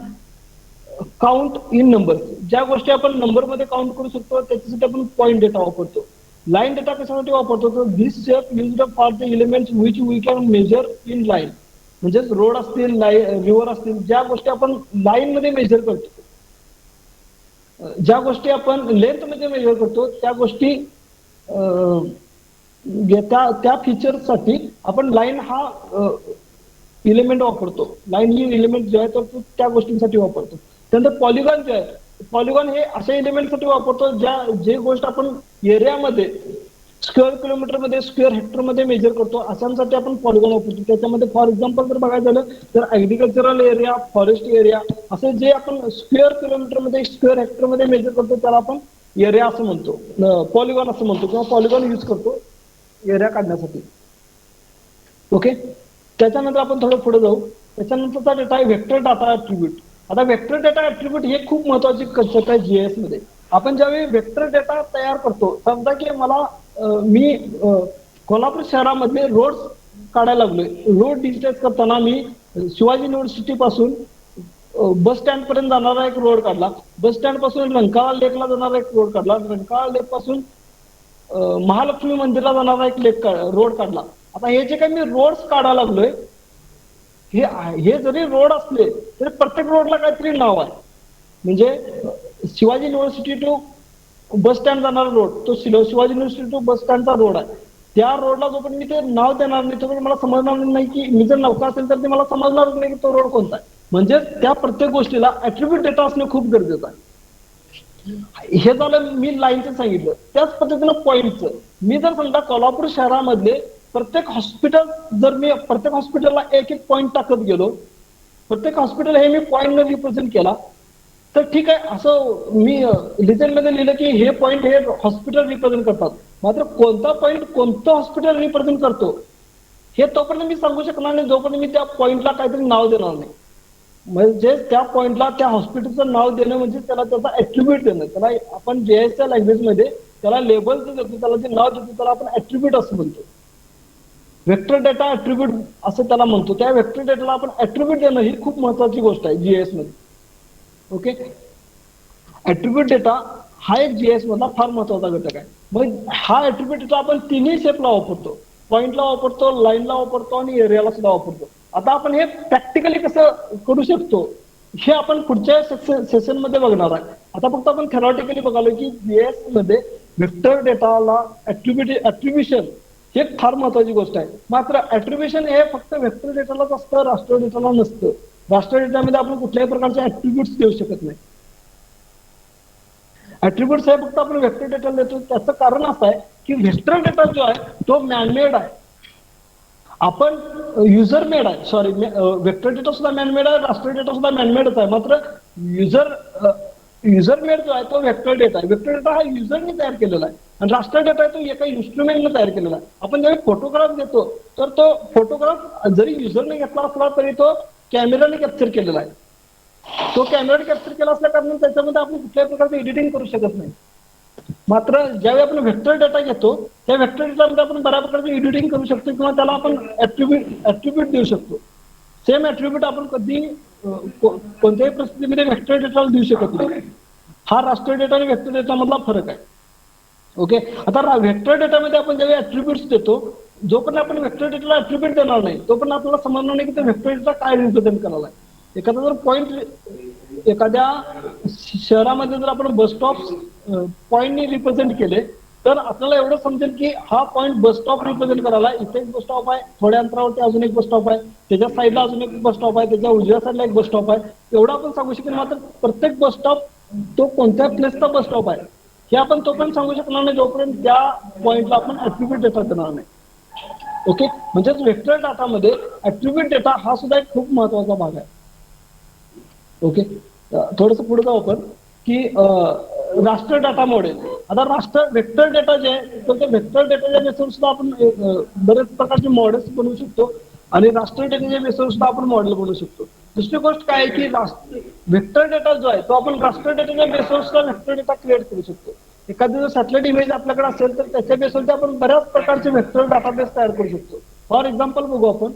count in numbers. ज्या गोष्टी आपण नंबर मध्ये काउंट करू शकतो त्याच्यासाठी आपण पॉइंट डेटा वापरतो. लाईन डेटा कशासाठी वापरतो तर this shape used for the elements which we can measure in line. म्हणजेच रोड असतील, रिव्हर असतील, ज्या गोष्टी आपण लाईन मध्ये मेजर करतो ज्या गोष्टी आपण लेंथ मध्ये मेजर करतो त्या गोष्टी त्या फीचरसाठी आपण लाईन हा इलिमेंट वापरतो. लाईन ही इलिमेंट जो आहे तो त्या गोष्टींसाठी वापरतो. त्यानंतर पॉलिगॉन जे आहे, पॉलिगॉन हे अशा एलिमेंटसाठी वापरतो जे गोष्ट आपण एरियामध्ये स्क्वेअर किलोमीटर मध्ये स्क्वेअर हेक्टर मध्ये मेजर करतो अशांसाठी आपण पॉलिगॉन वापरतो. त्याच्यामध्ये फॉर एक्झाम्पल जर बघायचं झालं तर ऍग्रिकल्चरल एरिया, फॉरेस्ट एरिया असे जे आपण स्क्वेअर किलोमीटर मध्ये स्क्वेअर हेक्टर मध्ये मेजर करतो त्याला आपण एरिया असं म्हणतो, पॉलिगॉन असं म्हणतो किंवा पॉलिगॉन यूज करतो एरिया काढण्यासाठी. ओके, त्याच्यानंतर आपण थोडं पुढे जाऊ. त्याच्यानंतरचा डेटा आहे व्हेक्टर डाटा ऍट्रिब्यूट. आता व्हेक्टर डेटा ऍट्रिब्यूट हे खूप महत्वाची कन्सेप्ट आहे जीएस मध्ये. आपण ज्यावेळी व्हेक्टर डेटा तयार करतो, समजा की मी कोल्हापूर शहरामधले रोड काढायला लागलोय. रोड डिजिटाइज करताना मी शिवाजी युनिव्हर्सिटी पासून बस स्टँड पर्यंत जाणारा एक रोड काढला, बस स्टँड पासून रंकाळा लेकला जाणारा एक रोड काढला, रंकाळा लेक पासून महालक्ष्मी मंदिरला जाणारा एक रोड काढला. आता हे जे काही मी रोड्स काढायला लागलोय हे जरी रोड असले तरी प्रत्येक रोडला काहीतरी नाव आहे. म्हणजे Shivaji university to bus stand जाणारा रोड तो शिवाजी युनिव्हर्सिटी टू बस स्टँडचा रोड आहे. त्या रोडला जोपर्यंत मी ते नाव देणार नाही तोपर्यंत मला समजणार नाही की मी जर नौका असेल तर ते मला समजणार नाही की तो रोड कोणता आहे. म्हणजे त्या प्रत्येक गोष्टीला ऍट्रिब्यूट डेटा असणे खूप गरजेचं आहे. हे झालं मी लाईनचं सांगितलं. त्याच पद्धतीनं पॉईंटचं, मी जर समजा कोल्हापूर शहरामधले प्रत्येक हॉस्पिटल जर मी प्रत्येक हॉस्पिटलला एक एक पॉईंट टाकत गेलो, प्रत्येक हॉस्पिटल हे मी पॉईंटने रिप्रेझेंट केला तर ठीक आहे. असं मी लिजनमध्ये लिहिलं की हे पॉईंट हे हॉस्पिटल रिप्रेझेंट करतात, मात्र कोणता पॉईंट कोणतं हॉस्पिटल रिप्रेझेंट करतो हे तोपर्यंत मी सांगू शकणार नाही जोपर्यंत मी त्या पॉईंटला काहीतरी नाव देणार नाही. म्हणजे त्या पॉईंटला त्या हॉस्पिटलचं नाव देणं म्हणजे त्याला त्याचा ऍट्रिब्यूट देणं. त्याला आपण जेएसच्या लँग्वेजमध्ये त्याला लेबल जे देतो, त्याला जे नाव देतो त्याला आपण ऍट्रिब्यूट असं म्हणतो. व्हेक्टर डेटा ऍट्रिब्यूट असं त्याला म्हणतो. त्या व्हेक्टर डेटाला आपण ऍट्रिब्यूट देणं ही खूप महत्वाची गोष्ट आहे जीएस मध्ये. ओके, ऍट्रिब्यूट डेटा हा एक जीएस मधला फार महत्वाचा घटक आहे. मग हा ऍट्रिब्यूट डेटा आपण तिन्ही शेपला वापरतो, पॉईंटला वापरतो, लाईनला वापरतो आणि एरियाला सुद्धा वापरतो. आता आपण हे प्रॅक्टिकली कसं करू शकतो हे आपण पुढच्या सेशन मध्ये बघणार आहे. आता फक्त आपण थेरॉटिकली बघालो की जीएस मध्ये व्हेक्टर डेटाला ऍट्रिब्युशन हे फार महत्वाची गोष्ट आहे. मात्र ऍट्रिब्युशन हे फक्त व्हेक्टर डेटालाच असतं, राष्ट्र डेटाला नसतं. राष्ट्र डेटामध्ये आपण कुठल्याही प्रकारचे ऍट्रिब्यूट्स देऊ शकत नाही. ऍट्रिब्यूट्स हे फक्त आपण व्हेक्टर डेटाला देतो. त्याचं कारण असं आहे की व्हेक्टर डेटा जो आहे तो मॅनमेड आहे, आपण युजर मेड आहे. सॉरी, व्हेक्टर डेटा सुद्धा मॅनमेड आहे, राष्ट्र डेटा सुद्धा मॅनमेडच आहे. मात्र युजर मेड जो आहे तो व्हेक्टर डेटा आहे. व्हेक्टर डेटा हा युजरने तयार केलेला आहे आणि राष्ट्र डेटा आहे तो एका इन्स्ट्रुमेंटने तयार केलेला आहे. आपण ज्यावेळी फोटोग्राफ घेतो तर तो फोटोग्राफ जरी युजरने घेतला असला तरी तो कॅमेराने कॅप्चर केलेला आहे. तो कॅमेराने कॅप्चर केला असल्या कारण त्याच्यामध्ये आपण कुठल्याही प्रकारचं एडिटिंग करू शकत नाही. मात्र ज्यावेळी आपण व्हेक्टर डेटा घेतो त्या व्हेक्टर डेटामध्ये आपण बऱ्या प्रकारचं एडिटिंग करू शकतो किंवा त्याला आपण ऍट्रिब्यूट देऊ शकतो. सेम ऍट्रिब्यूट आपण कधी कोणत्याही परिस्थितीमध्ये व्हेक्टर डेटाला देऊ शकत नाही. हा राष्ट्र डेटा आणि व्हेक्टर डेटा मधला फरक आहे. ओके, आता व्हेक्टर डेटामध्ये आपण ज्यावेळी ऍट्रिब्यूट्स देतो, जोपर्यंत आपण व्हेक्टर डेटाला ऍट्रिब्यूट देणार नाही तोपर्यंत आपल्याला समजणार नाही की तो व्हेक्टर डेटा काय रिप्रेझेंट करायला आहे. एखादा जर पॉईंट एखाद्या शहरामध्ये जर आपण बस स्टॉप पॉईंटने रिप्रेझेंट केले तर आपल्याला एवढं समजेल की हा पॉईंट बस स्टॉप रिप्रेझेंट करायला. इथे एक बस स्टॉप आहे, थोड्या अंतरावरती अजून एक बस स्टॉप आहे, त्याच्या साईडला अजून एक बस स्टॉप आहे, त्याच्या उजव्या साईडला एक बस स्टॉप आहे. एवढं आपण सांगू शकेल. मात्र प्रत्येक बस स्टॉप तो कोणत्या प्लेसचा बस स्टॉप आहे हे आपण तोपर्यंत सांगू शकणार नाही जोपर्यंत त्या पॉईंटला आपण ऍट्रिब्यूट डेटा देणार नाही. ओके, म्हणजेच व्हेक्टर डाटामध्ये ऍट्रिब्यूट डेटा हा सुद्धा एक खूप महत्वाचा भाग आहे. ओके, थोडंसं पुढे जाऊ आपण की राष्ट्र डाटा मॉडेल. आता राष्ट्र व्हेक्टर डेटा जे आहे तर त्या व्हेक्टर डेटाच्या बेसवर सुद्धा आपण बरेच प्रकारचे मॉडेल्स बनवू शकतो आणि राष्ट्र डेटाच्या बेसवर सुद्धा आपण मॉडेल बनवू शकतो. दुसरी गोष्ट काय आहे की व्हेक्टर डेटा जो आहे तो आपण राष्ट्र डेटाच्या बेसवर सुद्धा व्हेक्टर डेटा क्रिएट करू शकतो. एखादी जर सॅटेलाइट इमेज आपल्याकडे असेल तर त्याच्या बेसवरती आपण बऱ्याच प्रकारचे व्हेक्टर डाटाबेस तयार करू शकतो. फॉर एक्झाम्पल बघू आपण.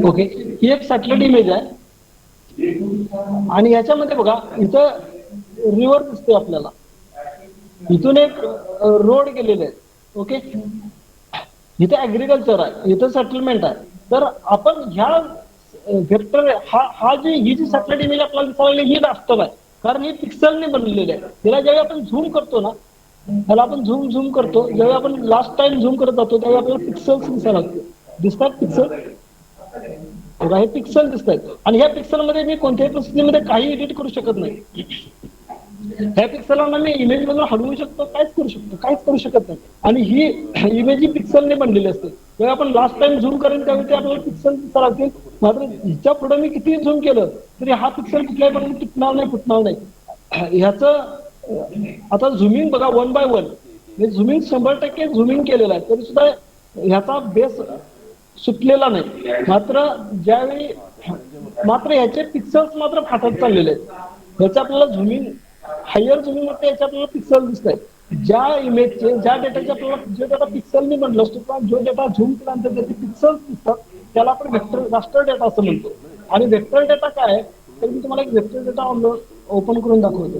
ओके, ही एक सॅटेलाइट इमेज आहे आणि याच्यामध्ये बघा इथं रिव्हर दिसते आपल्याला, इथून एक रोड गेलेले आहे. ओके, इथे ऍग्रिकल्चर आहे, इथं सेटलमेंट आहे. तर आपण ह्या व्हेक्टर हा ही जी सॅटेलाइट इमेज आपल्याला दिसायला ही राष्ट्र आहे, कारण ही पिक्सलने बनलेली आहे. तिला ज्यावेळी आपण झूम करतो ना, त्याला आपण झूम करतो, ज्यावेळी आपण लास्ट टाइम झूम करत जातो त्यावेळी आपल्याला पिक्सल्स दिसायला लागते. दिसतात पिक्सल? हे पिक्सल दिसत आहेत आणि ह्या पिक्सल मध्ये मी कोणत्याही परिस्थितीमध्ये काही एडिट करू शकत नाही. ह्या पिक्सलांना मी इमेज मधून हलवू शकतो, काहीच करू शकत नाही. आणि ही इमेज ही पिक्सलने बनलेली असते. जेव्हा आपण लास्ट टाइम झूम करेन त्यावेळी ते आपल्याला पिक्सल दिसायला लागतील. मात्र हिच्या पुढे मी किती झूम केलं तरी हा पिक्सल कुठल्याही पण फुटणार नाही. ह्याचं आता झुमिंग बघा 1 by 1, झुमिंग 100% झुमिंग केलेलं आहे तरी सुद्धा ह्याचा बेस सुटलेला नाही. मात्र ह्याचे पिक्सल्स मात्र फाटत चाललेले आहेत. ह्याचे आपल्याला झुमिंग हायर झुमिंग मध्ये याचे आपल्याला पिक्सल दिसत आहेत. ज्या इमेजचे ज्या डेटाचे आपल्याला जो डेटा पिक्सलने बनलं असतो किंवा जो डेटा झूम केल्यानंतर त्याचे पिक्सल्स दिसतात त्याला आपण रास्टर डेटा असं म्हणतो. आणि वेक्टर डेटा काय आहे तर मी तुम्हाला एक वेक्टर डेटा ओपन करून दाखवतो.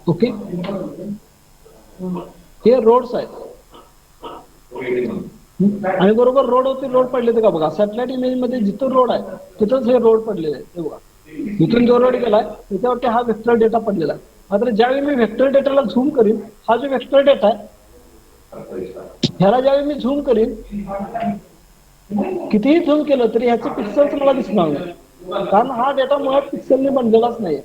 ओके, हे रोड्स आहेत आणि बरोबर रोडवरती रोड पडले ते का बघा. सॅटेलाइट इमेज मध्ये जिथं रोड आहे तिथंच हे रोड पडलेले आहेत. हे बघा, इथून जो रोड गेलाय त्याच्यावरती हा वेक्टर डेटा पडलेला आहे. मात्र ज्यावेळी मी वेक्टर डेटाला झूम करीन, हा जो वेक्टर डेटा आहे ह्याला ज्यावेळी मी झूम करीन, कितीही झूम केलं तरी ह्याचे पिक्सल्स मला दिसणार नाही, कारण हा डेटा मुळात पिक्सलने बनलेलाच नाही.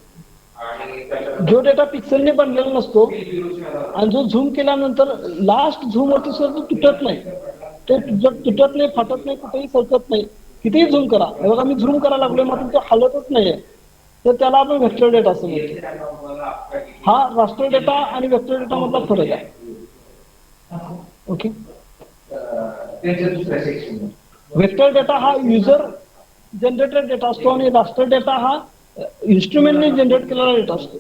जो डेटा पिक्सलने बनलेला नसतो आणि जो झूम केल्यानंतर लास्ट झूम वरती सुद्धा तो तुटत नाही, तुटत नाही, फाटत नाही, कुठेही सरकत नाही. कितीही झूम करा, हे बघा मी झूम करायला लागलोय मात्र तो हलतच नाहीये, तर त्याला आपण वेक्टर डेटा असं म्हणतो. हा रास्टर डेटा आणि वेक्टर डेटा मधला फरक आहे. ओके, वेक्टर डेटा हा युजर जनरेटेड डेटा असतो आणि रास्टर डेटा हा इन्स्ट्रुमेंटने जनरेट केलेला डेटा असतो.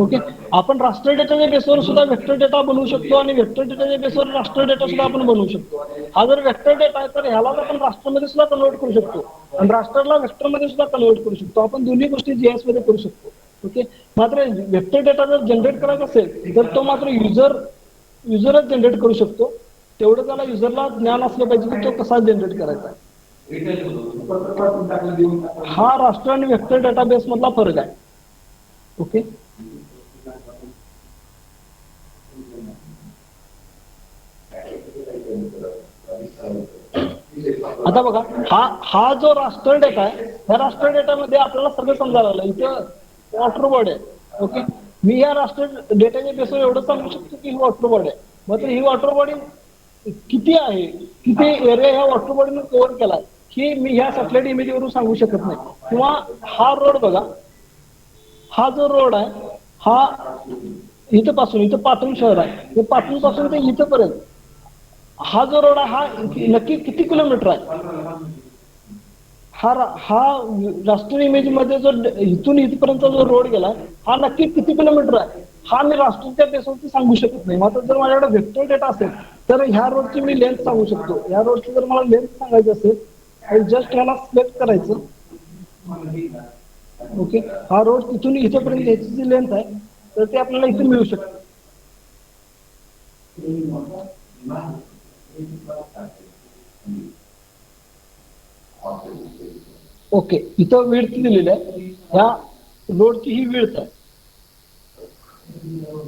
ओके, आपण रास्टर डेटाच्या बेसवर सुद्धा वेक्टर डेटा बनवू शकतो आणि वेक्टर डेटाच्या बेसवर रास्टर डेटा सुद्धा आपण बनवू शकतो. हा जर वेक्टर डेटा आहे तर ह्यालाच आपण रास्टरमध्ये सुद्धा कन्वर्ट करू शकतो आणि रास्टरला वेक्टर मध्ये सुद्धा कन्वर्ट करू शकतो. आपण दोन्ही गोष्टी जीएस मध्ये करू शकतो. ओके, मात्र वेक्टर डेटा जर जनरेट करायचा असेल तर तो मात्र युजरच जनरेट करू शकतो. तेवढं त्याला युजरला ज्ञान असलं पाहिजे की तो कसा जनरेट करायचा आहे. हा रास्टर आणि वेक्टर डेटाबेस मधला फरक आहे. ओके, आता बघा हा जो रास्टर डेटा आहे, ह्या रास्टर डेटामध्ये आपल्याला सगळं समजायला लागलं. इथं वॉटर बॉडी आहे. ओके, मी या रास्टर डेटाच्या बेसवर एवढं सांगू शकतो की ही वॉटर बॉडी आहे. मात्र ही वॉटर बॉडी किती आहे, किती एरिया ह्या वॉटर बॉडीने कव्हर केलाय ही मी ह्या सॅटेलाइट इमेजवरून सांगू शकत नाही. किंवा हा रोड बघा, हा जो रोड आहे हा इथं पाटण शहर आहे, हे पाटण पासून ते इथंपर्यंत हा जो रोड आहे हा नक्की किती किलोमीटर आहे. हा राष्ट्रीय इमेज मध्ये जो इथून इथपर्यंत जो रोड गेला हा नक्की किती किलोमीटर आहे हा मी राष्ट्रीयच्या बेसवरती सांगू शकत नाही. मात्र जर माझ्याकडे वेक्टर डेटा असेल तर ह्या रोडची मी लेंथ सांगू शकतो. ह्या रोडची जर मला लेंथ सांगायची असेल जस्ट ह्याला सिलेक्ट करायचं. ओके, हा रोड तिथून इथपर्यंत याची जी लेंथ आहे तर ते आपल्याला इथून मिळू शकते. ओके, इथं विड्थ दिलेली आहे, ह्या रोडची ही विड्थ आहे.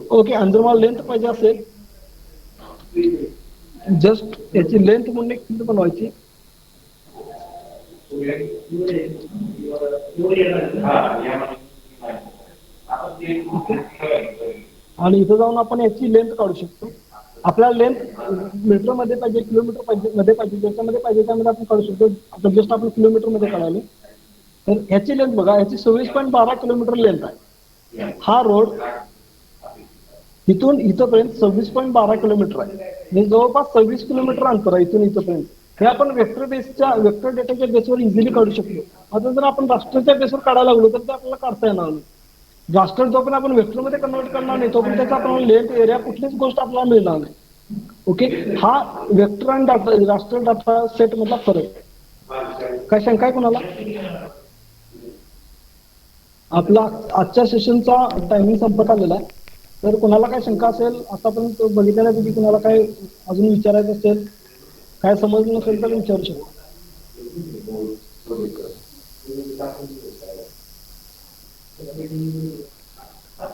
ओके, आणि जर मला लेंथ पाहिजे असेल जस्ट याची लेंथ म्हणून एक फिल्ड बनवायची. आणि इथं जाऊन आपण याची लेंथ काढू शकतो. आपल्याला लेंथ मीटर मध्ये पाहिजे, किलोमीटर पाहिजे मध्ये पाहिजे, ज्याच्यामध्ये पाहिजे त्यामध्ये आपण काढू शकतो. आता जस्ट आपण किलोमीटर मध्ये काढालो तर ह्याची लेंथ बघा, ह्याची 26.12 किलोमीटर लेंथ आहे. हा रोड इथून इथपर्यंत 26.12 किलोमीटर आहे. म्हणजे जवळपास 26 किलोमीटर अंतर आहे इथून इथपर्यंत. हे आपण वेक्टर डेटाच्या बेसवर इझिली काढू शकतो. आता जर आपण राष्ट्राच्या बेसवर काढायला लागलो तर ते आपल्याला काढता येणार नाही. राष्ट्र जोपर्यंत आपण वेक्टरमध्ये कन्वर्ट करणार नाही तोपर्यंत त्याचा आपल्याला लेंथ एरिया कुठलीच गोष्ट आपल्याला मिळणार नाही. ओके, हा वेक्टर आणि डाटा राष्ट्र डाटा सेट मधला फरक. काय शंका आहे कोणाला? आपला आजच्या सेशनचा टायमिंग संपत आलेला आहे. तर कोणाला काय शंका असेल, आतापर्यंत बघितल्यापैकी कोणाला काय अजून विचारायचं असेल, काय समजलं नसेल तर विचारू शकता.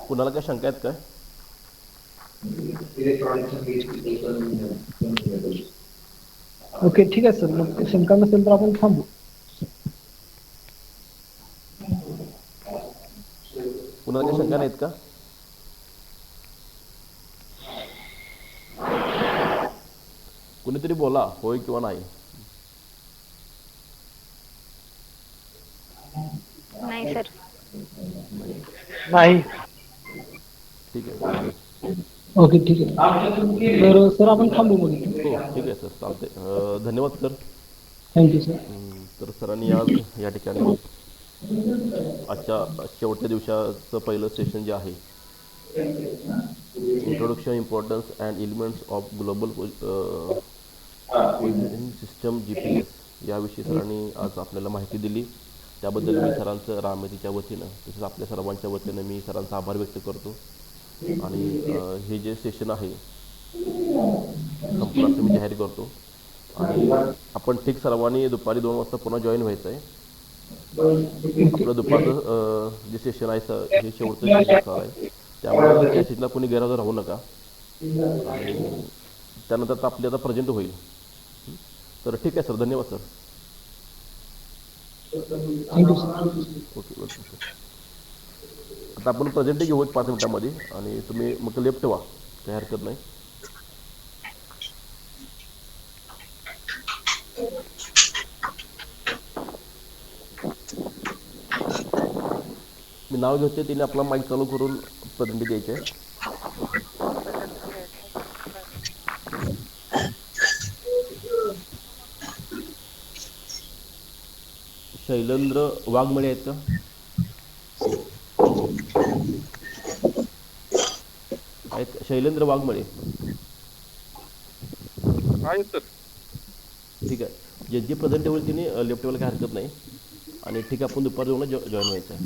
कुणाला काय शंका आहेत काय? ओके, ठीक आहे सर. मग शंका नसेल तर आपण थांबू. कुणाला काही शंका नाहीत का? कुणीतरी बोला, होय किंवा नाही. नाही सर. नाही. ठीक आहे. ओके, ठीक आहे. तर सर आपण थांबू मग. हो, ठीक आहे सर, चालतंय. धन्यवाद सर. Thank you sir. तर सरांनी आज या ठिकाणी आजच्या शेवटच्या दिवसाचं पहिलं सेशन जे आहे, introduction importance and elements of global positioning system GPS याविषयी सरांनी आज आपल्याला माहिती दिली. त्याबद्दल मी सरांचं रामतीच्या वतीनं तसंच आपल्या सर्वांच्या वतीनं मी सरांचा आभार व्यक्त करतो. आणि हे जे सेशन आहे संपलं असं मी जाहीर करतो. आणि आपण ठीक सर्वांनी दुपारी 2 वाजता पुन्हा जॉईन व्हायचं आहे. आपलं दुपारचं जे सेशन आहे हे शेवटचं सेशन असणार आहे. त्यामुळे त्या सेशनला कोणी गैरहजर राहू नका. आणि त्यानंतर आपली आता प्रेझेंट होईल. तर ठीक आहे सर, धन्यवाद sir. Thank you sir. Okay okay sir. आता आपण प्रेझेंट घेऊ 5 मिनिटांमध्ये. आणि तुम्ही मग लेफ्ट व्हा, काही हरकत नाही. मी नाव घेते, तिने आपला माईक चालू करून प्रेझेंट द्यायचे आहे. शैलेंद्र वाघमळे आहेत का? आहेत का शैलेंद्र वाघमळे? आहे सर. ठीक आहे. जे प्रेझेंट होईल तिने लेफ्ट व्हायला काही हरकत नाही. आणि ठीक आहे, आपण दुपारी जाऊन जॉईन व्हायचं आहे.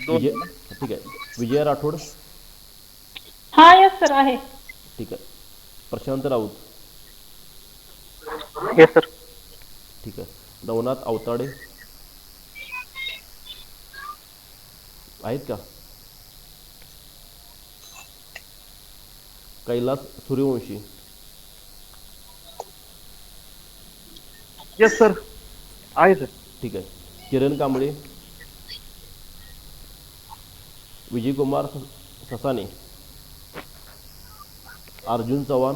विजय, ठीक आहे. विजया राठोड? हा, यस सर आहे. ठीक आहे. प्रशांत राऊत? Yes sir. ठीक आहे. नवनाथ अवताडे आहेत का? कैलास सूर्यवंशी? येस सर आहे सर. ठीक आहे. किरण कांबळे? विजयकुमार ससाने? अर्जुन चव्हाण?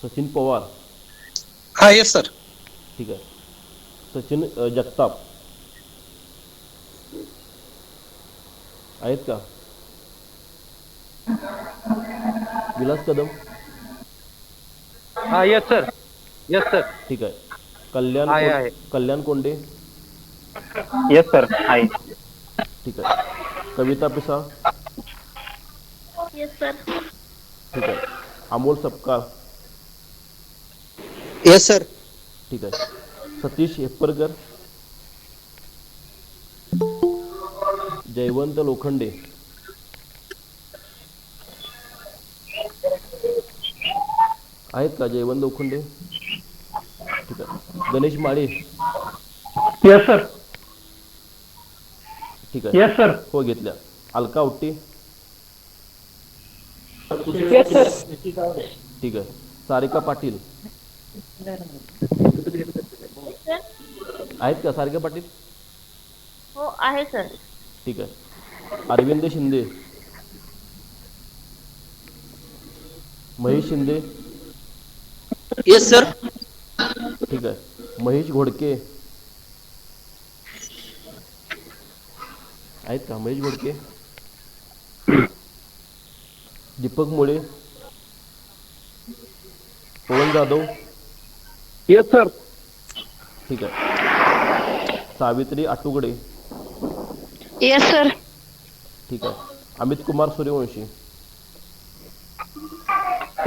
सचिन पवार? हा येस सर. ठीक आहे. सचिन जगताप आहेत का? विलास कदम? हा येस सर. Yes sir. ठीक आहे. कल्याण आहे. कल्याण कोंडे? येस सर आहे. ठीक आहे. कविता पिसाळ? Yes sir. ठीक आहे. अमोल सपकाळ? Yes sir. ठीक आहे. सतीश हेप्परकर? जयवंत लोखंडे? आहेत का जयवंत लोखंडे? ठीक आहे. गणेश माळी? Yes sir. ठीक आहे. Yes sir. हो, घेतल्या. अलका उट्टी? Yes sir. ठीक आहे. सारिका पाटील? आहेत का सारिका पाटील? हो आहे सर. ठीक आहे. अरविंद शिंदे? महेश शिंदे? Yes sir. ठीक आहे. महेश घोडके? आहेत का महेश घोडके? दीपक मुळे, पवन जाधव, येस सर. ठीक आहे. Savitri Atugade, yes sir. ठीक आहे. Amit Kumar Suryavanshi,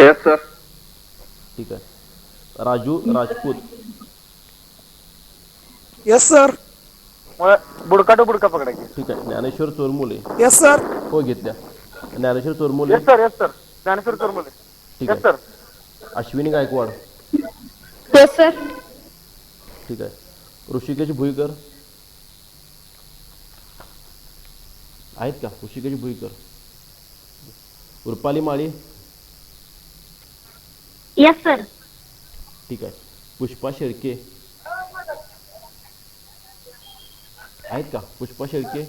yes sir. ठीक आहे. Raju Rajput, yes sir. बुडका टू बुडका पकडायची. ठीक आहे. Dnyaneshwar Chormule, yes sir. हो घेतल्या. Dnyaneshwar Chormule, sir. Yes sir. Dnyaneshwar Chormale. ठीक येस आहे. Sir. Ashwini Gaikwad, yes sir. ठीक आहे. ऋषिकेश भुईकर आहेत का? Hrishikesh Bhuikar, Rupali Mali, yes sir. ठीक आहे. पुष्पा शेळके आहेत का? पुष्पा शेळके,